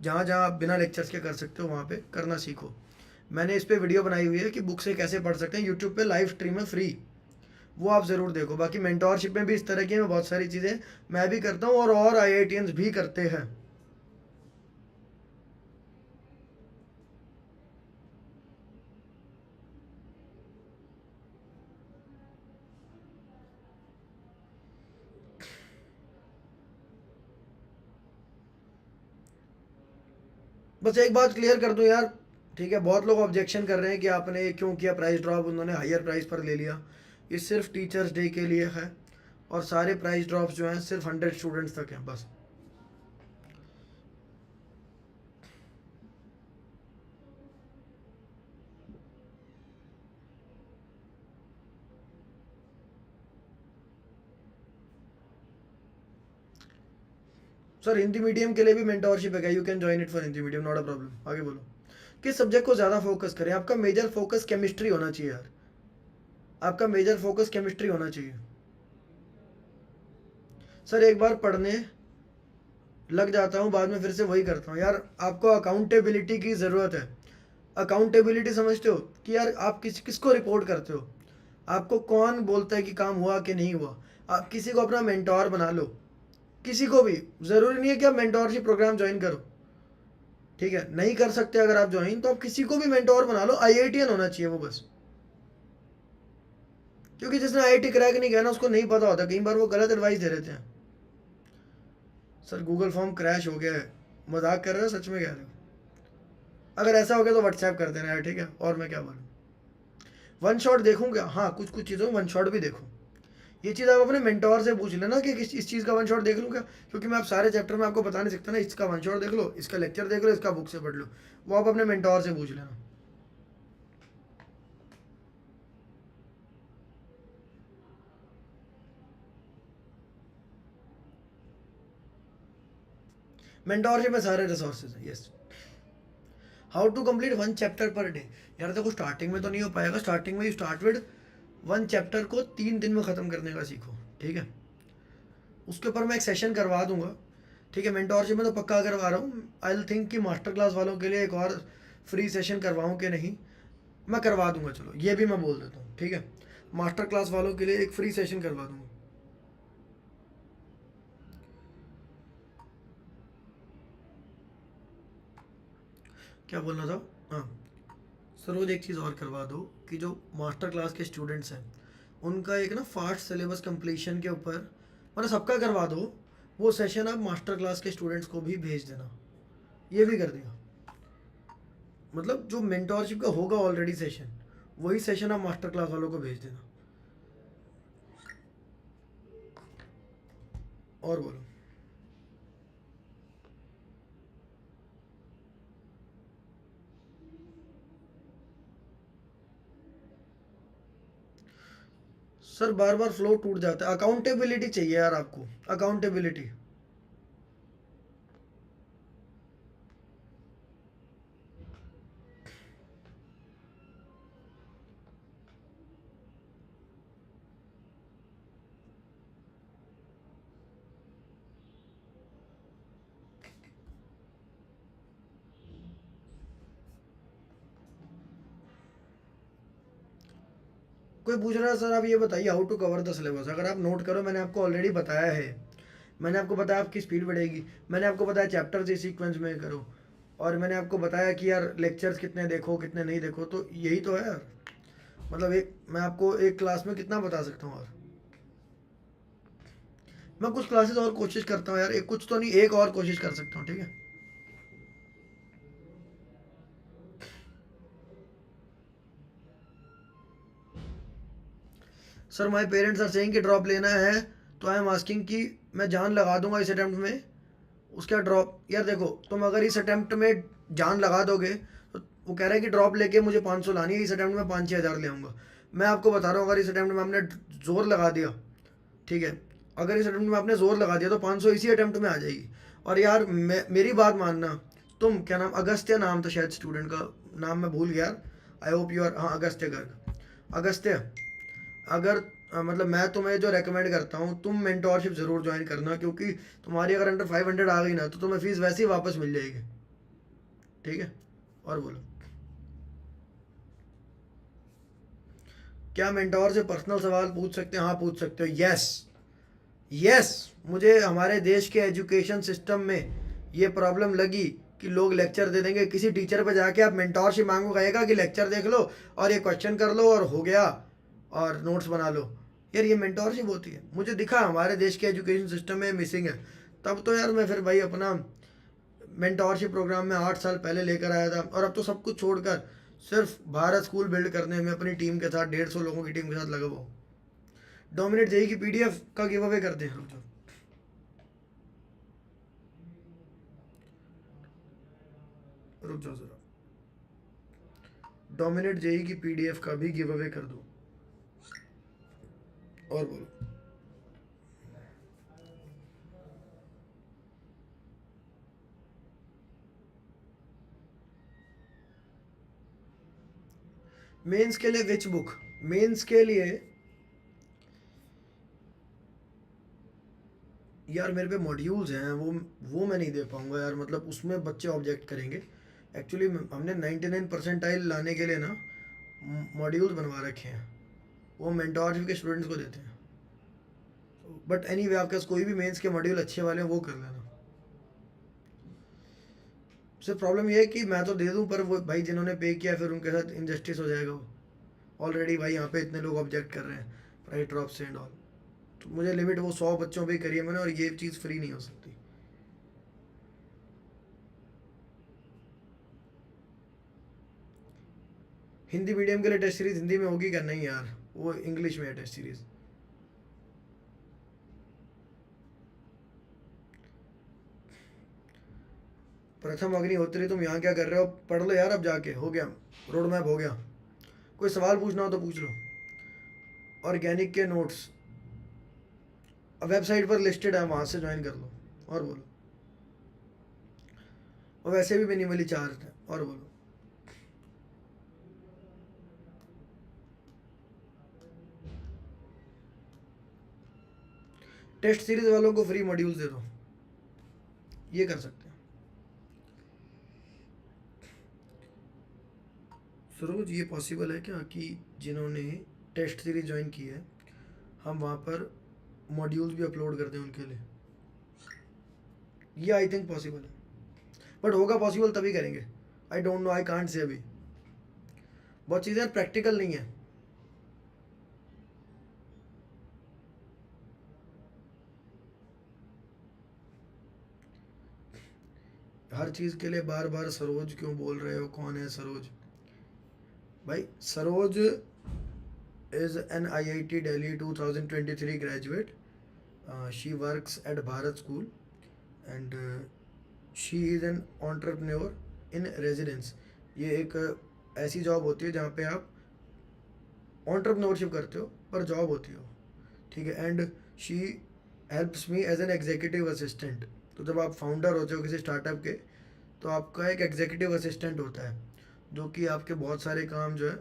जहाँ जहाँ आप बिना लेक्चर्स के कर सकते हो वहाँ पे करना सीखो। मैंने इस पर वीडियो बनाई हुई है कि बुक से कैसे पढ़ सकते हैं, यूट्यूब पे लाइव स्ट्रीम है फ्री, वो आप ज़रूर देखो। बाकी मेंटोरशिप में भी इस तरह की में बहुत सारी चीज़ें मैं भी करता हूँ और IITians भी करते हैं। बस एक बात क्लियर कर दूं यार, ठीक है। बहुत लोग ऑब्जेक्शन कर रहे हैं कि आपने क्यों किया प्राइस ड्रॉप, उन्होंने हायर प्राइस पर ले लिया। ये सिर्फ टीचर्स डे के लिए है और सारे प्राइस ड्रॉप्स जो हैं सिर्फ 100 स्टूडेंट्स तक हैं बस। सर हिंदी मीडियम के लिए भी मेंटोरशिप है, you can join it for Hindi medium, not a problem. आगे बोलो, किस सब्जेक्ट को ज़्यादा फोकस करें? आपका मेजर फोकस केमिस्ट्री होना चाहिए यार, आपका मेजर फोकस केमिस्ट्री होना चाहिए। सर एक बार पढ़ने लग जाता हूँ, बाद में फिर से वही करता हूँ। यार आपको अकाउंटेबिलिटी की ज़रूरत है। अकाउंटेबिलिटी समझते हो कि यार आप किसको रिपोर्ट करते हो, आपको कौन बोलता है कि काम हुआ कि नहीं हुआ। आप किसी को अपना मेंटोर बना लो, किसी को भी। ज़रूरी नहीं है कि आप मेंटोरशिप प्रोग्राम ज्वाइन करो, ठीक है। नहीं कर सकते अगर आप ज्वाइन, तो आप किसी को भी मेंटोर बना लो। IITian होना चाहिए वो बस, क्योंकि जिसने IIT क्रैक नहीं किया ना उसको नहीं पता होता, कई बार वो गलत एडवाइस दे देते हैं। सर गूगल फॉर्म क्रैश हो गया है, मजाक कर रहे हो सच में कह रहे हो? अगर ऐसा हो गया तो व्हाट्सएप कर देना यार, ठीक है। और मैं क्या बोलूँ, वन शॉट देखूँ क्या? हाँ कुछ कुछ चीज़ों में वन शॉट भी देखूँ। ये चीज़ आप अपने मेंटोर से पूछ लेना कि इस चीज़ का वन शॉट देख लूँ क्या, क्योंकि मैं आप सारे चैप्टर में आपको बता नहीं सकता ना। इसका वन शॉट देख लो, इसका लेक्चर देख लो, इसका बुक से पढ़ लो, वो आप अपने मेंटोर से पूछ लेना। मेंटोरशिप में सारे रिसोर्सेज हैं, yes. How to complete 1 chapter per day? यार देखो स्टार्टिंग में तो नहीं हो पाएगा। स्टार्टिंग में यू स्टार्ट विद 1 चैप्टर को 3 दिन में ख़त्म करने का सीखो, ठीक है। उसके ऊपर मैं एक सेशन करवा दूंगा, ठीक है। मेंटोरशिप में तो पक्का करवा रहा हूँ। आई विल थिंक कि मास्टर क्लास वालों के लिए एक और फ्री सेशन करवाऊँ कि नहीं, मैं करवा दूंगा। चलो ये भी मैं बोल देता हूँ, ठीक है। मास्टर क्लास वालों के लिए एक फ्री सेशन करवा दूंगा। क्या बोलना था? हाँ सर, रोज़ एक चीज़ और करवा दो कि जो मास्टर क्लास के स्टूडेंट्स हैं उनका एक ना फास्ट सिलेबस कंप्लीशन के ऊपर, मतलब सबका करवा दो। वो सेशन आप मास्टर क्लास के स्टूडेंट्स को भी भेज देना, ये भी कर देगा। मतलब जो मेंटोरशिप का होगा ऑलरेडी सेशन, वही सेशन आप मास्टर क्लास वालों को भेज देना। और बोलो। सर बार बार फ्लो टूट जाता है, अकाउंटेबिलिटी चाहिए यार आपको, अकाउंटेबिलिटी। कोई पूछ रहा है सर आप ये बताइए how to cover the syllabus. अगर आप नोट करो, मैंने आपको ऑलरेडी बताया है। मैंने आपको बताया आपकी स्पीड बढ़ेगी, मैंने आपको बताया चैप्टर्स इस सीक्वेंस में करो, और मैंने आपको बताया कि यार लेक्चर्स कितने देखो कितने नहीं देखो, तो यही तो है यार। मतलब एक मैं आपको एक क्लास में कितना बता सकता हूँ। और मैं कुछ क्लासेस और कोशिश करता हूँ यार, एक कुछ तो नहीं, एक और कोशिश कर सकता हूँ, ठीक है। Sir my parents are saying कि ड्रॉप लेना है, तो आई एम आस्किंग कि मैं जान लगा दूंगा इस अटेम्प्ट में, उसका ड्रॉप। यार देखो, तुम अगर इस अटेम्प्ट में जान लगा दोगे तो वो कह रहा है कि ड्रॉप लेके मुझे 500 लानी है, इस अटेम्प्ट में 5-6 हज़ार ले आऊँगा। मैं आपको बता रहा हूँ, अगर इस अटेम्प्ट में आपने जोर लगा दिया, ठीक है, अगर इस अटेम्प्ट में आपने जोर लगा दिया तो 500 इसी अटेम्प्ट में आ जाएगी। और यार मेरी बात मानना, तुम क्या नाम, अगस्त्य नाम था शायद स्टूडेंट का, नाम मैं भूल गया। आई होप यू आर, हाँ अगस्त्य गर्ग, अगस्त्य। अगर मतलब मैं तुम्हें जो रेकमेंड करता हूँ, तुम मेंटोरशिप ज़रूर ज्वाइन करना, क्योंकि तुम्हारी अगर अंडर 500 आ गई ना तो तुम्हें फीस वैसे ही वापस मिल जाएगी, ठीक है। और बोलो, क्या मेंटोर से पर्सनल सवाल पूछ सकते हैं? हाँ पूछ सकते हो, यस यस। मुझे हमारे देश के एजुकेशन सिस्टम में ये प्रॉब्लम लगी कि लोग लेक्चर दे देंगे, किसी टीचर पे जाके आप मेंटोरशिप मांगो, कहेगा कि लेक्चर देख लो और ये क्वेश्चन कर लो और हो गया, और नोट्स बना लो। यार ये मेंटोरशिप होती है? मुझे दिखा हमारे देश के एजुकेशन सिस्टम में मिसिंग है। तब तो यार मैं फिर भाई अपना मेंटोरशिप प्रोग्राम में 8 साल पहले लेकर आया था, और अब तो सब कुछ छोड़कर सिर्फ भारत स्कूल बिल्ड करने में अपनी टीम के साथ, 150 लोगों की टीम के साथ लगा हुआ हूँ। डोमिनेट जेई की पीडीएफ का गिव अवे करते हैं, रुक जाओ, रुक जाओ जरा। डोमिनेट जेई की पीडीएफ का भी गिव अवे कर दो। और बोलो, मेंस के लिए विच बुक? मेंस के लिए यार मेरे पे मॉड्यूल्स हैं, वो मैं नहीं दे पाऊंगा यार, मतलब उसमें बच्चे ऑब्जेक्ट करेंगे। एक्चुअली हमने 99 परसेंटाइल लाने के लिए ना मॉड्यूल्स बनवा रखे हैं, वो मेंटोरशिप के स्टूडेंट्स को देते हैं। बट एनी वे, आपके पास कोई भी मेंस के मॉड्यूल अच्छे वाले हैं वो कर लेना। सिर्फ प्रॉब्लम ये है कि मैं तो दे दूं, पर वो भाई जिन्होंने पे किया फिर उनके साथ इनजस्टिस हो जाएगा। वो ऑलरेडी भाई यहाँ पे इतने लोग ऑब्जेक्ट कर रहे हैं प्राइवेट ड्रॉप से एंड ऑल, तो मुझे लिमिट वो 100 बच्चों पे ही करी है मैंने, और ये चीज़ फ्री नहीं हो सकती। हिंदी मीडियम के लिए टेस्ट सीरीज हिंदी में होगी क्या? नहीं यार, वो इंग्लिश में है टेस्ट सीरीज। प्रथम अग्निहोत्री, तुम यहाँ क्या कर रहे हो? पढ़ लो यार, अब जाके हो गया, रोड मैप हो गया। कोई सवाल पूछना हो तो पूछ लो। ऑर्गेनिक के नोट्स वेबसाइट पर लिस्टेड है, वहाँ से ज्वाइन कर लो। और बोलो, और वैसे भी मिनिमली चार्ज है। और बोलो, टेस्ट सीरीज वालों को फ्री मॉड्यूल्स दे दो, ये कर सकते हैं। सरोज, ये पॉसिबल है क्या कि जिन्होंने टेस्ट सीरीज ज्वाइन की है हम वहाँ पर मॉड्यूल्स भी अपलोड कर दें उनके लिए? ये आई थिंक पॉसिबल है, बट होगा पॉसिबल तभी करेंगे। I don't know, I can't say अभी, बहुत चीज़ें प्रैक्टिकल नहीं है। हर चीज़ के लिए बार बार सरोज क्यों बोल रहे हो? कौन है सरोज? भाई Saroj is an IIT Delhi 2023 graduate. She works at Bharat School, and she is an entrepreneur in residence. ये एक ऐसी जॉब होती है जहाँ पे आप एंटरप्रेन्योरशिप करते हो पर जॉब होती हो, ठीक है। And she helps me as an executive assistant. तो जब आप फाउंडर होते हो किसी स्टार्टअप के, तो आपका एक एग्जीक्यूटिव असिस्टेंट होता है जो कि आपके बहुत सारे काम जो है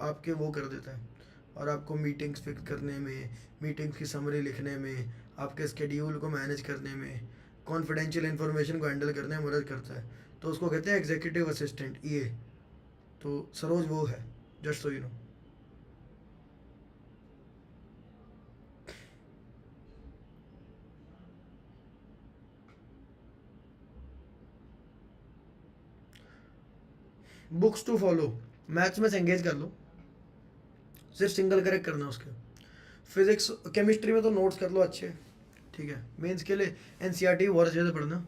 आपके वो कर देता है, और आपको मीटिंग्स फिक्स करने में, मीटिंग्स की समरी लिखने में, आपके स्केड्यूल को मैनेज करने में, कॉन्फिडेंशियल इन्फॉर्मेशन को हैंडल करने में मदद करता है। तो उसको कहते हैं एग्जीक्यूटिव असिस्टेंट, ये। तो सरोज वो है, just so you know. Books to follow, maths में से एंगेज कर लो, सिर्फ सिंगल करेक्ट करना उसके। फिजिक्स केमिस्ट्री में तो नोट्स कर लो अच्छे, ठीक है। मेंस के लिए एनसीईआरटी बहुत अच्छे से पढ़ना।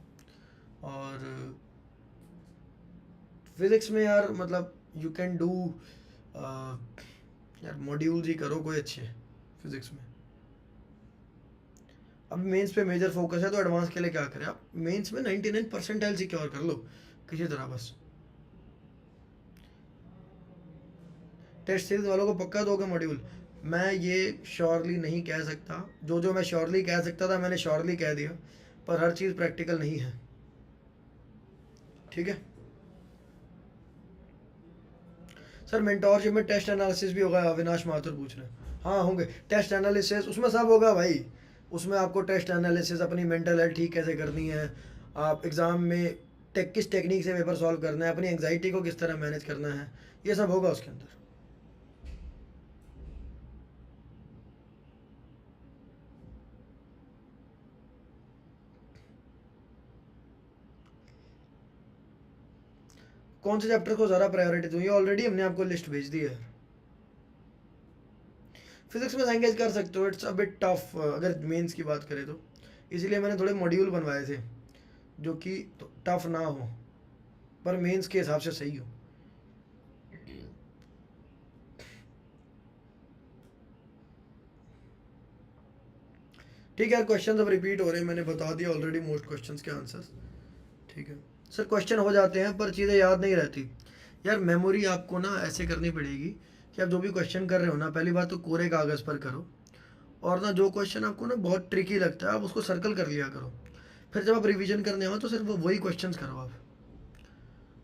और फिजिक्स में यार मतलब यू कैन डू यार मॉड्यूल्स ही करो कोई अच्छे फिजिक्स में। अब मेंस पे मेजर फोकस है तो एडवांस के लिए क्या करें आप, मेंस में 99% सिक्योर कर लो किसी तरह बस। टेस्ट सीरीज वालों को पक्का दोगे मॉड्यूल? मैं ये श्योरली नहीं कह सकता, जो मैं श्योरली कह सकता था मैंने श्योरली कह दिया, पर हर चीज़ प्रैक्टिकल नहीं है, ठीक है। सर मेंटोरशिप में टेस्ट एनालिसिस भी होगा, अविनाश माथुर पूछ रहे हैं। हाँ होंगे टेस्ट एनालिसिस, उसमें सब होगा भाई। उसमें आपको टेस्ट एनालिसिस, अपनी मेंटल हेल्थ ठीक कैसे करनी है, आप एग्ज़ाम में किस टेक्निक से पेपर सॉल्व करना है, अपनी एंग्जाइटी को किस तरह मैनेज करना है, ये सब होगा उसके अंदर। कौन से चैप्टर को ज़्यादा प्रायोरिटी दूँ? ये ऑलरेडी हमने आपको लिस्ट भेज दी है। फिजिक्स में एंगेज कर सकते हो, इट्स अ बिट टफ अगर मेंस की बात करें तो, इसीलिए मैंने थोड़े मॉड्यूल बनवाए थे जो कि टफ ना हो पर मेंस के हिसाब से सही हो। ठीक है यार, क्वेश्चन अब रिपीट हो रहे हैं, मैंने बता दिया ऑलरेडी मोस्ट क्वेश्चंस के आंसर्स, ठीक है। सर क्वेश्चन हो जाते हैं पर चीज़ें याद नहीं रहती यार। मेमोरी आपको ना ऐसे करनी पड़ेगी कि आप जो भी क्वेश्चन कर रहे हो ना, पहली बात तो कोरे कागज़ पर करो, और ना जो क्वेश्चन आपको ना बहुत ट्रिकी लगता है आप उसको सर्कल कर लिया करो, फिर जब आप रिवीजन करने आओ तो सिर्फ वही क्वेश्चंस करो आप।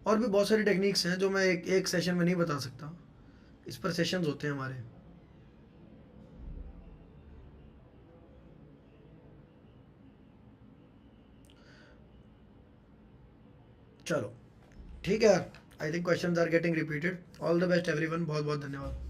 और भी बहुत सारी टेक्निक्स हैं जो मैं एक सेशन में नहीं बता सकता, इस पर सेशंस होते हैं हमारे। चलो ठीक है यार, I think questions are getting repeated. All the best everyone, बहुत बहुत धन्यवाद।